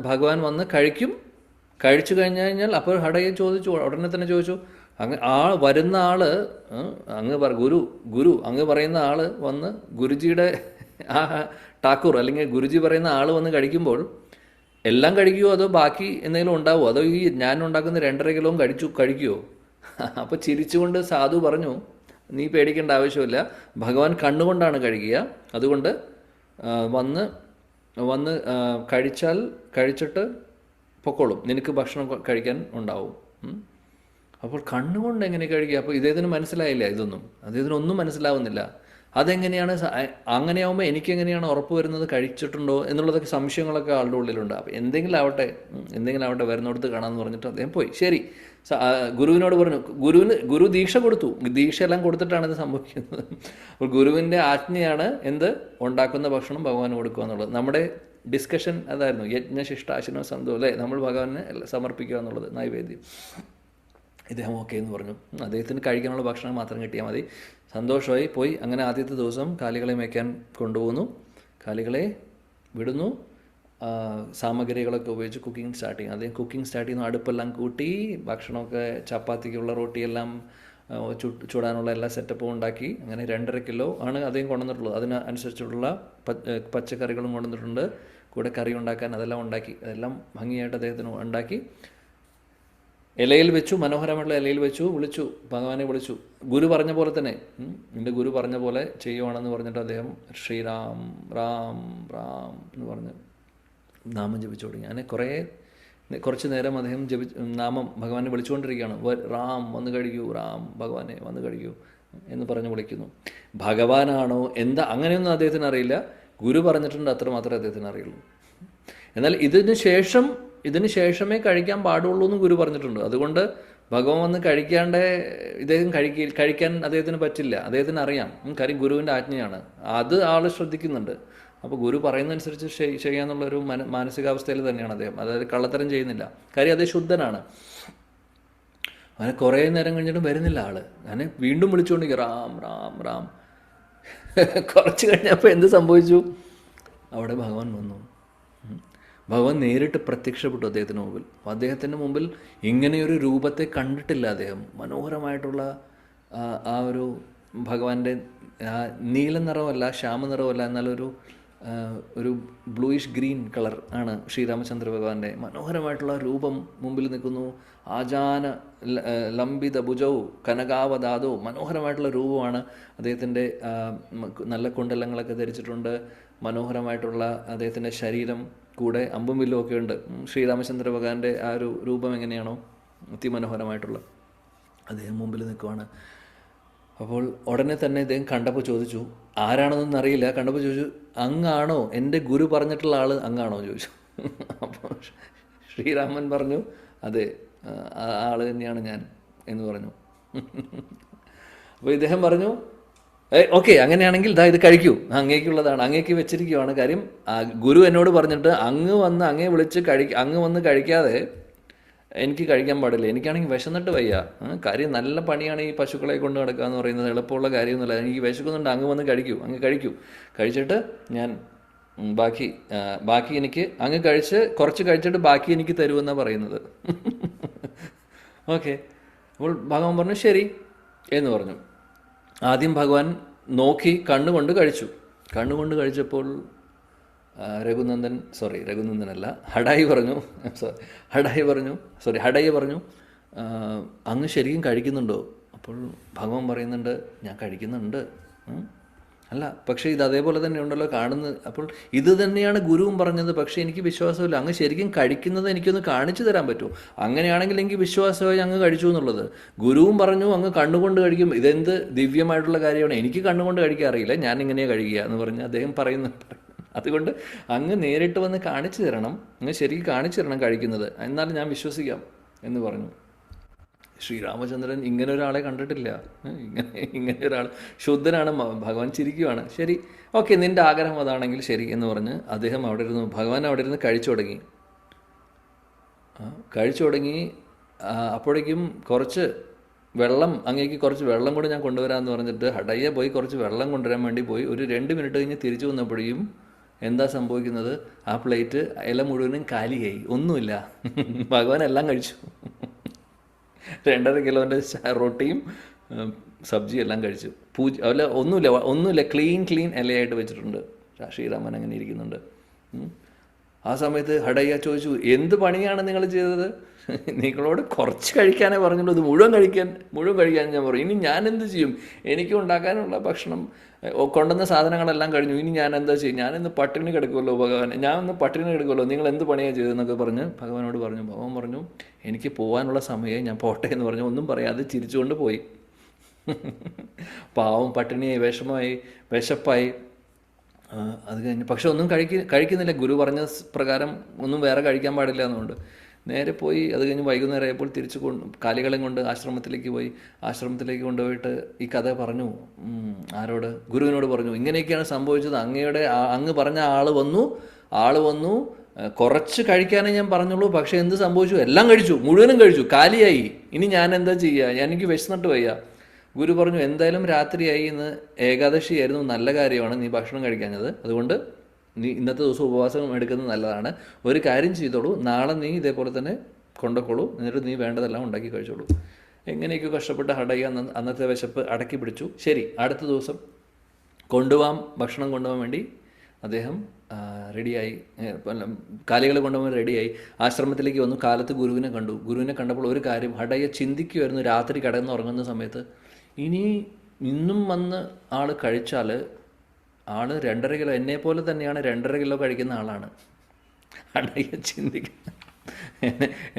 ഭഗവാൻ വന്ന് കഴിക്കും. കഴിച്ചു കഴിഞ്ഞാൽ അപ്പോൾ ഹടയെ ചോദിച്ചു, ഉടനെ തന്നെ ചോദിച്ചു, വരുന്ന ആള് ഗുരു അങ്ങ് പറയുന്ന ആള് വന്ന് ഗുരുജിയുടെ ആ ഠാക്കൂർ അല്ലെങ്കിൽ ഗുരുജി പറയുന്ന ആള് വന്ന് കഴിക്കുമ്പോൾ എല്ലാം കഴിക്കുമോ, അതോ ബാക്കി എന്തെങ്കിലും ഉണ്ടാവുമോ, അതോ ഈ ഞാൻ ഉണ്ടാക്കുന്ന 2.5 കിലോ കഴിക്കുമോ? അപ്പോൾ ചിരിച്ചുകൊണ്ട് സാധു പറഞ്ഞു, നീ പേടിക്കേണ്ട ആവശ്യമില്ല, ഭഗവാൻ കണ്ണുകൊണ്ടാണ് കഴിക്കുക, അതുകൊണ്ട് വന്ന് കഴിച്ചിട്ട് പൊക്കോളും, നിനക്ക് ഭക്ഷണം കഴിക്കാൻ ഉണ്ടാവും. അപ്പോൾ കണ്ണുകൊണ്ട് എങ്ങനെ കഴിക്കുക? അപ്പോൾ ഇദ്ദേഹത്തിന് മനസ്സിലായില്ല, അദ്ദേഹത്തിനൊന്നും മനസ്സിലാവുന്നില്ല. അതെങ്ങനെയാണ്, അങ്ങനെയാവുമ്പോൾ എനിക്കെങ്ങനെയാണ് ഉറപ്പ് വരുന്നത് കഴിച്ചിട്ടുണ്ടോ എന്നുള്ളതൊക്കെ സംശയങ്ങളൊക്കെ ആളുടെ ഉള്ളിലുണ്ട്. അപ്പോൾ എന്തെങ്കിലും ആവട്ടെ വരുന്നിടത്ത് കാണാമെന്ന് പറഞ്ഞിട്ട് അദ്ദേഹം പോയി. ശരി, ഗുരുവിനോട് പറഞ്ഞു. ഗുരു ദീക്ഷ കൊടുത്തു, ദീക്ഷയെല്ലാം കൊടുത്തിട്ടാണ് ഇത് സംഭവിക്കുന്നത്. അപ്പോൾ ഗുരുവിൻ്റെ ആജ്ഞയാണ് ഉണ്ടാക്കുന്ന ഭക്ഷണം ഭഗവാന് കൊടുക്കുക എന്നുള്ളത്. നമ്മുടെ ഡിസ്കഷൻ അതായിരുന്നു, യജ്ഞശിഷ്ടാശിനോ സന്തോ, അല്ലേ, നമ്മൾ ഭഗവാനെ സമർപ്പിക്കുക എന്നുള്ളത്, നൈവേദ്യം. ഇദ്ദേഹം ഓക്കെ എന്ന് പറഞ്ഞു. അദ്ദേഹത്തിന് കഴിക്കാനുള്ള ഭക്ഷണം മാത്രം കിട്ടിയാൽ മതി. സന്തോഷമായി പോയി. അങ്ങനെ ആദ്യത്തെ ദിവസം കാലികളെ മേയ്ക്കാൻ കൊണ്ടുപോകുന്നു, കാലികളെ വിടുന്നു, സാമഗ്രികളൊക്കെ ഉപയോഗിച്ച് കുക്കിംഗ് സ്റ്റാർട്ട് ചെയ്യും. അദ്ദേഹം കുക്കിംഗ് സ്റ്റാർട്ട് ചെയ്യുന്നു, അടുപ്പെല്ലാം കൂട്ടി, ഭക്ഷണമൊക്കെ ചപ്പാത്തിക്കുള്ള റൊട്ടിയെല്ലാം ചൂടാനുള്ള എല്ലാ സെറ്റപ്പും ഉണ്ടാക്കി. അങ്ങനെ 2.5 കിലോ ആണ് അദ്ദേഹം കൊണ്ടുവന്നിട്ടുള്ളത്. അതിനനുസരിച്ചുള്ള പച്ചക്കറികളും കൊണ്ടുവന്നിട്ടുണ്ട്, കൂടെ കറി ഉണ്ടാക്കാൻ അതെല്ലാം ഉണ്ടാക്കി. അതെല്ലാം ഭംഗിയായിട്ട് അദ്ദേഹത്തിന് ഉണ്ടാക്കി ഇലയിൽ വെച്ചു, മനോഹരമായിട്ടുള്ള ഇലയിൽ വെച്ചു, ഭഗവാനെ വിളിച്ചു. ഗുരു പറഞ്ഞ പോലെ തന്നെ, എൻ്റെ ഗുരു പറഞ്ഞ പോലെ ചെയ്യുവാണെന്ന് പറഞ്ഞിട്ട് അദ്ദേഹം ശ്രീരാം രാം രാം എന്ന് പറഞ്ഞ് നാമം ജപിച്ചു തുടങ്ങി. അങ്ങനെ കുറച്ച് നേരം അദ്ദേഹം നാമം ഭഗവാനെ വിളിച്ചുകൊണ്ടിരിക്കുകയാണ്. റാം വന്ന് കഴിക്കൂ, റാം ഭഗവാനെ വന്ന് കഴിക്കൂ എന്ന് പറഞ്ഞ് വിളിക്കുന്നു. ഭഗവാനാണോ അങ്ങനെയൊന്നും അദ്ദേഹത്തിന് അറിയില്ല. ഗുരു പറഞ്ഞിട്ടുണ്ട്, അത്ര മാത്രമേ അദ്ദേഹത്തിന് അറിയുള്ളൂ. എന്നാൽ ഇതിന് ശേഷമേ കഴിക്കാൻ പാടുള്ളൂ എന്ന് ഗുരു പറഞ്ഞിട്ടുണ്ട്. അതുകൊണ്ട് ഭഗവാൻ വന്ന് കഴിക്കാണ്ട് ഇദ്ദേഹം കഴിക്കാൻ അദ്ദേഹത്തിന് പറ്റില്ല, അദ്ദേഹത്തിന് അറിയാം. കാര്യം ഗുരുവിൻ്റെ ആജ്ഞയാണ്, അത് ആൾ ശ്രദ്ധിക്കുന്നുണ്ട്. അപ്പോൾ ഗുരു പറയുന്നതനുസരിച്ച് ചെയ്യാന്നുള്ളൊരു മാനസികാവസ്ഥയിൽ തന്നെയാണ് അദ്ദേഹം. അതായത് കള്ളത്തരം ചെയ്യുന്നില്ല, കാര്യം അദ്ദേഹം ശുദ്ധനാണ്. അങ്ങനെ കുറേ നേരം കഴിഞ്ഞിട്ടും വരുന്നില്ല ആള്. അങ്ങനെ വീണ്ടും വിളിച്ചുകൊണ്ടിരിക്കുക, റാം റാം റാം. കുറച്ച് കഴിഞ്ഞപ്പോൾ എന്ത് സംഭവിച്ചു? അവിടെ ഭഗവാൻ വന്നു. ഭഗവാൻ നേരിട്ട് പ്രത്യക്ഷപ്പെട്ടു അദ്ദേഹത്തിന് മുമ്പിൽ. അപ്പോൾ അദ്ദേഹത്തിൻ്റെ മുമ്പിൽ ഇങ്ങനെയൊരു രൂപത്തെ കണ്ടിട്ടില്ല അദ്ദേഹം. മനോഹരമായിട്ടുള്ള ആ ഒരു ഭഗവാന്റെ നീല നിറമല്ല, ശ്യാമ നിറമല്ല, എന്നാലൊരു ബ്ലൂയിഷ് ഗ്രീൻ കളർ ആണ് ശ്രീരാമചന്ദ്ര ഭഗവാന്റെ മനോഹരമായിട്ടുള്ള രൂപം മുമ്പിൽ നിൽക്കുന്നു. ആജാന ലംബിത ഭുജൗ കനകാവദാദോ, മനോഹരമായിട്ടുള്ള രൂപമാണ് അദ്ദേഹത്തിൻ്റെ. നല്ല കുണ്ടലങ്ങളൊക്കെ ധരിച്ചിട്ടുണ്ട്, മനോഹരമായിട്ടുള്ള അദ്ദേഹത്തിൻ്റെ ശരീരം, കൂടെ അമ്പും വില്ലും ഒക്കെ ഉണ്ട്. ശ്രീരാമചന്ദ്ര ഭഗവാന്റെ ആ ഒരു രൂപം എങ്ങനെയാണോ അതിമനോഹരമായിട്ടുള്ള, അദ്ദേഹം മുമ്പിൽ നിൽക്കുവാണ്. അപ്പോൾ ഉടനെ തന്നെ ഇദ്ദേഹം കണ്ടപ്പോൾ ചോദിച്ചു, ആരാണെന്നൊന്നും അറിയില്ല, കണ്ടപ്പോൾ ചോദിച്ചു, അങ്ങാണോ എൻ്റെ ഗുരു പറഞ്ഞിട്ടുള്ള ആൾ അങ്ങാണോ ചോദിച്ചു. അപ്പോൾ ശ്രീരാമൻ പറഞ്ഞു, അതെ, ആ ആൾ തന്നെയാണ് ഞാൻ എന്ന് പറഞ്ഞു. അപ്പോൾ ഇദ്ദേഹം പറഞ്ഞു, ഓക്കെ, അങ്ങനെയാണെങ്കിൽ ഇതാ ഇത് കഴിക്കൂ, അങ്ങേക്കുള്ളതാണ്, അങ്ങേക്ക് വെച്ചിരിക്കുവാണ്. കാര്യം ഗുരു എന്നോട് പറഞ്ഞിട്ട് അങ്ങ് വന്ന് അങ്ങേ വിളിച്ച് അങ്ങ് വന്ന് കഴിക്കാതെ എനിക്ക് കഴിക്കാൻ പാടില്ല, എനിക്കാണെങ്കിൽ വിശന്നിട്ട് വയ്യ. കാര്യം നല്ല പണിയാണ് ഈ പശുക്കളെ കൊണ്ട് നടക്കുക എന്ന് പറയുന്നത്, എളുപ്പമുള്ള കാര്യമൊന്നുമല്ല. എനിക്ക് വിശക്കുന്നുണ്ട്, അങ്ങ് വന്ന് അങ്ങ് കഴിക്കൂ, കഴിച്ചിട്ട് ഞാൻ ബാക്കി എനിക്ക് അങ്ങ് കുറച്ച് കഴിച്ചിട്ട് ബാക്കി എനിക്ക് തരുമെന്നാണ് പറയുന്നത്. ഓക്കെ. അപ്പോൾ ഭഗവാൻ പറഞ്ഞു ശരി എന്ന് പറഞ്ഞു. ആദ്യം ഭഗവാൻ നോക്കി കണ്ണുകൊണ്ട് കഴിച്ചപ്പോൾ രഘുനന്ദനല്ല, ഹഡായി പറഞ്ഞു, അങ്ങ് ശരിക്കും കഴിക്കുന്നുണ്ടോ? അപ്പോൾ ഭഗവാൻ പറയുന്നുണ്ട്, ഞാൻ കഴിക്കുന്നുണ്ട്. അല്ല, പക്ഷേ ഇത് അതേപോലെ തന്നെ ഉണ്ടല്ലോ കാണുന്നത്. അപ്പോൾ ഇത് തന്നെയാണ് ഗുരുവും പറഞ്ഞത്, പക്ഷേ എനിക്ക് വിശ്വാസമില്ല. അങ്ങ് ശരിക്കും കഴിക്കുന്നത് എനിക്കൊന്ന് കാണിച്ചു തരാൻ പറ്റുമോ? അങ്ങനെയാണെങ്കിൽ എനിക്ക് വിശ്വാസമായി അങ്ങ് കഴിച്ചു എന്നുള്ളത്. ഗുരുവും പറഞ്ഞു അങ്ങ് കണ്ണുകൊണ്ട് കഴിക്കും, ഇതെന്ത് ദിവ്യമായിട്ടുള്ള കാര്യമാണ്, എനിക്ക് കണ്ണുകൊണ്ട് കഴിക്കാൻ അറിയില്ല, ഞാൻ ഇങ്ങനെയാണ് കഴിക്കുക എന്ന് പറഞ്ഞ് അദ്ദേഹം പറയുന്നുണ്ട്. അതുകൊണ്ട് അങ്ങ് നേരിട്ട് വന്ന് കാണിച്ചു തരണം, അങ്ങ് ശരിക്കും കാണിച്ചു തരണം കഴിക്കുന്നത്, എന്നാലും ഞാൻ വിശ്വസിക്കാം എന്ന് പറഞ്ഞു. ശ്രീരാമചന്ദ്രൻ ഇങ്ങനെ ഒരാളെ കണ്ടിട്ടില്ല. ഇങ്ങനെ ഒരാൾ ശുദ്ധനാണ്. ഭഗവാൻ ചിരിക്കുവാണ്. ശരി, ഓക്കെ, നിന്റെ ആഗ്രഹം അതാണെങ്കിൽ ശരി എന്ന് പറഞ്ഞ് ഭഗവാൻ അവിടെ ഇരുന്ന് കഴിച്ചു തുടങ്ങി. അപ്പോഴേക്കും കുറച്ച് വെള്ളം, അങ്ങേക്ക് കുറച്ച് വെള്ളം കൂടെ ഞാൻ കൊണ്ടുവരാമെന്ന് പറഞ്ഞിട്ട് ഹഡയ്യ പോയി കുറച്ച് വെള്ളം കൊണ്ടുവരാൻ വേണ്ടി പോയി. ഒരു 2 മിനിറ്റ് കഴിഞ്ഞ് തിരിച്ചു വന്നപ്പോഴേക്കും എന്താ സംഭവിക്കുന്നത്? ആ പ്ലേറ്റ് ഇല മുഴുവനും കാലിയായി, ഒന്നുമില്ല. ഭഗവാൻ എല്ലാം കഴിച്ചു. 2.5 കിലോൻ്റെ റൊട്ടിയും സബ്ജിയും എല്ലാം കഴിച്ചു. ഒന്നുമില്ല, ക്ലീൻ ഇലയായിട്ട് വെച്ചിട്ടുണ്ട്. ശ്രീരാമൻ അങ്ങനെ ഇരിക്കുന്നുണ്ട്. ആ സമയത്ത് ഹഡയ്യ ചോദിച്ചു, എന്ത് പണിയാണ് നിങ്ങൾ ചെയ്തത്? നിങ്ങളോട് കുറച്ച് കഴിക്കാനേ പറഞ്ഞുള്ളൂ, ഇത് മുഴുവൻ കഴിക്കാൻ ഞാൻ പറയും. ഇനി ഞാൻ എന്ത് ചെയ്യും? എനിക്ക് ഉണ്ടാക്കാനുള്ള ഭക്ഷണം കൊണ്ടുവന്ന സാധനങ്ങളെല്ലാം കഴിഞ്ഞു, ഇനി ഞാൻ എന്താ ചെയ്യും? ഞാനിന്ന് പട്ടിണി കിടക്കുമല്ലോ ഭഗവാൻ, നിങ്ങൾ എന്ത് പണിയാണ് ചെയ്തതെന്നൊക്കെ പറഞ്ഞ് ഭഗവാനോട് പറഞ്ഞു. ഭഗവാൻ പറഞ്ഞു, എനിക്ക് പോകാനുള്ള സമയം, ഞാൻ പോട്ടെ എന്ന് പറഞ്ഞു. ഒന്നും പറയാതെ ചിരിച്ചുകൊണ്ട് പോയി. പാവം പട്ടിണിയായി, വിശപ്പായി. അത് കഴിഞ്ഞ് പക്ഷെ ഒന്നും കഴിക്കുന്നില്ല. ഗുരു പറഞ്ഞ പ്രകാരം ഒന്നും വേറെ കഴിക്കാൻ പാടില്ല എന്നുകൊണ്ട് നേരെ പോയി. അത് കഴിഞ്ഞ് വൈകുന്നേരം ആയപ്പോൾ തിരിച്ച് കാലികളെയും കൊണ്ട് ആശ്രമത്തിലേക്ക് പോയി. ആശ്രമത്തിലേക്ക് കൊണ്ടുപോയിട്ട് ഈ കഥ പറഞ്ഞു. ആരോട്? ഗുരുവിനോട് പറഞ്ഞു. ഇങ്ങനെയൊക്കെയാണ് സംഭവിച്ചത്. അങ്ങ് പറഞ്ഞ ആള് വന്നു, കുറച്ച് കഴിക്കാനേ ഞാൻ പറഞ്ഞുള്ളൂ, പക്ഷെ എന്ത് സംഭവിച്ചു? എല്ലാം കഴിച്ചു, മുഴുവനും കഴിച്ചു, കാലിയായി. ഇനി ഞാൻ എന്താ ചെയ്യുക? എനിക്ക് വിശന്നിട്ട് വയ്യ. ഗുരു പറഞ്ഞു, എന്തായാലും രാത്രിയായി, ഇന്ന് ഏകാദശിയായിരുന്നു, നല്ല കാര്യമാണ് നീ ഭക്ഷണം കഴിക്കാഞ്ഞത്, അതുകൊണ്ട് നീ ഇന്നത്തെ ദിവസം ഉപവാസം എടുക്കുന്നത് നല്ലതാണ്. ഒരു കാര്യം ചെയ്തോളൂ, നാളെ നീ ഇതേപോലെ തന്നെ കൊണ്ടുപോളൂ, എന്നിട്ട് നീ വേണ്ടതെല്ലാം ഉണ്ടാക്കി കഴിച്ചോളൂ. എങ്ങനെയൊക്കെ കഷ്ടപ്പെട്ട് ഹഡയ്യ അന്നത്തെ വിശപ്പ് അടക്കി പിടിച്ചു. ശരി, അടുത്ത ദിവസം ഭക്ഷണം കൊണ്ടുപോകാൻ വേണ്ടി അദ്ദേഹം റെഡിയായി, കാലികളെ കൊണ്ടുപോകാൻ റെഡിയായി. ആശ്രമത്തിലേക്ക് വന്നു. കാലത്ത് ഗുരുവിനെ കണ്ടപ്പോൾ ഒരു കാര്യം ഹഡയ്യ ചിന്തിക്കുമായിരുന്നു. രാത്രി കിടന്നുറങ്ങുന്ന സമയത്ത്, ഇന്നും വന്ന് ആൾ കഴിച്ചാൽ, ആള് 2.5 കിലോ, എന്നെപ്പോലെ തന്നെയാണ് 2.5 കിലോ കഴിക്കുന്ന ആളാണ്. ഹഡയ്യ ചിന്തിക്കുക,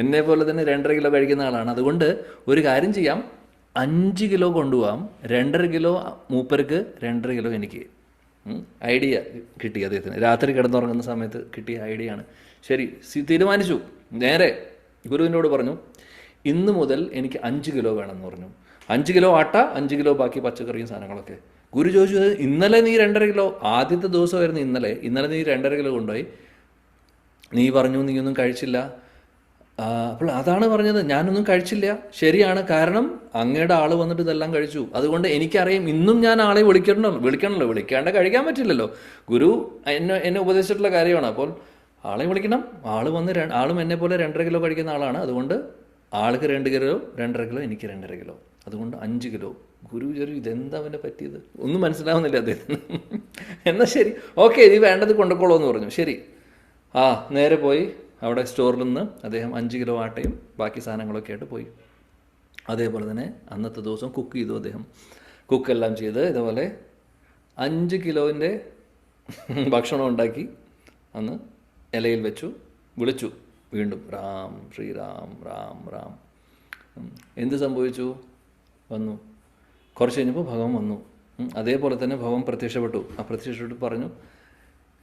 എന്നെപ്പോലെ തന്നെ 2.5 കിലോ കഴിക്കുന്ന ആളാണ്. അതുകൊണ്ട് ഒരു കാര്യം ചെയ്യാം, 5 കിലോ കൊണ്ടുപോകാം, 2.5 കിലോ മൂപ്പർക്ക്, 2.5 കിലോ എനിക്ക്. ഐഡിയ കിട്ടി അദ്ദേഹത്തിന്, രാത്രി കിടന്നുറങ്ങുന്ന സമയത്ത് കിട്ടിയ ഐഡിയ ആണ്. ശരി, തീരുമാനിച്ചു. നേരെ ഗുരുവിനോട് പറഞ്ഞു, ഇന്ന് മുതൽ എനിക്ക് 5 കിലോ വേണമെന്ന് പറഞ്ഞു. 5 കിലോ ആട്ട, 5 കിലോ ബാക്കി പച്ചക്കറിയും സാധനങ്ങളൊക്കെ. ഗുരു ചോദിച്ചു, ഇന്നലെ നീ 2.5 കിലോ, ആദ്യത്തെ ദിവസമായിരുന്നു ഇന്നലെ നീ 2.5 കിലോ കൊണ്ടുപോയി, നീ പറഞ്ഞു നീയൊന്നും കഴിച്ചില്ല. അപ്പോൾ അതാണ് പറഞ്ഞത്, ഞാനൊന്നും കഴിച്ചില്ല. ശരിയാണ്, കാരണം അങ്ങയുടെ ആള് വന്നിട്ട് ഇതെല്ലാം കഴിച്ചു. അതുകൊണ്ട് എനിക്കറിയാം, ഇന്നും ഞാൻ ആളെ വിളിക്കണമല്ലോ, വിളിക്കാണ്ട് കഴിക്കാൻ പറ്റില്ലല്ലോ. ഗുരു എന്നെ ഉപദേശിച്ചിട്ടുള്ള കാര്യമാണ്. അപ്പോൾ ആളെ വിളിക്കണം. ആളും എന്നെ പോലെ 2.5 കിലോ കഴിക്കുന്ന ആളാണ്. അതുകൊണ്ട് ആൾക്ക് 2 കിലോ, 2.5 കിലോ, എനിക്ക് 2.5 കിലോ, അതുകൊണ്ട് 5 കിലോ. ഗുരു വിചാരിച്ചു, ഇതെന്താ അവൻ്റെ പറ്റിയത്? ഒന്നും മനസ്സിലാവുന്നില്ല അദ്ദേഹത്തിന്. എന്നാൽ ശരി, ഓക്കെ, ഇത് വേണ്ടത് കൊണ്ടുപോളൂ എന്ന് പറഞ്ഞു. ശരി, നേരെ പോയി അവിടെ സ്റ്റോറിൽ നിന്ന് അദ്ദേഹം 5 കിലോ ആട്ടയും ബാക്കി സാധനങ്ങളൊക്കെ ആയിട്ട് പോയി. അതേപോലെ തന്നെ അന്നത്തെ ദിവസം കുക്ക് ചെയ്തു. അദ്ദേഹം കുക്കെല്ലാം ചെയ്ത് ഇതുപോലെ 5 കിലോൻ്റെ ഭക്ഷണം ഉണ്ടാക്കി അന്ന് ഇലയിൽ വെച്ചു. വിളിച്ചു വീണ്ടും, രാം ശ്രീരാം രാം രാം. എന്ത് സംഭവിച്ചു? വന്നു കുറച്ച് കഴിഞ്ഞപ്പോൾ ഭഗവാൻ വന്നു. അതേപോലെ തന്നെ ഭഗവാൻ പ്രത്യക്ഷപ്പെട്ടു. ആ പ്രത്യക്ഷപ്പെട്ട് പറഞ്ഞു,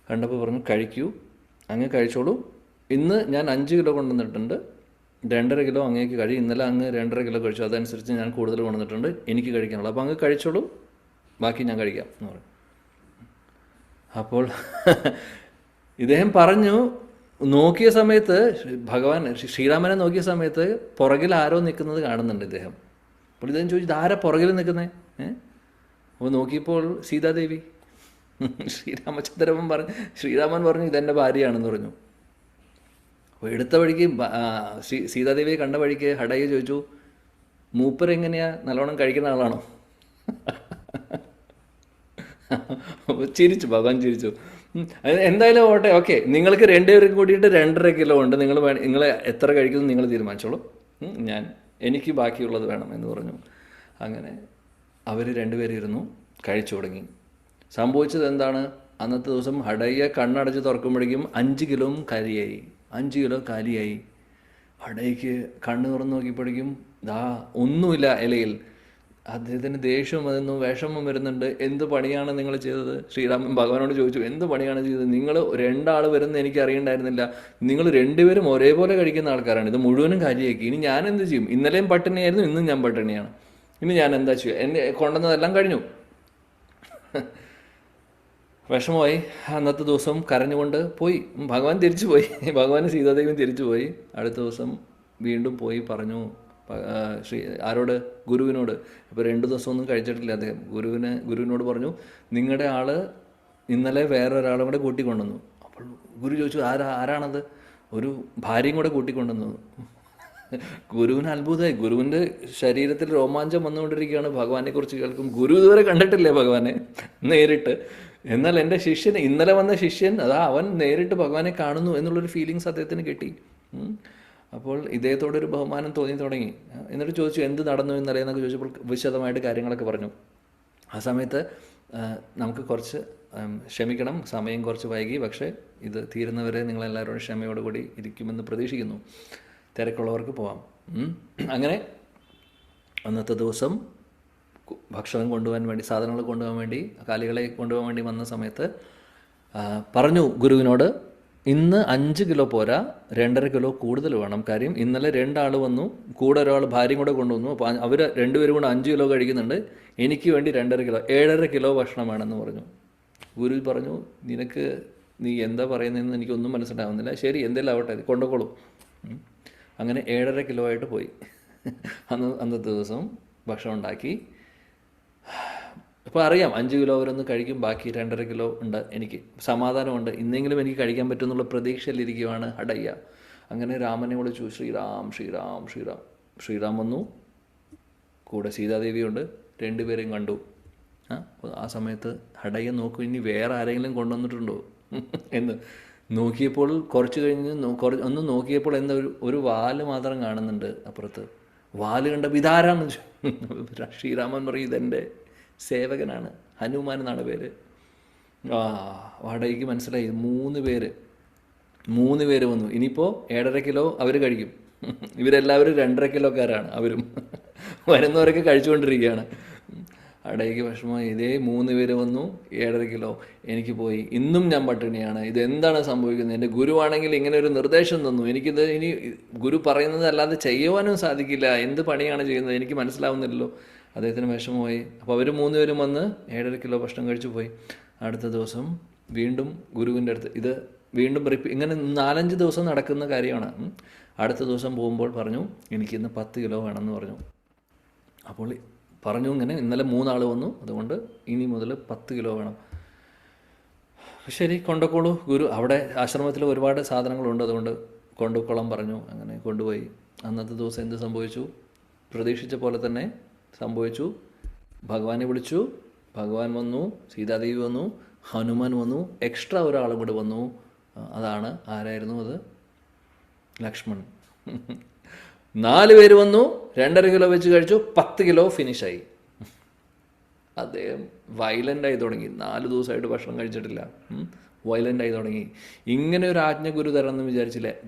കണ്ടപ്പോൾ പറഞ്ഞു, കഴിക്കൂ, അങ്ങ് കഴിച്ചോളൂ. ഇന്ന് ഞാൻ 5 കിലോ കൊണ്ടുവന്നിട്ടുണ്ട്, 2.5 കിലോ അങ്ങേക്ക് കഴിയും. ഇന്നലെ അങ്ങ് 2.5 കിലോ കഴിച്ചു, അതനുസരിച്ച് ഞാൻ കൂടുതൽ കൊണ്ടുവന്നിട്ടുണ്ട്, എനിക്ക് കഴിക്കാനുള്ളൂ. അപ്പോൾ അങ്ങ് കഴിച്ചോളൂ, ബാക്കി ഞാൻ കഴിക്കാം എന്ന് പറഞ്ഞു. അപ്പോൾ ഇദ്ദേഹം പറഞ്ഞു, നോക്കിയ സമയത്ത് ഭഗവാൻ ശ്രീരാമനെ നോക്കിയ സമയത്ത് പുറകിൽ ആരോ നിൽക്കുന്നത് കാണുന്നുണ്ട് ഇദ്ദേഹം. അപ്പോൾ ഇദ്ദേഹം ചോദിച്ചു, ആരാ പുറകിൽ നിൽക്കുന്നത്? അപ്പോൾ നോക്കിയപ്പോൾ സീതാദേവി. ശ്രീരാമൻ പറഞ്ഞു, ഇതെൻ്റെ ഭാര്യയാണെന്ന് പറഞ്ഞു. അപ്പോൾ എടുത്ത വഴിക്ക് സീതാദേവിയെ കണ്ട വഴിക്ക് ഹടയ്യ ചോദിച്ചു, മൂപ്പരെങ്ങനെയാ, നല്ലോണം കഴിക്കുന്ന ആളാണോ? അപ്പോൾ ചിരിച്ചു, ഭഗവാൻ ചിരിച്ചു. എന്തായാലും ഓട്ടെ, ഓക്കെ, നിങ്ങൾക്ക് 2 പേരും കൂടിയിട്ട് 2.5 കിലോ ഉണ്ട്, നിങ്ങൾ എത്ര കഴിക്കുന്നു നിങ്ങൾ തീരുമാനിച്ചോളൂ, എനിക്ക് ബാക്കിയുള്ളത് വേണം എന്ന് പറഞ്ഞു. അങ്ങനെ അവർ 2 പേരും ഇരുന്നു, കഴിച്ചു തുടങ്ങി. സംഭവിച്ചത് എന്താണ്? അന്നത്തെ ദിവസം ഹടയ്യ കണ്ണടച്ച് തുറക്കുമ്പോഴേക്കും 5 കിലോ കാലിയായി. 5 കിലോ കാലിയായി. ഹടയ്ക്ക് കണ്ണ് തുറന്ന് നോക്കിയപ്പോഴേക്കും ഒന്നുമില്ല ഇലയിൽ. അദ്ദേഹത്തിന് ദേഷ്യം വരുന്നു, വിഷമം വരുന്നുണ്ട്. എന്ത് പണിയാണ് നിങ്ങൾ ചെയ്തത്? ശ്രീരാമൻ ഭഗവാനോട് ചോദിച്ചു, എന്ത് പണിയാണ് ചെയ്തത്? നിങ്ങൾ 2 ആൾ വരുന്നത് എനിക്ക് അറിയണ്ടായിരുന്നില്ല. നിങ്ങൾ 2 പേരും ഒരേപോലെ കഴിക്കുന്ന ആൾക്കാരാണ്, ഇത് മുഴുവനും കാലിയാക്കി. ഇനി ഞാൻ എന്ത് ചെയ്യും? ഇന്നലെയും പട്ടിണിയായിരുന്നു, ഇന്നും ഞാൻ പട്ടിണിയാണ്. ഇനി ഞാൻ എന്താ ചെയ്യുക? എന്നെ കൊണ്ടുവന്നതെല്ലാം കഴിഞ്ഞു. വിഷമമായി. അന്നത്തെ ദിവസം കരഞ്ഞുകൊണ്ട് പോയി. ഭഗവാൻ തിരിച്ചു പോയി. ഭഗവാൻ സീതാദേവിയും തിരിച്ചു പോയി. അടുത്ത ദിവസം വീണ്ടും പോയി പറഞ്ഞു, ആരോട്? ഗുരുവിനോട്. അപ്പോൾ 2 ദിവസമൊന്നും കഴിച്ചിട്ടില്ല അദ്ദേഹം. ഗുരുവിനോട് പറഞ്ഞു, നിങ്ങളുടെ ആൾ ഇന്നലെ വേറൊരാളും കൂടെ കൂട്ടിക്കൊണ്ടുവന്നു. അപ്പോൾ ഗുരു ചോദിച്ചു, ആരാണത്? ഒരു ഭാര്യയും കൂടെ കൂട്ടിക്കൊണ്ടുവന്നു. ഗുരുവിന് അത്ഭുതമായി. ഗുരുവിൻ്റെ ശരീരത്തിൽ രോമാഞ്ചം വന്നുകൊണ്ടിരിക്കുകയാണ് ഭഗവാനെക്കുറിച്ച് കേൾക്കും. ഗുരു ഇതുവരെ കണ്ടിട്ടില്ലേ ഭഗവാനെ നേരിട്ട്. എന്നാൽ എൻ്റെ ശിഷ്യൻ, ഇന്നലെ വന്ന ശിഷ്യൻ, അവൻ നേരിട്ട് ഭഗവാനെ കാണുന്നു എന്നുള്ളൊരു ഫീലിങ്സ് അദ്ദേഹത്തിന് കിട്ടി. അപ്പോൾ ഇദ്ദേഹത്തോടൊരു ബഹുമാനം തോന്നി തുടങ്ങി. എന്നിട്ട് ചോദിച്ചു, എന്ത് നടന്നു ഇന്നലെ എന്നൊക്കെ ചോദിച്ചപ്പോൾ വിശദമായിട്ട് കാര്യങ്ങളൊക്കെ പറഞ്ഞു. ആ സമയത്ത് നമുക്ക് കുറച്ച് ക്ഷമിക്കണം, സമയം കുറച്ച് വൈകി, പക്ഷേ ഇത് തീരുന്നവരെ നിങ്ങളെല്ലാവരോടും ക്ഷമയോടുകൂടി ഇരിക്കുമെന്ന് പ്രതീക്ഷിക്കുന്നു. തിരക്കുള്ളവർക്ക് പോവാം. അങ്ങനെ അന്നത്തെ ദിവസം ഭക്ഷണം കൊണ്ടുപോകാൻ വേണ്ടി, സാധനങ്ങൾ കൊണ്ടുപോകാൻ വേണ്ടി, കാലികളെ കൊണ്ടുപോകാൻ വേണ്ടി വന്ന സമയത്ത് പറഞ്ഞു ഗുരുവിനോട്, ഇന്ന് 5 കിലോ പോരാ, 2.5 കിലോ കൂടുതൽ വേണം. കാര്യം ഇന്നലെ 2 ആൾ വന്നു, കൂടെ ഒരാൾ ഭാര്യയും കൂടെ കൊണ്ടുവന്നു. അപ്പോൾ അവർ 2 പേരും കൂടെ 5 കിലോ കഴിക്കുന്നുണ്ട്, എനിക്ക് വേണ്ടി 2.5 കിലോ, 7.5 കിലോ ഭക്ഷണം വേണമെന്ന് പറഞ്ഞു. ഗുരു പറഞ്ഞു, നീ എന്താ പറയുന്നതെന്ന് എനിക്കൊന്നും മനസ്സിലാവുന്നില്ല. ശരി, എന്തെങ്കിലും ആവട്ടെ, കൊണ്ടുപോകോളൂ. അങ്ങനെ 7.5 കിലോ ആയിട്ട് പോയി. അന്നത്തെ ദിവസം ഭക്ഷണം ഉണ്ടാക്കി. അപ്പോൾ അറിയാം 5 കിലോ അവരൊന്ന് കഴിക്കും, ബാക്കി 2.5 കിലോ ഉണ്ട്. എനിക്ക് സമാധാനമുണ്ട്, ഇന്നെങ്കിലും എനിക്ക് കഴിക്കാൻ പറ്റുമെന്നുള്ള പ്രതീക്ഷയിലിരിക്കുകയാണ് ഹടയ്യ. അങ്ങനെ രാമനെ വിളിച്ചു, ശ്രീറാം ശ്രീറാം ശ്രീറാം. ശ്രീറാം വന്നു, കൂടെ സീതാദേവിയുണ്ട്, 2 പേരെയും കണ്ടു. ആ സമയത്ത് ഹടയ്യ നോക്കും, ഇനി വേറെ ആരെങ്കിലും കൊണ്ടുവന്നിട്ടുണ്ടോ എന്ന് നോക്കിയപ്പോൾ, കുറച്ച് കഴിഞ്ഞ് ഒന്ന് നോക്കിയപ്പോൾ എന്താ ഒരു വാല് മാത്രം കാണുന്നുണ്ട് അപ്പുറത്ത്. വാല് കണ്ടപ്പോൾ ഇതാരാന്ന് ശ്രീരാമൻ പറയും, ഇതെൻ്റെ സേവകനാണ്, ഹനുമാൻ എന്നാണ് പേര്. വാടകയ്ക്ക് മനസ്സിലായി, 3 പേര് വന്നു. ഇനിയിപ്പോൾ 7.5 കിലോ അവർ കഴിക്കും. ഇവരെല്ലാവരും 2.5 കിലോക്കാരാണ്. അവരും വരുന്നവരൊക്കെ കഴിച്ചുകൊണ്ടിരിക്കുകയാണ്. അടയ്ക്ക് വിഷമമായി. ഇതേ 3 പേര് വന്നു, 7.5 കിലോ എനിക്ക് പോയി, ഇന്നും ഞാൻ പട്ടിണിയാണ്. ഇതെന്താണ് സംഭവിക്കുന്നത്? എൻ്റെ ഗുരുവാണെങ്കിൽ ഇങ്ങനെ ഒരു നിർദ്ദേശം തന്നു, എനിക്കിത് ഇനി ഗുരു പറയുന്നത് അല്ലാതെ ചെയ്യുവാനും സാധിക്കില്ല. എന്ത് പണിയാണ് ചെയ്യുന്നത് എനിക്ക് മനസ്സിലാവുന്നില്ലല്ലോ. അദ്ദേഹത്തിന് വിഷമമായി. അപ്പോൾ അവർ 3 പേരും വന്ന് 7.5 കിലോ ഭക്ഷണം കഴിച്ചു പോയി. അടുത്ത ദിവസം വീണ്ടും ഗുരുവിൻ്റെ അടുത്ത് ഇത് വീണ്ടും ഇങ്ങനെ 4-5 ദിവസം നടക്കുന്ന കാര്യമാണ്. അടുത്ത ദിവസം പോകുമ്പോൾ പറഞ്ഞു, എനിക്കിന്ന് 10 കിലോ വേണമെന്ന് പറഞ്ഞു. അപ്പോൾ പറഞ്ഞു, ഇങ്ങനെ ഇന്നലെ 3 ആൾ വന്നു, അതുകൊണ്ട് ഇനി മുതൽ 10 കിലോ വേണം. ശരി, കൊണ്ടുപോക്കോളൂ. ഗുരു അവിടെ ആശ്രമത്തിൽ ഒരുപാട് സാധനങ്ങളുണ്ട്, അതുകൊണ്ട് കൊണ്ടുപോക്കോളാൻ പറഞ്ഞു. അങ്ങനെ കൊണ്ടുപോയി. അന്നത്തെ ദിവസം എന്ത് സംഭവിച്ചു? പ്രതീക്ഷിച്ച പോലെ തന്നെ സംഭവിച്ചു. ഭഗവാനെ വിളിച്ചു, ഭഗവാൻ വന്നു, സീതാദേവി വന്നു, ഹനുമാൻ വന്നു, എക്സ്ട്രാ ഒരാളും കൂടെ വന്നു. അതാണ് ആരായിരുന്നു അത്? ലക്ഷ്മൺ. 4 പേര് വന്നു, 2.5 കിലോ വെച്ച് കഴിച്ചു, 10 കിലോ ഫിനിഷായി. അദ്ദേഹം വയലൻ്റായി തുടങ്ങി. 4 ദിവസമായിട്ട് ഭക്ഷണം കഴിച്ചിട്ടില്ല. വയലൻ്റായി തുടങ്ങി. ഇങ്ങനെ ഒരു ആജ്ഞ ഗുരു തരുമെന്ന്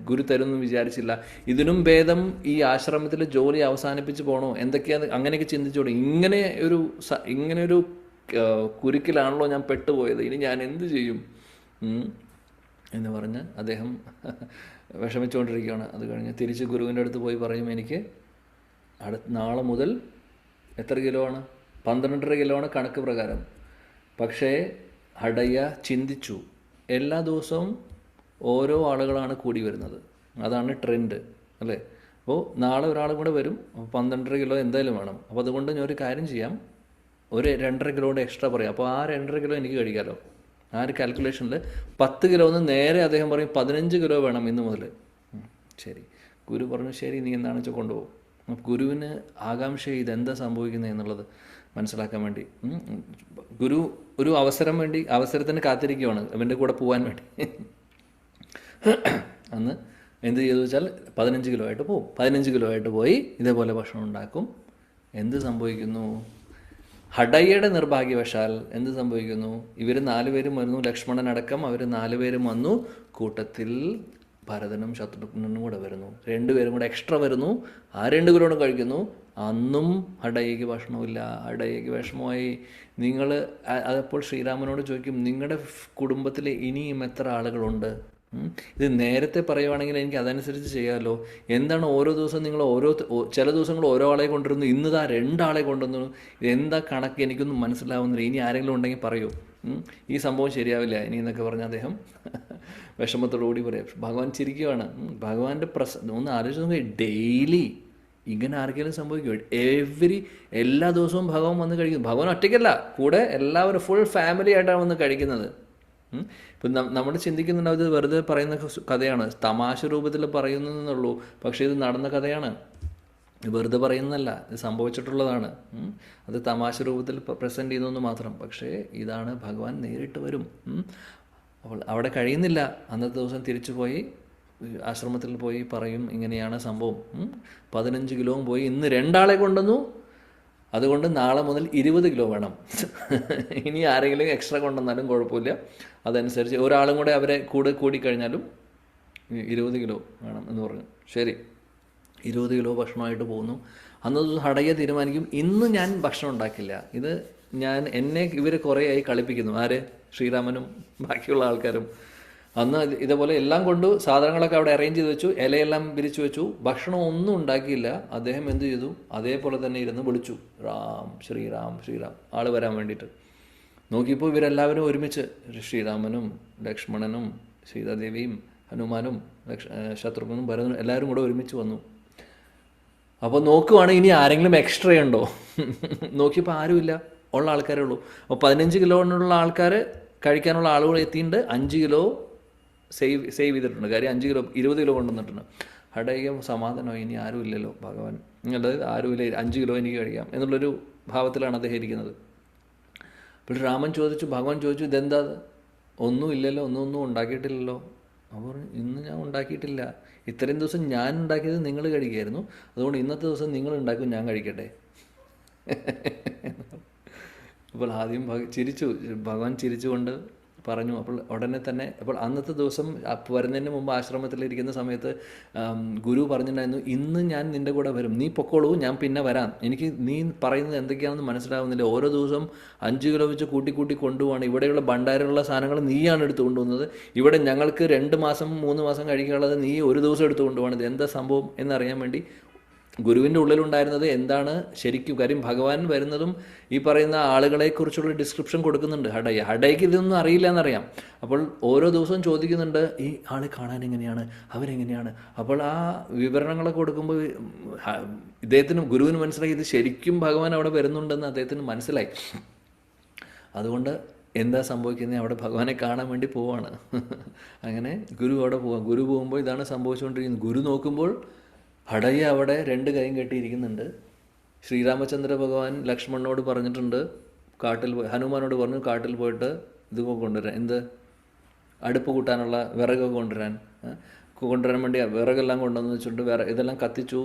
വിചാരിച്ചില്ല. ഇതിനും ഭേദം ഈ ആശ്രമത്തിൽ ജോലി അവസാനിപ്പിച്ച് പോകണോ, എന്തൊക്കെയാണ് അങ്ങനെയൊക്കെ ചിന്തിച്ചു തുടങ്ങി. ഇങ്ങനെ ഒരു കുരുക്കിലാണല്ലോ ഞാൻ പെട്ടുപോയത്, ഇനി ഞാൻ എന്ത് ചെയ്യും എന്ന് പറഞ്ഞ് അദ്ദേഹം വിഷമിച്ചുകൊണ്ടിരിക്കുകയാണ്. അത് കഴിഞ്ഞ് തിരിച്ച് ഗുരുവിൻ്റെ അടുത്ത് പോയി പറയും, എനിക്ക് നാളെ മുതൽ എത്ര കിലോ ആണ്? 12.5 കിലോ ആണ് കണക്ക് പ്രകാരം. പക്ഷേ ഹടയ്യ ചിന്തിച്ചു, എല്ലാ ദിവസവും ഓരോ ആളുകളാണ് കൂടി വരുന്നത്, അതാണ് ട്രെൻഡ് അല്ലേ. അപ്പോൾ നാളെ ഒരാളും കൂടെ വരും, 12.5 കിലോ എന്തായാലും വേണം. അപ്പോൾ അതുകൊണ്ട് ഞാൻ ഒരു കാര്യം ചെയ്യാം, ഒരു 2.5 കിലോയുടെ എക്സ്ട്രാ പറയാം, അപ്പോൾ ആ 2.5 കിലോ എനിക്ക് കഴിക്കാമല്ലോ. ആ ഒരു കാൽക്കുലേഷനിൽ 10 കിലോ എന്ന് നേരെ അദ്ദേഹം പറയും 15 കിലോ വേണം ഇന്ന് മുതൽ. ശരി, ഗുരു പറഞ്ഞു ശരി, നീ എന്താണെന്ന് വെച്ചാൽ കൊണ്ടുപോകും. ഗുരുവിന് ആകാംക്ഷ ഇതെന്താ സംഭവിക്കുന്നത് എന്നുള്ളത് മനസ്സിലാക്കാൻ വേണ്ടി ഗുരു ഒരു അവസരത്തിന് കാത്തിരിക്കുകയാണ് അവൻ്റെ കൂടെ പോകാൻ വേണ്ടി. അന്ന് എന്ത് ചെയ്തു വെച്ചാൽ 15 കിലോ ആയിട്ട് പോകും. 15 കിലോ ആയിട്ട് പോയി ഇതേപോലെ ഭക്ഷണം ഉണ്ടാക്കും. എന്ത് സംഭവിക്കുന്നു? ഹടയ്യയുടെ നിർഭാഗ്യവശാൽ എന്ത് സംഭവിക്കുന്നു? ഇവർ 4 പേരും വരുന്നു, ലക്ഷ്മണനടക്കം അവർ 4 പേരും വന്നു. കൂട്ടത്തിൽ ഭരതനും ശത്രുഘ്നനും കൂടെ വരുന്നു. 2 പേരും കൂടെ എക്സ്ട്രാ വരുന്നു. ആ 2 കിലോട് കഴിക്കുന്നു. അന്നും ഹടയ്യയ്ക്ക് ഭക്ഷണമില്ല. ഹടയ്യയ്ക്ക് വിഷമമായി. നിങ്ങൾ അതപ്പോൾ ശ്രീരാമനോട് ചോദിക്കും, നിങ്ങളുടെ കുടുംബത്തിൽ ഇനിയും എത്ര ആളുകളുണ്ട്? ഇത് നേരത്തെ പറയുവാണെങ്കിൽ എനിക്ക് അതനുസരിച്ച് ചെയ്യാമല്ലോ. എന്താണ് ഓരോ ദിവസം നിങ്ങൾ ചില ദിവസങ്ങൾ ഓരോ ആളെ കൊണ്ടുവരുന്നു, ഇന്നിതാ 2 ആളെ കൊണ്ടുവന്നു. എന്താ കണക്ക് എനിക്കൊന്നും മനസ്സിലാവുന്നില്ല, ഇനി ആരെങ്കിലും ഉണ്ടെങ്കിൽ പറയൂ, ഈ സംഭവം ശരിയാവില്ല ഇനി എന്നൊക്കെ പറഞ്ഞ് അദ്ദേഹം വിഷമത്തോടുകൂടി പറയാം. ഭഗവാൻ ചിരിക്കുകയാണ്. ഭഗവാന്റെ ഒന്ന് ആലോചിച്ച് നോക്കി, ഡെയിലി ഇങ്ങനെ ആർക്കെങ്കിലും സംഭവിക്കും? എല്ലാ ദിവസവും ഭഗവാൻ വന്ന് കഴിക്കുന്നു. ഭഗവാൻ ഒറ്റയ്ക്കല്ല, കൂടെ എല്ലാവരും ഫുൾ ഫാമിലി ആയിട്ടാണ് വന്ന് കഴിക്കുന്നത്. ഇപ്പം നമ്മൾ ചിന്തിക്കുന്നുണ്ടാവും ഇത് വെറുതെ പറയുന്ന കഥയാണ്, തമാശ രൂപത്തിൽ പറയുന്നതെന്നുള്ളൂ. പക്ഷേ ഇത് നടന്ന കഥയാണ്, വെറുതെ പറയുന്നതല്ല, ഇത് സംഭവിച്ചിട്ടുള്ളതാണ്. അത് തമാശ രൂപത്തിൽ പ്രസൻറ്റ് ചെയ്യുന്നു മാത്രം. പക്ഷേ ഇതാണ് ഭഗവാൻ നേരിട്ട് വരും. അപ്പോൾ അവിടെ കഴിയുന്നില്ല. അന്നത്തെ ദിവസം തിരിച്ചു പോയി ആശ്രമത്തിൽ പോയി പറയും, ഇങ്ങനെയാണ് സംഭവം. 15 കിലോവും പോയി, ഇന്ന് 2 ആളെ കൊണ്ടുവന്നു, അതുകൊണ്ട് നാളെ മുതൽ 20 കിലോ വേണം. ഇനി ആരെങ്കിലും എക്സ്ട്രാ കൊണ്ടുവന്നാലും കുഴപ്പമില്ല, അതനുസരിച്ച് ഒരാളും കൂടെ അവരെ കൂടിക്കഴിഞ്ഞാലും 20 കിലോ വേണം എന്ന് പറഞ്ഞു. ശരി, 20 കിലോ ഭക്ഷണമായിട്ട് പോകുന്നു. അന്ന് ഹടയ്യ തീരുമാനിക്കും, ഇന്ന് ഞാൻ ഭക്ഷണം ഉണ്ടാക്കില്ല. ഇത് എന്നെ ഇവർ കുറേയായി കളിപ്പിക്കുന്നു. ആര്? ശ്രീരാമനും ബാക്കിയുള്ള ആൾക്കാരും. അന്ന് ഇതേപോലെ എല്ലാം കൊണ്ട് സാധനങ്ങളൊക്കെ അവിടെ അറേഞ്ച് ചെയ്ത് വെച്ചു, ഇലയെല്ലാം വിരിച്ചു വെച്ചു. ഭക്ഷണം ഒന്നും ഉണ്ടാക്കിയില്ല. അദ്ദേഹം എന്ത് ചെയ്തു? അതേപോലെ തന്നെ ഇരുന്ന് വിളിച്ചു, രാം ശ്രീറാം ശ്രീറാം, ആൾ വരാൻ വേണ്ടിയിട്ട്. നോക്കിയപ്പോൾ ഇവരെല്ലാവരും ഒരുമിച്ച്, ശ്രീരാമനും ലക്ഷ്മണനും സീതാദേവിയും ഹനുമാനും ശത്രുഘ്നും ഭരതനും എല്ലാവരും കൂടെ ഒരുമിച്ച് വന്നു. അപ്പോൾ നോക്കുവാണ് ഇനി ആരെങ്കിലും എക്സ്ട്രാ ഉണ്ടോ. നോക്കിയപ്പോൾ ആരുമില്ല, ഉള്ള ആൾക്കാരേ ഉള്ളൂ. അപ്പോൾ 15 കിലോനുള്ള ആൾക്കാർ കഴിക്കാനുള്ള ആളുകൾ എത്തിയിട്ടുണ്ട്. 5 കിലോ സേവ് ചെയ്തിട്ടുണ്ട്. കാര്യം 5 കിലോ 20 കിലോ കൊണ്ടുവന്നിട്ടുണ്ട്. ഹടയ്യ സമാധാനമായി, ഇനി ആരും ഇല്ലല്ലോ ഭഗവാൻ, അതായത് ആരുമില്ല, 5 കിലോ എനിക്ക് കഴിക്കാം എന്നുള്ളൊരു ഭാവത്തിലാണ് അദ്ദേഹം ഇരിക്കുന്നത്. അപ്പോൾ ഭഗവാൻ ചോദിച്ചു ഇതെന്താ? ഒന്നും ഇല്ലല്ലോ, ഒന്നും ഉണ്ടാക്കിയിട്ടില്ലല്ലോ. അപ്പോൾ ഇന്ന് ഞാൻ ഉണ്ടാക്കിയിട്ടില്ല, ഇത്രയും ദിവസം ഞാൻ ഉണ്ടാക്കിയത് നിങ്ങൾ കഴിക്കുമായിരുന്നു, അതുകൊണ്ട് ഇന്നത്തെ ദിവസം നിങ്ങൾ ഉണ്ടാക്കും, ഞാൻ കഴിക്കട്ടെ. അപ്പോൾ ആദ്യം ഭഗവാൻ ചിരിച്ചുകൊണ്ട് പറഞ്ഞു. അപ്പോൾ ഉടനെ തന്നെ അന്നത്തെ ദിവസം വരുന്നതിന് മുമ്പ് ആശ്രമത്തിലിരിക്കുന്ന സമയത്ത് ഗുരു പറഞ്ഞിട്ടുണ്ടായിരുന്നു, ഇന്ന് ഞാൻ നിൻ്റെ കൂടെ വരും, നീ പൊക്കോളൂ, ഞാൻ പിന്നെ വരാം, എനിക്ക് നീ പറയുന്നത് എന്തൊക്കെയാണെന്ന് മനസ്സിലാവുന്നില്ല, ഓരോ ദിവസം 5 കിലോ വെച്ച് കൂട്ടി കൊണ്ടുപോവാണ്, ഇവിടെയുള്ള ഭണ്ഡാരമുള്ള സാധനങ്ങൾ നീയാണ് എടുത്തു കൊണ്ടുവന്നത്, ഇവിടെ ഞങ്ങൾക്ക് 2 മാസം 3 മാസം കഴിക്കാനുള്ളത് നീ ഒരു ദിവസം എടുത്തു കൊണ്ടുപോകണം, ഇത് എന്താ സംഭവം എന്നറിയാൻ വേണ്ടി ഗുരുവിൻ്റെ ഉള്ളിലുണ്ടായിരുന്നത് എന്താണ് ശരിക്കും. കാര്യം ഭഗവാൻ വരുന്നതും ഈ പറയുന്ന ആളുകളെക്കുറിച്ചുള്ള ഡിസ്ക്രിപ്ഷൻ കൊടുക്കുന്നുണ്ട് ഹടയ്ക്ക് ഇതൊന്നും അറിയില്ല എന്നറിയാം. അപ്പോൾ ഓരോ ദിവസവും ചോദിക്കുന്നുണ്ട്, ഈ ആളെ കാണാൻ എങ്ങനെയാണ്, അവരെങ്ങനെയാണ്. അപ്പോൾ ആ വിവരണങ്ങളൊക്കെ കൊടുക്കുമ്പോൾ ഗുരുവിന് മനസ്സിലായി ഇത് ശരിക്കും ഭഗവാൻ അവിടെ വരുന്നുണ്ടെന്ന് അദ്ദേഹത്തിന് മനസ്സിലായി. അതുകൊണ്ട് എന്താ സംഭവിക്കുന്നത്, അവിടെ ഭഗവാനെ കാണാൻ വേണ്ടി പോവാണ്. അങ്ങനെ ഗുരു അവിടെ പോവാം. ഗുരു പോകുമ്പോൾ ഇതാണ് സംഭവിച്ചുകൊണ്ടിരിക്കുന്നത്. ഗുരു നോക്കുമ്പോൾ ഹടയ്യ അവിടെ 2 കൈയും കെട്ടിയിരിക്കുന്നുണ്ട്. ശ്രീരാമചന്ദ്ര ഭഗവാൻ ലക്ഷ്മണനോട് പറഞ്ഞിട്ടുണ്ട്, ഹനുമാനോട് പറഞ്ഞു കാട്ടിൽ പോയിട്ട് ഇതൊക്കെ കൊണ്ടുവരാൻ, അടുപ്പ് കൂട്ടാനുള്ള വിറകൊക്കെ കൊണ്ടുവരാൻ. കൊണ്ടുവരാൻ വേണ്ടി വിറകെല്ലാം കൊണ്ടുവന്ന് വെച്ചിട്ട് ഇതെല്ലാം കത്തിച്ചു.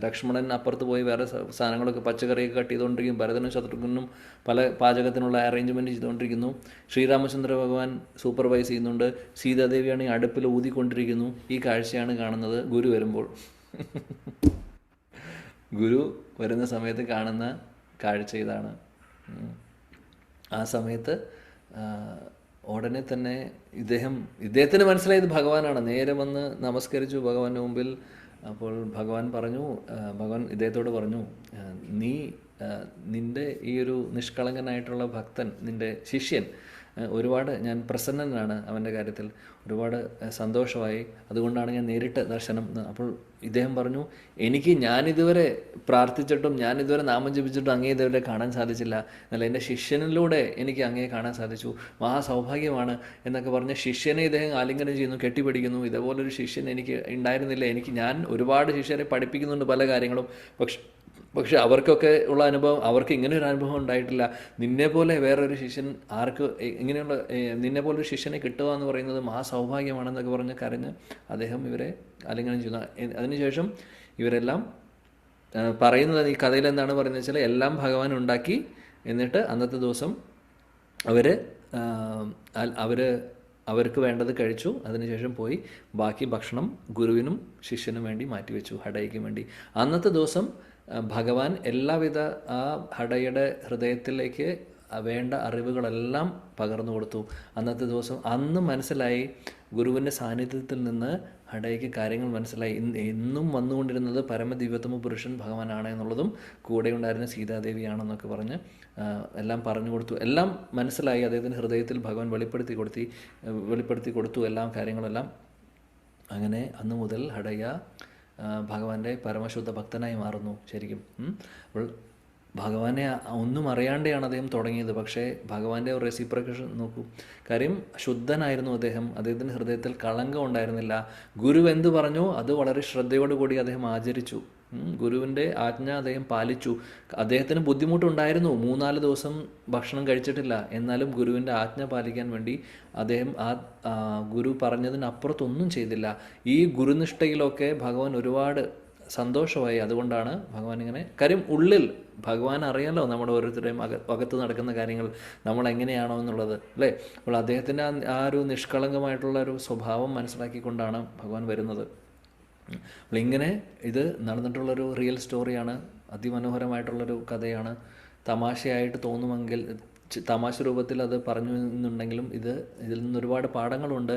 ലക്ഷ്മണൻ അപ്പുറത്ത് പോയി വേറെ സാധനങ്ങളൊക്കെ പച്ചക്കറിയൊക്കെ കട്ട് ചെയ്തുകൊണ്ടിരിക്കും. ഭരതനും ശത്രുഘ്നും പല പാചകത്തിനുള്ള അറേഞ്ച്മെൻറ്റ് ചെയ്തുകൊണ്ടിരിക്കുന്നു. ശ്രീരാമചന്ദ്ര ഭഗവാൻ സൂപ്പർവൈസ് ചെയ്യുന്നുണ്ട്. സീതാദേവിയാണ് ഈ അടുപ്പിൽ ഊതിക്കൊണ്ടിരിക്കുന്നു. ഈ കാഴ്ചയാണ് കാണുന്നത് ഗുരു വരുമ്പോൾ. ഗുരു വരുന്ന സമയത്ത് കാണുന്ന കാഴ്ച ഇതാണ്. ആ സമയത്ത് ഉടനെ തന്നെ ഇദ്ദേഹത്തിന് മനസ്സിലായത് ഭഗവാനാണ്. നേരെ വന്ന് നമസ്കരിച്ചു ഭഗവാന്റെ മുമ്പിൽ. അപ്പോൾ ഭഗവാൻ ഇദ്ദേഹത്തോട് പറഞ്ഞു, നിൻ്റെ ഈ ഒരു നിഷ്കളങ്കനായിട്ടുള്ള ഭക്തൻ, നിൻ്റെ ശിഷ്യൻ ഒരുപാട് ഞാൻ പ്രസന്നനാണ് അവൻ്റെ കാര്യത്തിൽ, ഒരുപാട് സന്തോഷമായി, അതുകൊണ്ടാണ് ഞാൻ നേരിട്ട് ദർശനം. അപ്പോൾ ഇദ്ദേഹം പറഞ്ഞു, ഞാനിതുവരെ പ്രാർത്ഥിച്ചിട്ടും ഞാനിതുവരെ നാമം ജപിച്ചിട്ടും അങ്ങേ ഇതുവരെ കാണാൻ സാധിച്ചില്ല, എന്നാൽ എൻ്റെ ശിഷ്യനിലൂടെ എനിക്ക് അങ്ങേ കാണാൻ സാധിച്ചു, മഹാസൗഭാഗ്യമാണ് എന്നൊക്കെ പറഞ്ഞ് ശിഷ്യനെ ഇദ്ദേഹം ആലിംഗനം ചെയ്യുന്നു, കെട്ടിപ്പിടിക്കുന്നു. ഇതേപോലൊരു ശിഷ്യൻ എനിക്ക് ഉണ്ടായിരുന്നില്ല. ഞാൻ ഒരുപാട് ശിഷ്യരെ പഠിപ്പിക്കുന്നുണ്ട് പല കാര്യങ്ങളും, പക്ഷെ അവർക്കൊക്കെ ഉള്ള അനുഭവം, അവർക്ക് ഇങ്ങനെ ഒരു അനുഭവം ഉണ്ടായിട്ടില്ല. നിന്നെപ്പോലെ വേറൊരു ശിഷ്യൻ നിന്നെപ്പോലൊരു ശിഷ്യനെ കിട്ടുക എന്ന് പറയുന്നത് മഹാസൗഭാഗ്യമാണെന്നൊക്കെ പറഞ്ഞ് കരഞ്ഞ് അദ്ദേഹം ഇവരെ ആലിംഗനം ചെയ്യുന്നു. അതിനുശേഷം ഇവരെല്ലാം പറയുന്നത്, ഈ കഥയിൽ എന്താണ് പറയുന്നത് വെച്ചാൽ, എല്ലാം ഭഗവാൻ ഉണ്ടാക്കി. എന്നിട്ട് അന്നത്തെ ദിവസം അവർക്ക് വേണ്ടത് കഴിച്ചു. അതിനുശേഷം പോയി ബാക്കി ഭക്ഷണം ഗുരുവിനും ശിഷ്യനും വേണ്ടി മാറ്റിവെച്ചു, ഹടയ്ക്കും വേണ്ടി. അന്നത്തെ ദിവസം ഭഗവാൻ എല്ലാവിധ ആ ഹടയുടെ ഹൃദയത്തിലേക്ക് വേണ്ട അറിവുകളെല്ലാം പകർന്നു കൊടുത്തു. അന്നത്തെ ദിവസം അന്ന് മനസ്സിലായി, ഗുരുവിൻ്റെ സാന്നിധ്യത്തിൽ നിന്ന് ഹടയ്ക്ക് കാര്യങ്ങൾ മനസ്സിലായി. എന്നും വന്നുകൊണ്ടിരുന്നത് പരമദിവ്യതമ പുരുഷൻ ഭഗവാനാണ് എന്നുള്ളതും കൂടെ ഉണ്ടായിരുന്ന സീതാദേവിയാണെന്നൊക്കെ പറഞ്ഞ് എല്ലാം പറഞ്ഞു കൊടുത്തു. എല്ലാം മനസ്സിലായി. അദ്ദേഹത്തിൻ്റെ ഹൃദയത്തിൽ ഭഗവാൻ വെളിപ്പെടുത്തി കൊടുത്തു എല്ലാ കാര്യങ്ങളെല്ലാം. അങ്ങനെ അന്ന് മുതൽ ഹടയ്യ ഭഗവാന്റെ പരമശുദ്ധ ഭക്തനായി മാറുന്നു ശരിക്കും. അപ്പോൾ ഭഗവാനെ ഒന്നും അറിയാണ്ടെയാണ് അദ്ദേഹം തുടങ്ങിയത്. പക്ഷേ ഭഗവാന്റെ ഒരു റെസിപ്രക്കേഷൻ നോക്കൂ. കാര്യം ശുദ്ധനായിരുന്നു അദ്ദേഹം. അദ്ദേഹത്തിൻ്റെ ഹൃദയത്തിൽ കളങ്കം ഉണ്ടായിരുന്നില്ല. ഗുരു എന്ത് പറഞ്ഞോ അത് വളരെ ശ്രദ്ധയോടുകൂടി അദ്ദേഹം ആചരിച്ചു. ഗുരുവിൻ്റെ ആജ്ഞ അദ്ദേഹം പാലിച്ചു. അദ്ദേഹത്തിന് ബുദ്ധിമുട്ടുണ്ടായിരുന്നു, 3-4 ദിവസം ഭക്ഷണം കഴിച്ചിട്ടില്ല. എന്നാലും ഗുരുവിൻ്റെ ആജ്ഞ പാലിക്കാൻ വേണ്ടി അദ്ദേഹം ഗുരു പറഞ്ഞതിനപ്പുറത്തൊന്നും ചെയ്തില്ല. ഈ ഗുരുനിഷ്ഠയിലൊക്കെ ഭഗവാൻ ഒരുപാട് സന്തോഷമായി. അതുകൊണ്ടാണ് ഭഗവാൻ ഇങ്ങനെ, കാര്യം ഉള്ളിൽ ഭഗവാൻ അറിയാലോ നമ്മുടെ ഓരോരുത്തരുടെയും അകത്ത് നടക്കുന്ന കാര്യങ്ങൾ നമ്മൾ എങ്ങനെയാണോ എന്നുള്ളത്, അല്ലേ? അപ്പോൾ അദ്ദേഹത്തിൻ്റെ ആ ഒരു നിഷ്കളങ്കമായിട്ടുള്ള ഒരു സ്വഭാവം മനസ്സിലാക്കിക്കൊണ്ടാണ് ഭഗവാൻ വരുന്നത്. അപ്പോൾ ഇങ്ങനെ ഇത് നടന്നിട്ടുള്ളൊരു റിയൽ സ്റ്റോറിയാണ്. അതിമനോഹരമായിട്ടുള്ളൊരു കഥയാണ്. തമാശയായിട്ട് തോന്നുമെങ്കിൽ, തമാശ രൂപത്തിൽ അത് പറഞ്ഞു എന്നുണ്ടെങ്കിലും ഇതിൽ നിന്ന് ഒരുപാട് പാഠങ്ങളുണ്ട്.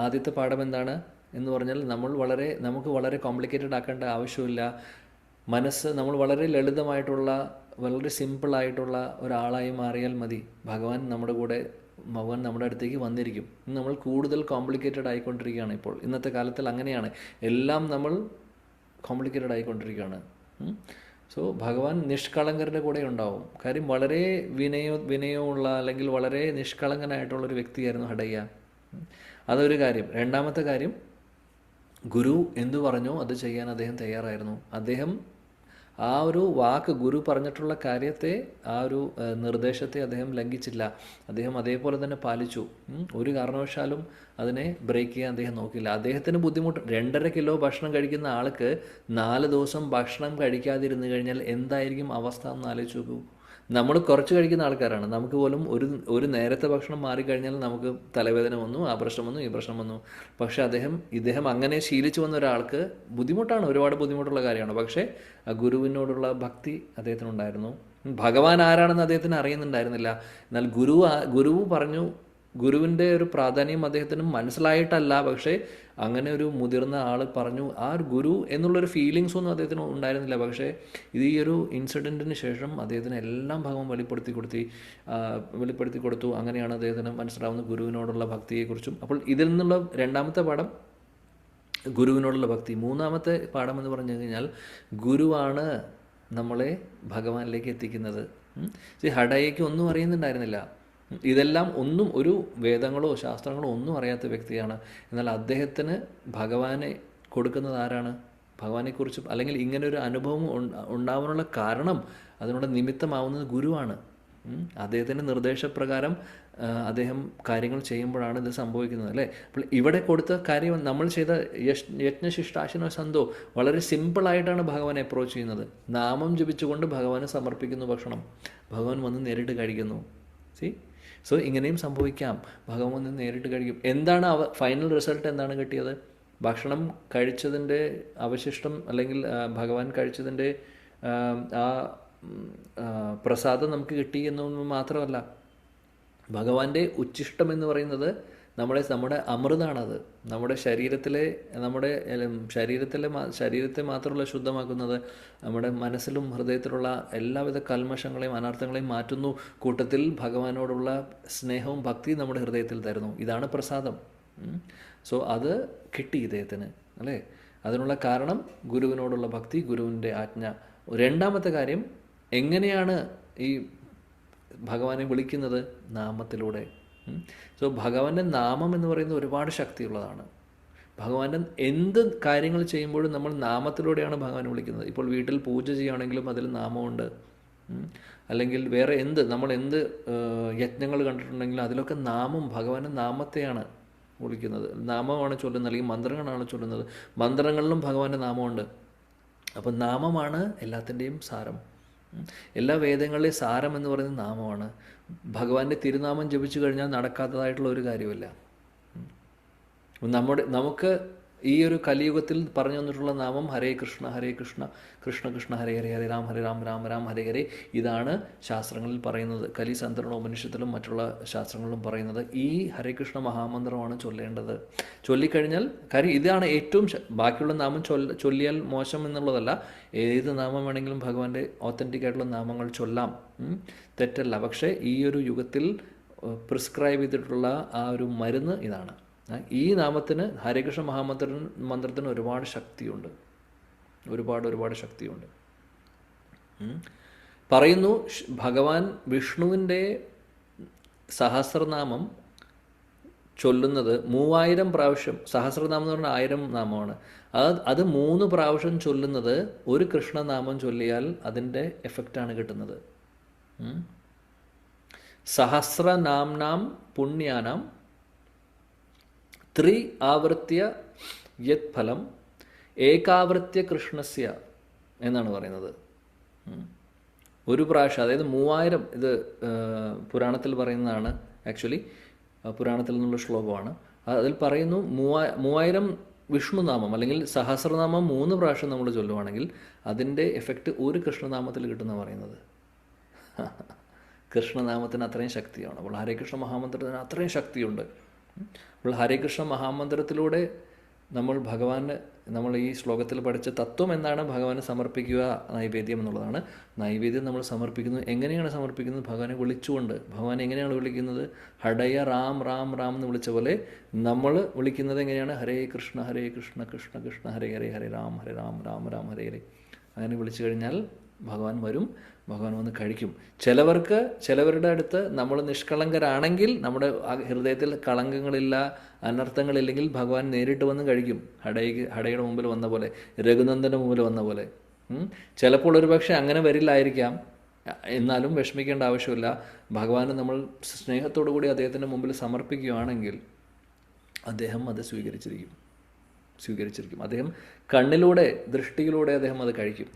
ആദ്യത്തെ പാഠം എന്താണ് എന്ന് പറഞ്ഞാൽ, നമുക്ക് വളരെ കോംപ്ലിക്കേറ്റഡ് ആക്കേണ്ട ആവശ്യമില്ല. നമ്മൾ വളരെ ലളിതമായിട്ടുള്ള, വളരെ സിമ്പിളായിട്ടുള്ള ഒരാളായി മാറിയാൽ മതി. ഭഗവാൻ നമ്മുടെ അടുത്തേക്ക് വന്നിരിക്കും. നമ്മൾ കൂടുതൽ കോംപ്ലിക്കേറ്റഡ് ആയിക്കൊണ്ടിരിക്കുകയാണ് ഇപ്പോൾ. ഇന്നത്തെ കാലത്തിൽ അങ്ങനെയാണ്, എല്ലാം നമ്മൾ കോംപ്ലിക്കേറ്റഡ് ആയിക്കൊണ്ടിരിക്കുകയാണ്. സോ ഭഗവാൻ നിഷ്കളങ്കരുടെ കൂടെ ഉണ്ടാവും. കാര്യം വളരെ വിനയമുള്ള അല്ലെങ്കിൽ വളരെ നിഷ്കളങ്കനായിട്ടുള്ളൊരു വ്യക്തിയായിരുന്നു ഹടയ്യ. അതൊരു കാര്യം. രണ്ടാമത്തെ കാര്യം, ഗുരു എന്തു പറഞ്ഞോ അത് ചെയ്യാൻ അദ്ദേഹം തയ്യാറായിരുന്നു. അദ്ദേഹം ആ ഒരു വാക്ക്, ഗുരു പറഞ്ഞിട്ടുള്ള കാര്യത്തെ, ആ ഒരു നിർദ്ദേശത്തെ അദ്ദേഹം ലംഘിച്ചില്ല. അദ്ദേഹം അതേപോലെ തന്നെ പാലിച്ചു. ഒരു കാരണവശാലും അതിനെ ബ്രേക്ക് ചെയ്യാൻ അദ്ദേഹം നോക്കില്ല. അദ്ദേഹത്തിന് ബുദ്ധിമുട്ട്. 2.5 കിലോ ഭക്ഷണം കഴിക്കുന്ന ആൾക്ക് 4 ദിവസം ഭക്ഷണം കഴിക്കാതിരുന്നു കഴിഞ്ഞാൽ എന്തായിരിക്കും അവസ്ഥ എന്ന് ആലോചിച്ച് നോക്കൂ. നമ്മൾ കുറച്ച് കഴിക്കുന്ന ആൾക്കാരാണ്. നമുക്ക് പോലും ഒരു നേരത്തെ ഭക്ഷണം മാറിക്കഴിഞ്ഞാൽ നമുക്ക് തലവേദന വന്നു, ആ പ്രശ്നം വന്നു, ഈ പ്രശ്നം വന്നു. പക്ഷെ ഇദ്ദേഹം അങ്ങനെ ശീലിച്ചു വന്ന ഒരാൾക്ക് ബുദ്ധിമുട്ടാണ്, ഒരുപാട് ബുദ്ധിമുട്ടുള്ള കാര്യമാണ്. പക്ഷേ ആ ഗുരുവിനോടുള്ള ഭക്തി അദ്ദേഹത്തിനുണ്ടായിരുന്നു. ഭഗവാൻ ആരാണെന്ന് അദ്ദേഹത്തിന് അറിയുന്നുണ്ടായിരുന്നില്ല. എന്നാൽ ഗുരു പറഞ്ഞു, ഗുരുവിൻ്റെ ഒരു പ്രാധാന്യം അദ്ദേഹത്തിന് മനസ്സിലായിട്ടല്ല, പക്ഷേ അങ്ങനെ ഒരു മുതിർന്ന ആൾ പറഞ്ഞു. ആ ഒരു ഗുരു എന്നുള്ളൊരു ഫീലിങ്സ് ഒന്നും അദ്ദേഹത്തിന് ഉണ്ടായിരുന്നില്ല. പക്ഷേ ഈ ഒരു ഇൻസിഡൻറ്റിന് ശേഷം അദ്ദേഹത്തിന് എല്ലാം ഭഗവാൻ വെളിപ്പെടുത്തി കൊടുത്തു. അങ്ങനെയാണ് അദ്ദേഹത്തിന് മനസ്സിലാവുന്ന ഗുരുവിനോടുള്ള ഭക്തിയെക്കുറിച്ചും. അപ്പോൾ ഇതിൽ നിന്നുള്ള രണ്ടാമത്തെ പാഠം ഗുരുവിനോടുള്ള ഭക്തി. മൂന്നാമത്തെ പാഠം എന്ന് പറഞ്ഞു കഴിഞ്ഞാൽ, ഗുരുവാണ് നമ്മളെ ഭഗവാനിലേക്ക് എത്തിക്കുന്നത്. ഹടയ്യയ്ക്ക് ഒന്നും അറിയുന്നുണ്ടായിരുന്നില്ല. ഇതെല്ലാം ഒരു വേദങ്ങളോ ശാസ്ത്രങ്ങളോ ഒന്നും അറിയാത്ത വ്യക്തിയാണ്. എന്നാൽ അദ്ദേഹത്തിന് ഭഗവാനെ കൊടുക്കുന്നത് ആരാണ്? ഭഗവാനെക്കുറിച്ച്, അല്ലെങ്കിൽ ഇങ്ങനൊരു അനുഭവം ഉണ്ടാവാനുള്ള കാരണം, അതിനുള്ള നിമിത്തമാവുന്നത് ഗുരുവാണ്. അദ്ദേഹത്തിൻ്റെ നിർദ്ദേശപ്രകാരം അദ്ദേഹം കാര്യങ്ങൾ ചെയ്യുമ്പോഴാണ് ഇത് സംഭവിക്കുന്നത് അല്ലേ. അപ്പോൾ ഇവിടെ കൊടുത്ത കാര്യം നമ്മൾ ചെയ്ത യജ്ഞശിഷ്ടാശനോ സന്തോ വളരെ സിമ്പിളായിട്ടാണ് ഭഗവാൻ അപ്രോച്ച് ചെയ്യുന്നത്. നാമം ജപിച്ചുകൊണ്ട് ഭഗവാന് സമർപ്പിക്കുന്നു ഭക്ഷണം, ഭഗവാൻ വന്ന് നേരിട്ട് കഴിക്കുന്നു. സോ ഇങ്ങനെയും സംഭവിക്കാം, ഭഗവാൻ വന്ന് നേരിട്ട് കഴിക്കും. എന്താണ് ഫൈനൽ റിസൾട്ട് എന്താണ് കിട്ടിയത്? ഭക്ഷണം കഴിച്ചതിൻ്റെ അവശിഷ്ടം അല്ലെങ്കിൽ ഭഗവാൻ കഴിച്ചതിൻ്റെ ആ പ്രസാദം നമുക്ക് കിട്ടി എന്നൊന്നും മാത്രമല്ല, ഭഗവാന്റെ ഉച്ഛിഷ്ടം എന്ന് പറയുന്നത് നമ്മുടെ അമൃതാണത്. നമ്മുടെ ശരീരത്തെ മാത്രമല്ല ശുദ്ധമാക്കുന്നത്, നമ്മുടെ മനസ്സിലും ഹൃദയത്തിലുള്ള എല്ലാവിധ കൽമഷങ്ങളെയും അനർത്ഥങ്ങളെയും മാറ്റുന്നു. കൂട്ടത്തിൽ ഭഗവാനോടുള്ള സ്നേഹവും ഭക്തിയും നമ്മുടെ ഹൃദയത്തിൽ തരുന്നു. ഇതാണ് പ്രസാദം. സോ അത് കിട്ടി ഇദ്ദേഹത്തിന് അല്ലേ. അതിനുള്ള കാരണം ഗുരുവിനോടുള്ള ഭക്തി, ഗുരുവിൻ്റെ ആജ്ഞ. രണ്ടാമത്തെ കാര്യം, എങ്ങനെയാണ് ഈ ഭഗവാനെ വിളിക്കുന്നത്? നാമത്തിലൂടെ. സോ ഭഗവാന്റെ നാമം എന്ന് പറയുന്നത് ഒരുപാട് ശക്തിയുള്ളതാണ്. ഭഗവാന്റെ എന്ത് കാര്യങ്ങൾ ചെയ്യുമ്പോഴും നമ്മൾ നാമത്തിലൂടെയാണ് ഭഗവാനെ വിളിക്കുന്നത്. ഇപ്പോൾ വീട്ടിൽ പൂജ ചെയ്യുകയാണെങ്കിലും അതിൽ നാമമുണ്ട്. അല്ലെങ്കിൽ വേറെ നമ്മൾ എന്ത് യജ്ഞങ്ങൾ കണ്ടിട്ടുണ്ടെങ്കിലും അതിലൊക്കെ ഭഗവാന്റെ നാമത്തെയാണ് വിളിക്കുന്നത്. നാമമാണ് ചൊല്ലുന്നത്, അല്ലെങ്കിൽ മന്ത്രങ്ങളാണ് ചൊല്ലുന്നത്. മന്ത്രങ്ങളിലും ഭഗവാന്റെ നാമമുണ്ട്. അപ്പം നാമമാണ് എല്ലാത്തിൻ്റെയും സാരം. എല്ലാ വേദങ്ങളിലെയും സാരം എന്ന് പറയുന്നത് നാമമാണ്. ഭഗവാന്റെ തിരുനാമം ജപിച്ചു കഴിഞ്ഞാൽ നടക്കാത്തതായിട്ടുള്ള ഒരു കാര്യമില്ല. നമുക്ക് ഈ ഒരു കലിയുഗത്തിൽ പറഞ്ഞു തന്നിട്ടുള്ള നാമം ഹരേ കൃഷ്ണ ഹരേ കൃഷ്ണ കൃഷ്ണ കൃഷ്ണ ഹരേ ഹരേ ഹരേ രാം രാം രാം ഹരേ ഹരേ. ഇതാണ് ശാസ്ത്രങ്ങളിൽ പറയുന്നത്. കലി സന്തരണ ഉപനിഷത്തിലും മറ്റുള്ള ശാസ്ത്രങ്ങളിലും പറയുന്നത്. ഈ ഹരേ കൃഷ്ണ മഹാമന്ത്രമാണ് ചൊല്ലേണ്ടത്. ചൊല്ലിക്കഴിഞ്ഞാൽ കാര്യം ഇതാണ് ഏറ്റവും ബാക്കിയുള്ള നാമം ചൊല്ലിയാൽ മോശം എന്നുള്ളതല്ല. ഏത് നാമം വേണമെങ്കിലും ഭഗവാന്റെ ഓത്തൻറ്റിക് ആയിട്ടുള്ള നാമങ്ങൾ ചൊല്ലാം, തെറ്റല്ല. പക്ഷേ ഈ ഒരു യുഗത്തിൽ പ്രിസ്ക്രൈബ് ചെയ്തിട്ടുള്ള ആ ഒരു മരുന്ന് ഇതാണ്. ഈ നാമത്തിന്, ഹരേകൃഷ്ണ മന്ത്രത്തിന് ഒരുപാട് ശക്തിയുണ്ട്, ഒരുപാട് ശക്തിയുണ്ട്. പറയുന്നു ഭഗവാൻ വിഷ്ണുവിൻ്റെ സഹസ്രനാമം ചൊല്ലുന്നത് 3000 പ്രാവശ്യം. സഹസ്രനാമം എന്ന് പറഞ്ഞാൽ 1000 നാമമാണ്. അത് 3 പ്രാവശ്യം ചൊല്ലുന്നത് ഒരു കൃഷ്ണനാമം ചൊല്ലിയാൽ അതിൻ്റെ എഫക്റ്റാണ് കിട്ടുന്നത്. സഹസ്രനാംനാം പുണ്യാനാം 3 ആവൃത്യ യത് ഫലം ഏകാവൃത്യ കൃഷ്ണസ്യ എന്നാണ് പറയുന്നത്. ഒരു പ്രാവശ്യം, അതായത് 3000. ഇത് പുരാണത്തിൽ പറയുന്നതാണ്. ആക്ച്വലി പുരാണത്തിൽ നിന്നുള്ള ശ്ലോകമാണ്. അതിൽ പറയുന്നു 3000 വിഷ്ണുനാമം അല്ലെങ്കിൽ സഹസ്രനാമം 3 പ്രാവശ്യം നമ്മൾ ചൊല്ലുവാണെങ്കിൽ അതിൻ്റെ എഫക്റ്റ് ഒരു കൃഷ്ണനാമത്തിൽ കിട്ടുന്ന പറയുന്നത്. കൃഷ്ണനാമത്തിന് അത്രയും ശക്തിയാണ്. അപ്പോൾ ഹരേകൃഷ്ണ മഹാമന്ത്രത്തിന് അത്രയും ശക്തിയുണ്ട്. അപ്പോൾ ഹരേകൃഷ്ണ മഹാമന്ത്രത്തിലൂടെ നമ്മൾ ഈ ശ്ലോകത്തിൽ പഠിച്ച തത്വം എന്താണ്? ഭഗവാന് സമർപ്പിക്കുക നൈവേദ്യം എന്നുള്ളതാണ്. നൈവേദ്യം നമ്മൾ സമർപ്പിക്കുന്നത് എങ്ങനെയാണ് സമർപ്പിക്കുന്നത്? ഭഗവാനെ വിളിച്ചുകൊണ്ട്. ഭഗവാനെ എങ്ങനെയാണ് വിളിക്കുന്നത്? ഹടയ രാം രാം രാം എന്ന് വിളിച്ച പോലെ നമ്മൾ വിളിക്കുന്നത് എങ്ങനെയാണ്? ഹരേ കൃഷ്ണ കൃഷ്ണ കൃഷ്ണ ഹരേ ഹരേ ഹരേ രാം രാം രാം ഹരേ ഹരേ. അങ്ങനെ വിളിച്ചു കഴിഞ്ഞാൽ ഭഗവാൻ വരും, ഭഗവാൻ വന്ന് കഴിക്കും. ചിലവരുടെ അടുത്ത് നമ്മൾ നിഷ്കളങ്കരാണെങ്കിൽ, നമ്മുടെ ഹൃദയത്തിൽ കളങ്കങ്ങളില്ല, അനർത്ഥങ്ങളില്ലെങ്കിൽ ഭഗവാൻ നേരിട്ട് വന്ന് കഴിക്കും. ഹടയുടെ മുമ്പിൽ വന്ന പോലെ, രഘുനന്ദൻ്റെ മുമ്പിൽ വന്ന പോലെ. ചിലപ്പോൾ ഒരുപക്ഷെ അങ്ങനെ വരില്ലായിരിക്കാം. എന്നാലും വിഷമിക്കേണ്ട ആവശ്യമില്ല. ഭഗവാന് നമ്മൾ സ്നേഹത്തോടു കൂടി അദ്ദേഹത്തിൻ്റെ മുമ്പിൽ സമർപ്പിക്കുകയാണെങ്കിൽ അദ്ദേഹം അത് സ്വീകരിച്ചിരിക്കും. അദ്ദേഹം കണ്ണിലൂടെ, ദൃഷ്ടിയിലൂടെ അദ്ദേഹം അത് കഴിക്കും.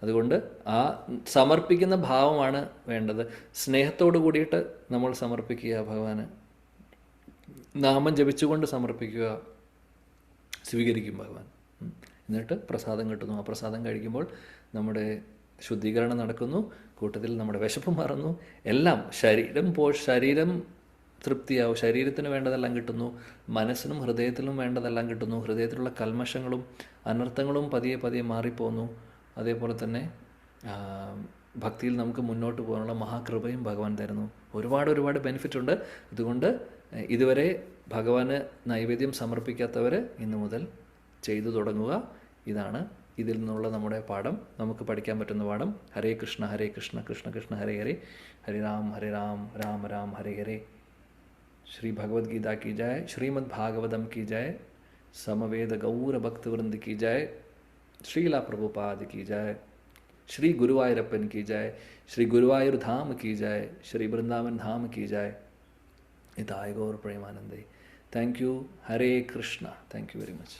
അതുകൊണ്ട് ആ സമർപ്പിക്കുന്ന ഭാവമാണ് വേണ്ടത്. സ്നേഹത്തോടു കൂടിയിട്ട് നമ്മൾ സമർപ്പിക്കുക ഭഗവാന്. നാമം ജപിച്ചുകൊണ്ട് സമർപ്പിക്കുക, സ്വീകരിക്കും ഭഗവാൻ. എന്നിട്ട് പ്രസാദം കിട്ടുന്നു. ആ പ്രസാദം കഴിക്കുമ്പോൾ നമ്മുടെ ശുദ്ധീകരണം നടക്കുന്നു, കൂട്ടത്തിൽ നമ്മുടെ വിശപ്പ് മാറുന്നു, എല്ലാം. ശരീരം തൃപ്തിയാവും, ശരീരത്തിന് വേണ്ടതെല്ലാം കിട്ടുന്നു, മനസ്സിനും ഹൃദയത്തിലും വേണ്ടതെല്ലാം കിട്ടുന്നു. ഹൃദയത്തിലുള്ള കൽമഷങ്ങളും അനർത്ഥങ്ങളും പതിയെ പതിയെ മാറിപ്പോകുന്നു. അതേപോലെ തന്നെ ഭക്തിയിൽ നമുക്ക് മുന്നോട്ട് പോകാനുള്ള മഹാകൃപയും ഭഗവാൻ തരുന്നു. ഒരുപാട് ബെനിഫിറ്റ് ഉണ്ട്. അതുകൊണ്ട് ഇതുവരെ ഭഗവാന് നൈവേദ്യം സമർപ്പിക്കാത്തവർ ഇന്നു മുതൽ ചെയ്തു തുടങ്ങുക. ഇതാണ് ഇതിൽ നിന്നുള്ള നമ്മുടെ പാഠം, നമുക്ക് പഠിക്കാൻ പറ്റുന്ന പാഠം. ഹരേ കൃഷ്ണ കൃഷ്ണ കൃഷ്ണ ഹരേ ഹരേ, ഹരേ രാം രാം രാം ഹരേ ഹരേ. श्री भगवद गीता की जय, श्रीमद् भागवतम की जय, समवेद गौर भक्त वृंद की जय, श्रीला प्रभुपाद की जय, श्री गुरुवायूरप्पन की जय, श्री गुरुवायूर धाम की जय, श्री वृंदावन धाम की जय. Nitai Gaur Premanande. Thank you. Hare Krishna. Thank you very much.